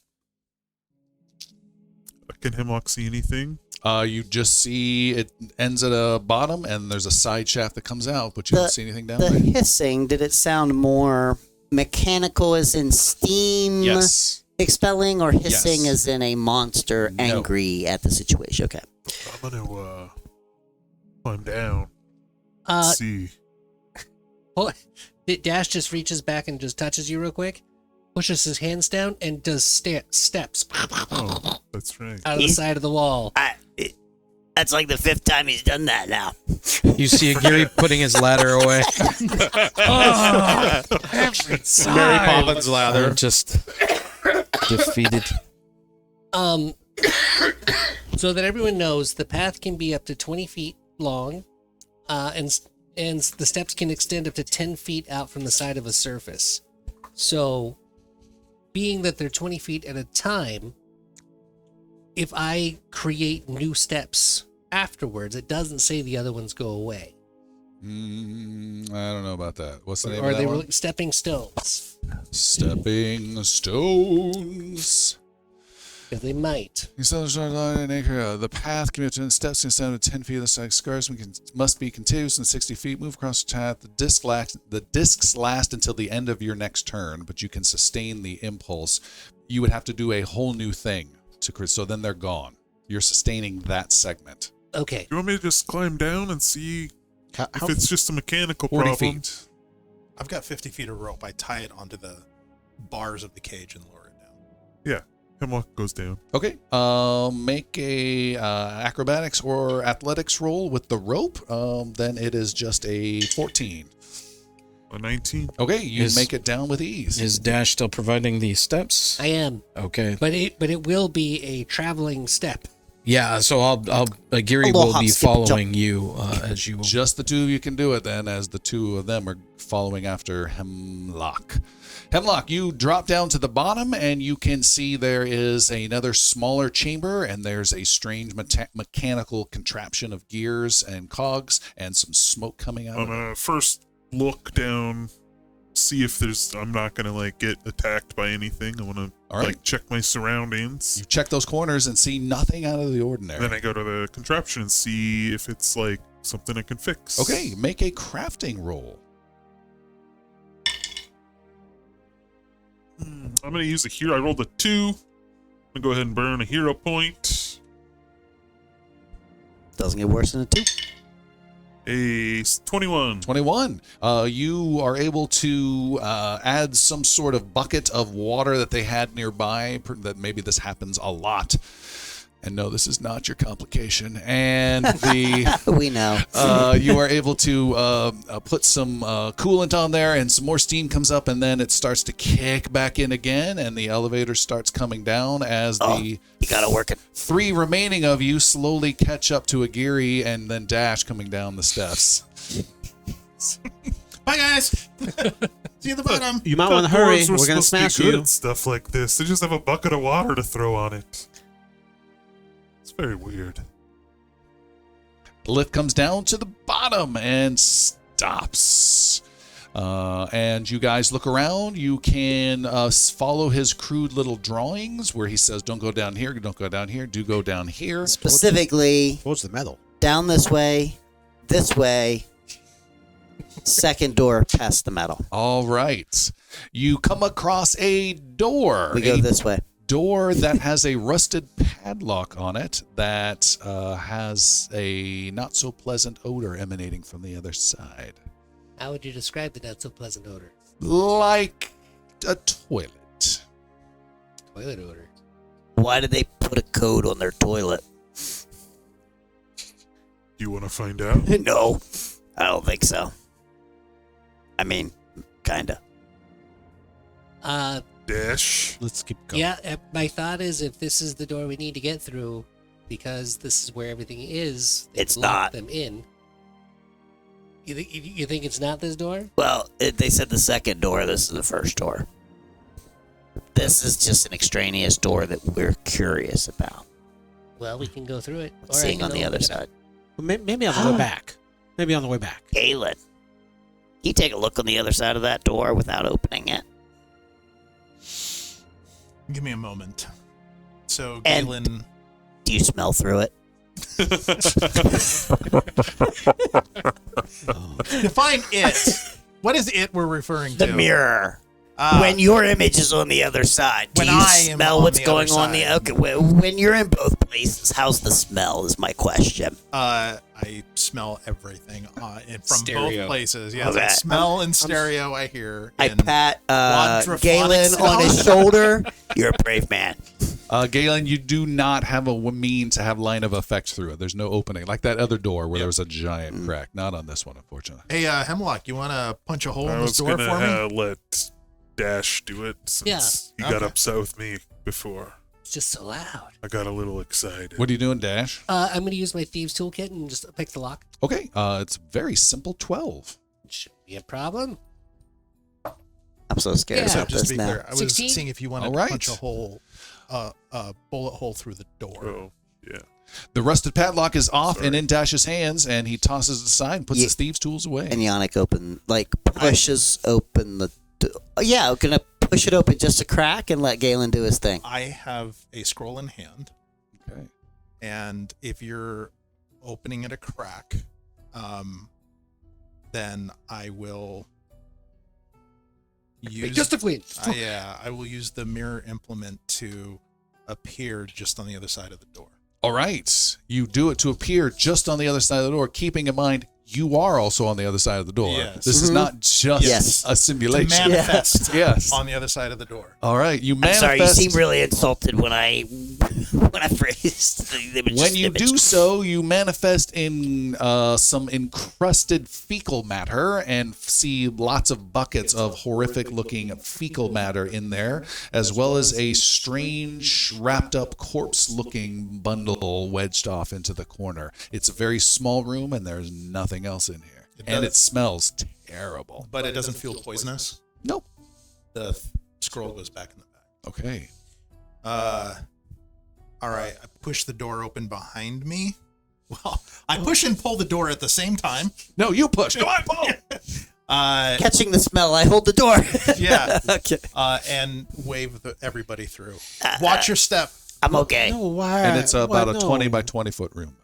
Can Hemlock see anything? You just see it ends at a bottom, and there's a side shaft that comes out, but you don't see anything down The there. hissing, did it sound more mechanical as in steam Yes. expelling, or hissing Yes. as in a monster No. angry at the situation? Okay. I'm gonna climb down. Uh, See. Dash just reaches back and just touches you real quick, pushes his hands down, and does steps Oh, that's right. out of the side of the wall. That's like the 5th time he's done that now. You see Gary putting his ladder away. Mary Poppins I'm ladder. just defeated. So that everyone knows, the path can be up to 20 feet long, and the steps can extend up to 10 feet out from the side of a surface. So, being that they're 20 feet at a time, if I create new steps afterwards, it doesn't say the other ones go away. I don't know about that. What's the name Or of that they one? were stepping stones. Stepping Stones. If they might. The path can be up to 10 steps instead of 10 feet of the side scars. Must be continuous and 60 feet. Move across the path. The discs last until the end of your next turn, but you can sustain the impulse. You would have to do a whole new thing so then they're gone. You're sustaining that segment. Okay. You want me to just climb down and see How, if it's just a mechanical 40 problem? feet. I've got 50 feet of rope. I tie it onto the bars of the cage and lower it down. Yeah, Hemlock goes down. Okay. Make a acrobatics or athletics roll with the rope. Then it is just a 14. A 19. Okay, you Is- make it down with ease. Is Dash still providing the steps? I am. Okay. But it will be a traveling step. Yeah, so I'll Geary A little will hop, be skip, and jump. following you as you. Just the two of you can do it then, as the two of them are following after Hemlock. Hemlock, you drop down to the bottom and you can see there is another smaller chamber and there's a strange mechanical contraption of gears and cogs and some smoke coming out I'm of it. gonna first look down, see if I'm not gonna like get attacked by anything. I wanna All right. like check my surroundings. You check those corners and see nothing out of the ordinary. Then I go to the contraption and see if it's like something I can fix. Okay, make a crafting roll. I'm gonna use a hero. I rolled a 2. I'm gonna go ahead and burn a hero point. Doesn't get worse than a 2. A 21. 21. You are able to add some sort of bucket of water that they had nearby. That maybe this happens a lot. And no, this is not your complication. And We know. you are able to put some coolant on there, and some more steam comes up, and then it starts to kick back in again, and the elevator starts coming down as the You gotta work it. 3 remaining of you slowly catch up to Aguirre and then Dash coming down the steps. Bye, guys. See you at the bottom. You might Thought want to hurry. dwarves were We're going to supposed smash be good you. at stuff like this. They just have a bucket of water to throw on it. It's very weird. The lift comes down to the bottom and stops. And you guys look around. You can follow his crude little drawings where he says, don't go down here, don't go down here, do go down here. Specifically, What's the metal? down this way, second door past the metal. All right. You come across a door. We go a this way. door that has a rusted padlock on it that has a not so pleasant odor emanating from the other side. How would you describe the not so pleasant odor? Like a toilet. Toilet odor. Why did they put a code on their toilet? Do you want to find out? No, I don't think so. I mean, kinda. Dash. Let's keep going. Yeah, my thought is if this is the door we need to get through, because this is where everything is, they It's lock not. them in. You think it's not this door? Well, they said the second door. This is the first door. This is just an extraneous door that we're curious about. Well, we can go through it. Or I Seeing can on the open other it. side. Well, maybe on the way back. Maybe on the way back. Galen, can you take a look on the other side of that door without opening it? Give me a moment. So, And- Galen. Do you smell through it? Define it. What is it we're referring to? The mirror. Uh, When your image is on the other side, do when you I am smell on what's the going other on the? side. Okay, when you're in both places, how's the smell? Is my question. I smell everything and from Stereo. both places. Yes, Okay. I smell in stereo. I hear. I in pat quadraphonic Galen on his sound. shoulder. You're a brave man. Galen, you do not have a mean to have line of effect through it. There's no opening. Like that other door where there was a giant crack. Not on this one, unfortunately. Hey, Hemlock, you want to punch a hole I in was this door gonna for me? let Dash do it since he got okay. upset with me before. It's just so loud. I got a little excited. What are you doing, Dash? I'm going to use my thieves toolkit and just pick the lock. Okay, it's very simple 12. Shouldn't be a problem. I'm so scared Yeah. So about just this to be now. clear, I was 16? seeing if you wanted All to right. punch a hole, bullet hole through the door. Oh, Yeah. The rusted padlock is off Sorry. and in Dash's hands, and he tosses it aside and puts Ye- his thieves' tools away. And Yannick pushes open the yeah, gonna push it open just a crack and let Galen do his thing. I have a scroll in hand, Okay. and if you're opening it a crack, then I will use Just a queen. I will use the mirror implement to appear just on the other side of the door. All right. You do it to appear just on the other side of the door, keeping in mind you are also on the other side of the door. Yes. This is not just Yes. a To simulation. manifest Yes. on the other side of the door. All right. You I'm manifest. sorry, you seem really insulted when I phrased the image. When you do so, you manifest in some encrusted fecal matter and see lots of buckets of horrific looking fecal matter in there, as well as a strange wrapped up corpse looking bundle wedged off into the corner. It's a very small room and there's nothing else in here. And it smells terrible. But it doesn't feel poisonous. Nope. The scroll goes back in the bag. Okay. All right, I push the door open behind me. Well, I push and pull the door at the same time. No, you push. Come on, Paul. Catching the smell, I hold the door. Yeah, Okay. and wave everybody through. Watch your step. I'm okay. No, why? And it's about why a no? 20 by 20 foot room.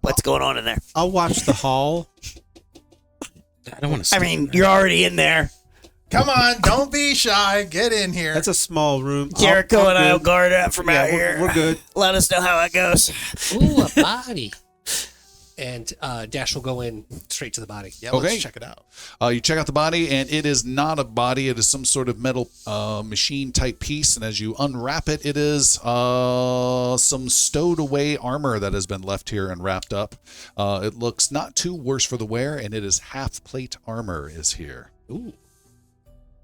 What's going on in there? I'll watch the hall. I don't want to. I mean, you're already in there. Come on, don't be shy. Get in here. That's a small room. Jericho I'm and I'll good. guard it from Yeah, out here. we're good. Let us know how it goes. Ooh, a body. And Dash will go in straight to the body. yeah, Okay. let's check it out. You check out the body, and it is not a body. It is some sort of metal machine type piece. And as you unwrap it, it is some stowed away armor that has been left here and wrapped up. It looks not too worse for the wear, and it is half plate armor is here. Ooh.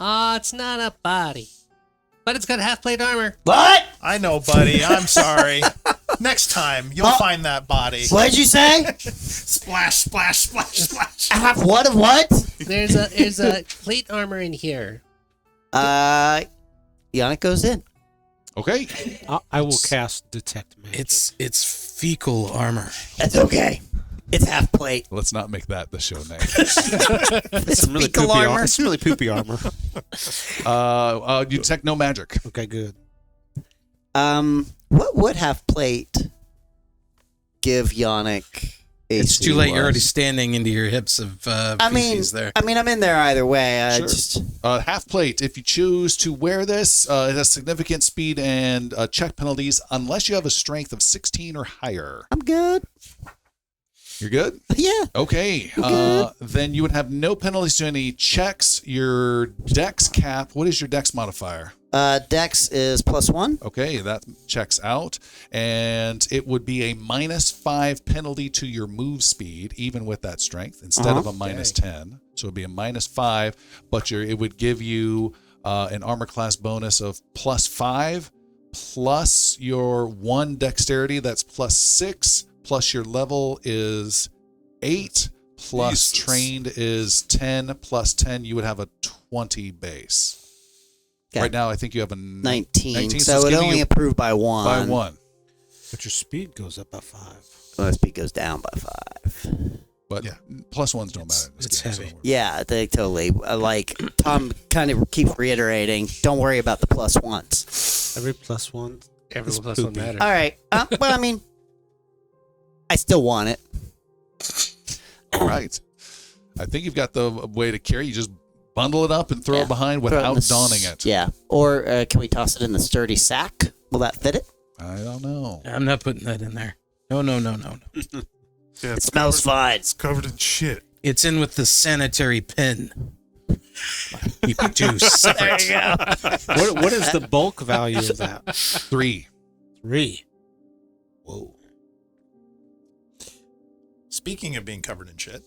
It's not a body. But it's got half plate armor. What? I know, buddy. I'm sorry. Next time, you'll find that body. What did you say? Splash, splash, splash, splash. Half what of what? There's a plate armor in here. Yannick goes in. Okay. I will cast detect magic. It's fecal armor. That's okay. It's half plate. Let's not make that the show name. It's really fecal poopy armor. It's really poopy armor. You detect no magic. Okay, good. What would half plate give Yannick? It's AC too late. You're already was? standing into your hips of I mean, feces there. I'm in there either way. Sure. Just Half plate. If you choose to wear this, it has significant speed and check penalties unless you have a strength of 16 or higher. I'm good. You're good? Yeah. Okay. Then you would have no penalties to any checks. Your dex cap. What is your dex modifier? Dex is +1. Okay, that checks out. And it would be a -5 penalty to your move speed, even with that strength, instead of a -10. So it would be a -5, but it would give you an armor class bonus of +5, plus your 1 dexterity, that's +6, plus your level is 8, plus Jesus. trained is 10, plus 10, you would have a 20 base. Okay. Right now, I think you have a 19. 19, So it's it giving only you improved by 1. by 1. But your speed goes up by 5. Well, speed goes down by 5. But Yeah. +1s don't matter. in this it's game, heavy. so- Yeah, they totally. Like Tom kind of keeps reiterating, don't worry about the +1s. Every +1. Every It's plus one poopy. matters. All right. But I mean, I still want it. All right. I think you've got the way to carry. You just bundle it up and throw Yeah. it behind Throw it in without the s- donning it. Yeah. Or can we toss it in the sturdy sack? Will that fit it? I don't know. I'm not putting that in there. No. Yeah, It smells fine. It's covered in shit. It's in with the sanitary pin. You could do separate. What is the bulk value of that? 3. 3. Whoa. Speaking of being covered in shit,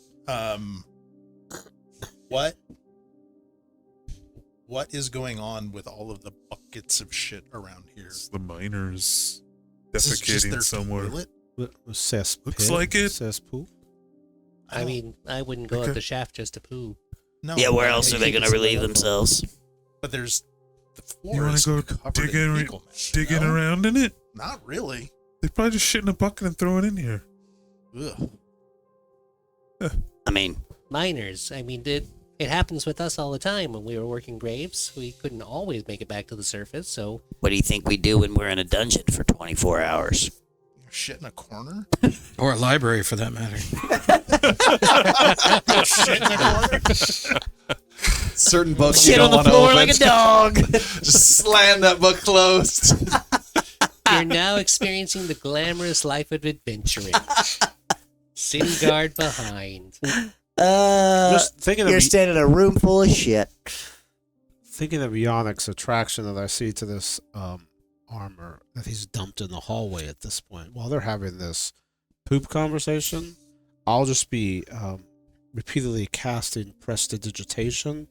what is going on with all of the buckets of shit around here? It's the miners Is this just defecating their somewhere. toilet? Cesspit. Looks like it. Cesspool. I mean, I wouldn't go up the shaft just to poo. No. Yeah, where else are they Keep going to it relieve simple. themselves? But there's the You floor want is to go covered in digging fecal matter, digging no? around in it? Not really. They probably just shit in a bucket and throw it in here. Ugh. I mean, Miners. I mean, it happens with us all the time when we were working graves. We couldn't always make it back to the surface, so what do you think we do when we're in a dungeon for 24 hours? Shit in a corner. Or a library for that matter. Shit in a corner. Certain books you Shit don't on the want to floor open. like a dog. Just slam that book closed. you're now experiencing the glamorous life of adventuring. City guard behind. Just thinking You're of standing in a room full of shit. thinking of Yannick's attraction that I see to this armor that he's dumped in the hallway at this point. While they're having this poop conversation, I'll just be repeatedly casting prestidigitation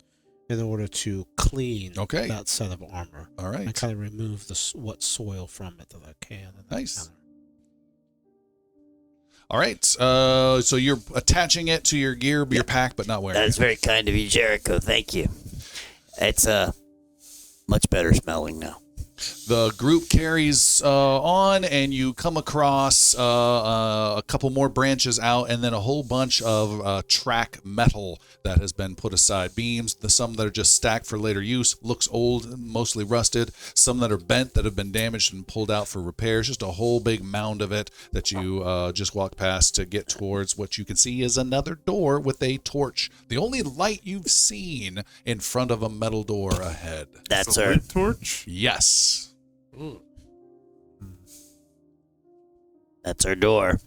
in order to clean Okay. that set of armor. All I right. kind of remove what soil from it that I can. And then Nice. kinda- All right. So you're attaching it to your gear, your pack, but not wearing That is it. very kind of you, Jericho. Thank you. It's much better smelling now. The group carries on, and you come across a couple more branches out, and then a whole bunch of track metal that has been put aside. Beams, some that are just stacked for later use, looks old, mostly rusted. Some that are bent, that have been damaged and pulled out for repairs. Just a whole big mound of it that you just walk past to get towards what you can see is another door with a torch. The only light you've seen in front of a metal door ahead. That's It's a our lit torch. Yes. that's our door.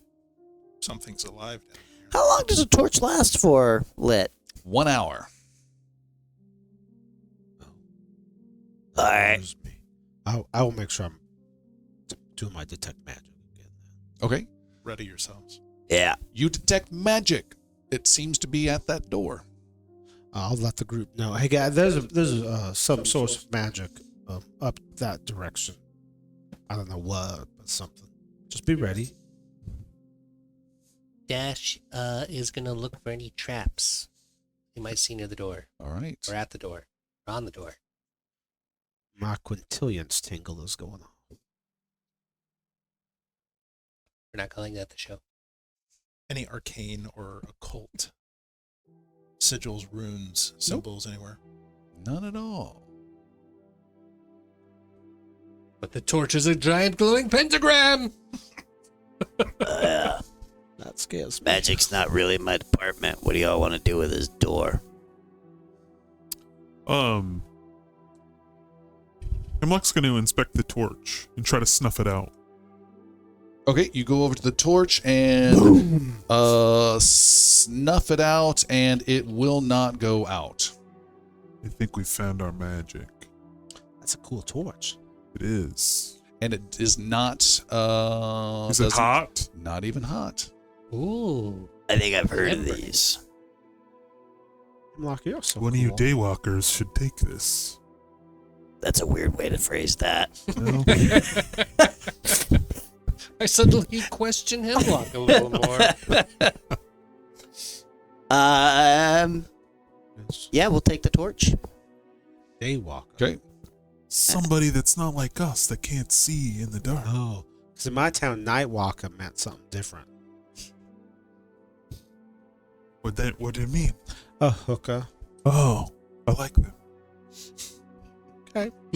Something's alive down here. How long does a torch last for lit? 1 hour. All right. There's me. I will make sure I'm doing my detect magic again. Okay. Ready yourselves. Yeah. You detect magic. It seems to be at that door. I'll let the group know. Hey guys, there's some source of magic up that direction. I don't know what, but something. Just be ready. Dash is going to look for any traps you might see near the door, All right. or at the door, or on the door. My quintillions tingle is going on. We're not calling that the show. Any arcane or occult sigils, runes, symbols anywhere? None at all. But the torch is a giant glowing pentagram! Uh, That scares me. magic's not really my department. What do y'all want to do with this door? Hemlock's going to inspect the torch and try to snuff it out. Okay, you go over to the torch and snuff it out, and it will not go out. I think we found our magic. That's a cool torch. It is. And it is not. Is it doesn't- hot? Not even hot. Ooh. I think I've heard of Remember. these. Hemlock, you're so One of you cool. daywalkers should take this. That's a weird way to phrase that. Well, I suddenly question Hemlock a little more. Yeah, we'll take the torch. Daywalker. Okay. somebody that's not like us that can't see in the dark. Oh, because in my town, Nightwalker meant something different. What did it mean? A hooker. Oh, I like that.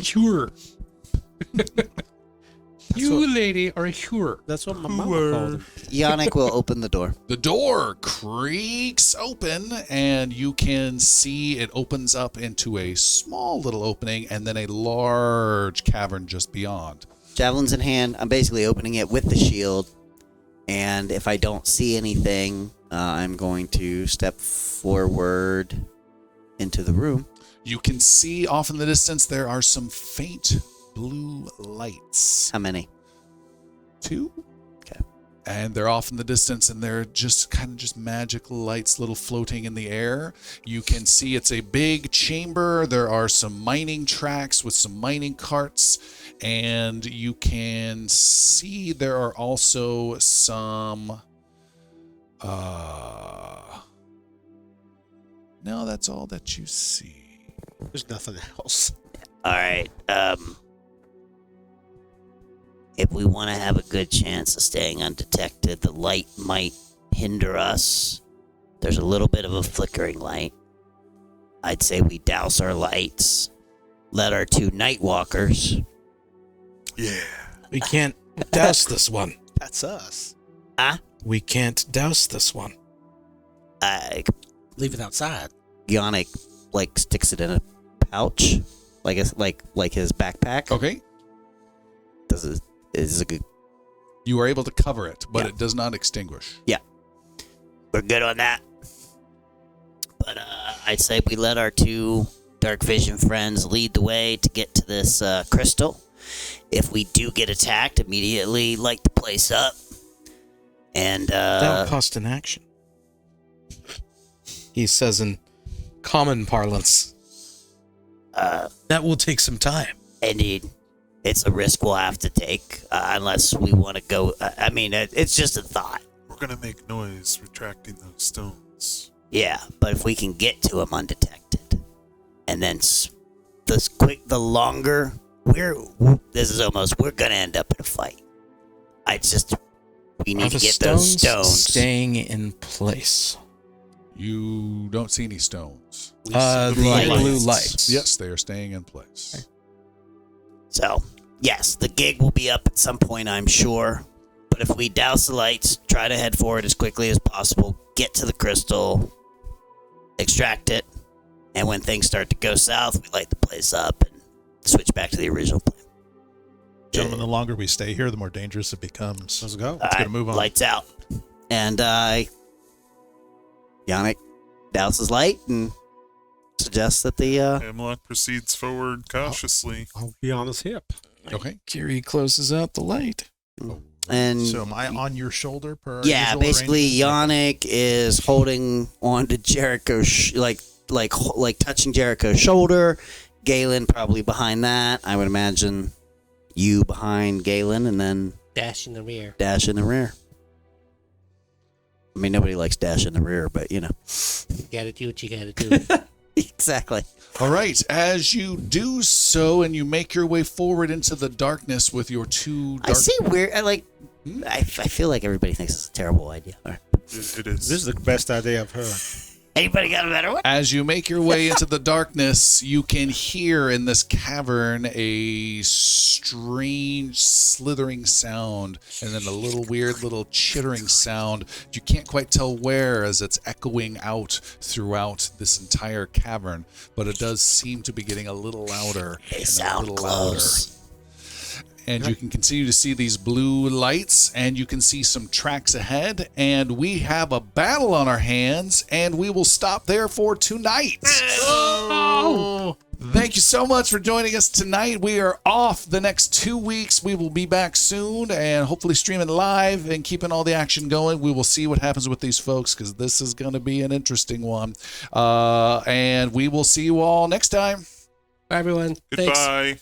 Sure. That's You, what, lady, are sure. that's what my mama Hooer. called him. Yannick will open the door. The door creaks open, and you can see it opens up into a small little opening and then a large cavern just beyond. Javelins in hand. I'm basically opening it with the shield. And if I don't see anything, I'm going to step forward into the room. You can see off in the distance there are some faint blue lights. How many? 2. Okay. And they're off in the distance, and they're just kind of just magic lights, little floating in the air. You can see it's a big chamber. There are some mining tracks with some mining carts, and you can see there are also some. No, that's all that you see. There's nothing else. All right. if we want to have a good chance of staying undetected, the light might hinder us. There's a little bit of a flickering light. I'd say we douse our lights, let our 2 night walkers. Yeah. We can't douse this one. That's us. We can't douse this one. Leave it outside. Yannick, sticks it in a pouch, like his backpack. Okay. Is a good. You are able to cover it, but Yeah. it does not extinguish. We're good on that. But I'd say we let our 2 dark vision friends lead the way to get to this crystal. If we do get attacked, immediately light the place up. And That would cost an action. He says in common parlance. That will take some time. indeed, it's a risk we'll have to take unless we want to go. It's just a thought. We're gonna make noise retracting those stones. Yeah, but if we can get to them undetected, and then the longer we're gonna end up in a fight. We need Are to the get those stones. staying in place? You don't see any stones. The blue lights. Yes, they are staying in place. So, yes, the gig will be up at some point, I'm sure. But if we douse the lights, try to head forward as quickly as possible, get to the crystal, extract it, and when things start to go south, we light the place up and switch back to the original plan. Gentlemen, the longer we stay here, the more dangerous it becomes. Let's go. Let's get a move on. Lights out. And Yannick douses light and suggests that the Hemlock proceeds forward cautiously. I'll be on his hip. Okay. Kiri closes out the light. and So am I on your shoulder per our yeah, usual basically arrangement? Yannick is holding on to Jericho's like touching Jericho's shoulder. Galen probably behind that. I would imagine you behind Galen, and then Dash in the rear. Dash in the rear. I mean, nobody likes Dash in the rear, but you know. You gotta do what you gotta do. Exactly. All right. As you do so and you make your way forward into the darkness with your 2 dark... I see weird. I feel like everybody thinks it's a terrible idea. All right. It is. This is the best idea I've heard. Anybody got a better one? As you make your way into the darkness, you can hear in this cavern a strange slithering sound and then a little weird little chittering sound. You can't quite tell where as it's echoing out throughout this entire cavern, but it does seem to be getting a little louder. They and a sound little close. And you can continue to see these blue lights, and you can see some tracks ahead, and we have a battle on our hands, and we will stop there for tonight. Thank you so much for joining us tonight. We are off the next 2 weeks. We will be back soon and hopefully streaming live and keeping all the action going. We will see what happens with these folks because this is going to be an interesting one. And we will see you all next time. Bye, everyone. Thanks. Goodbye.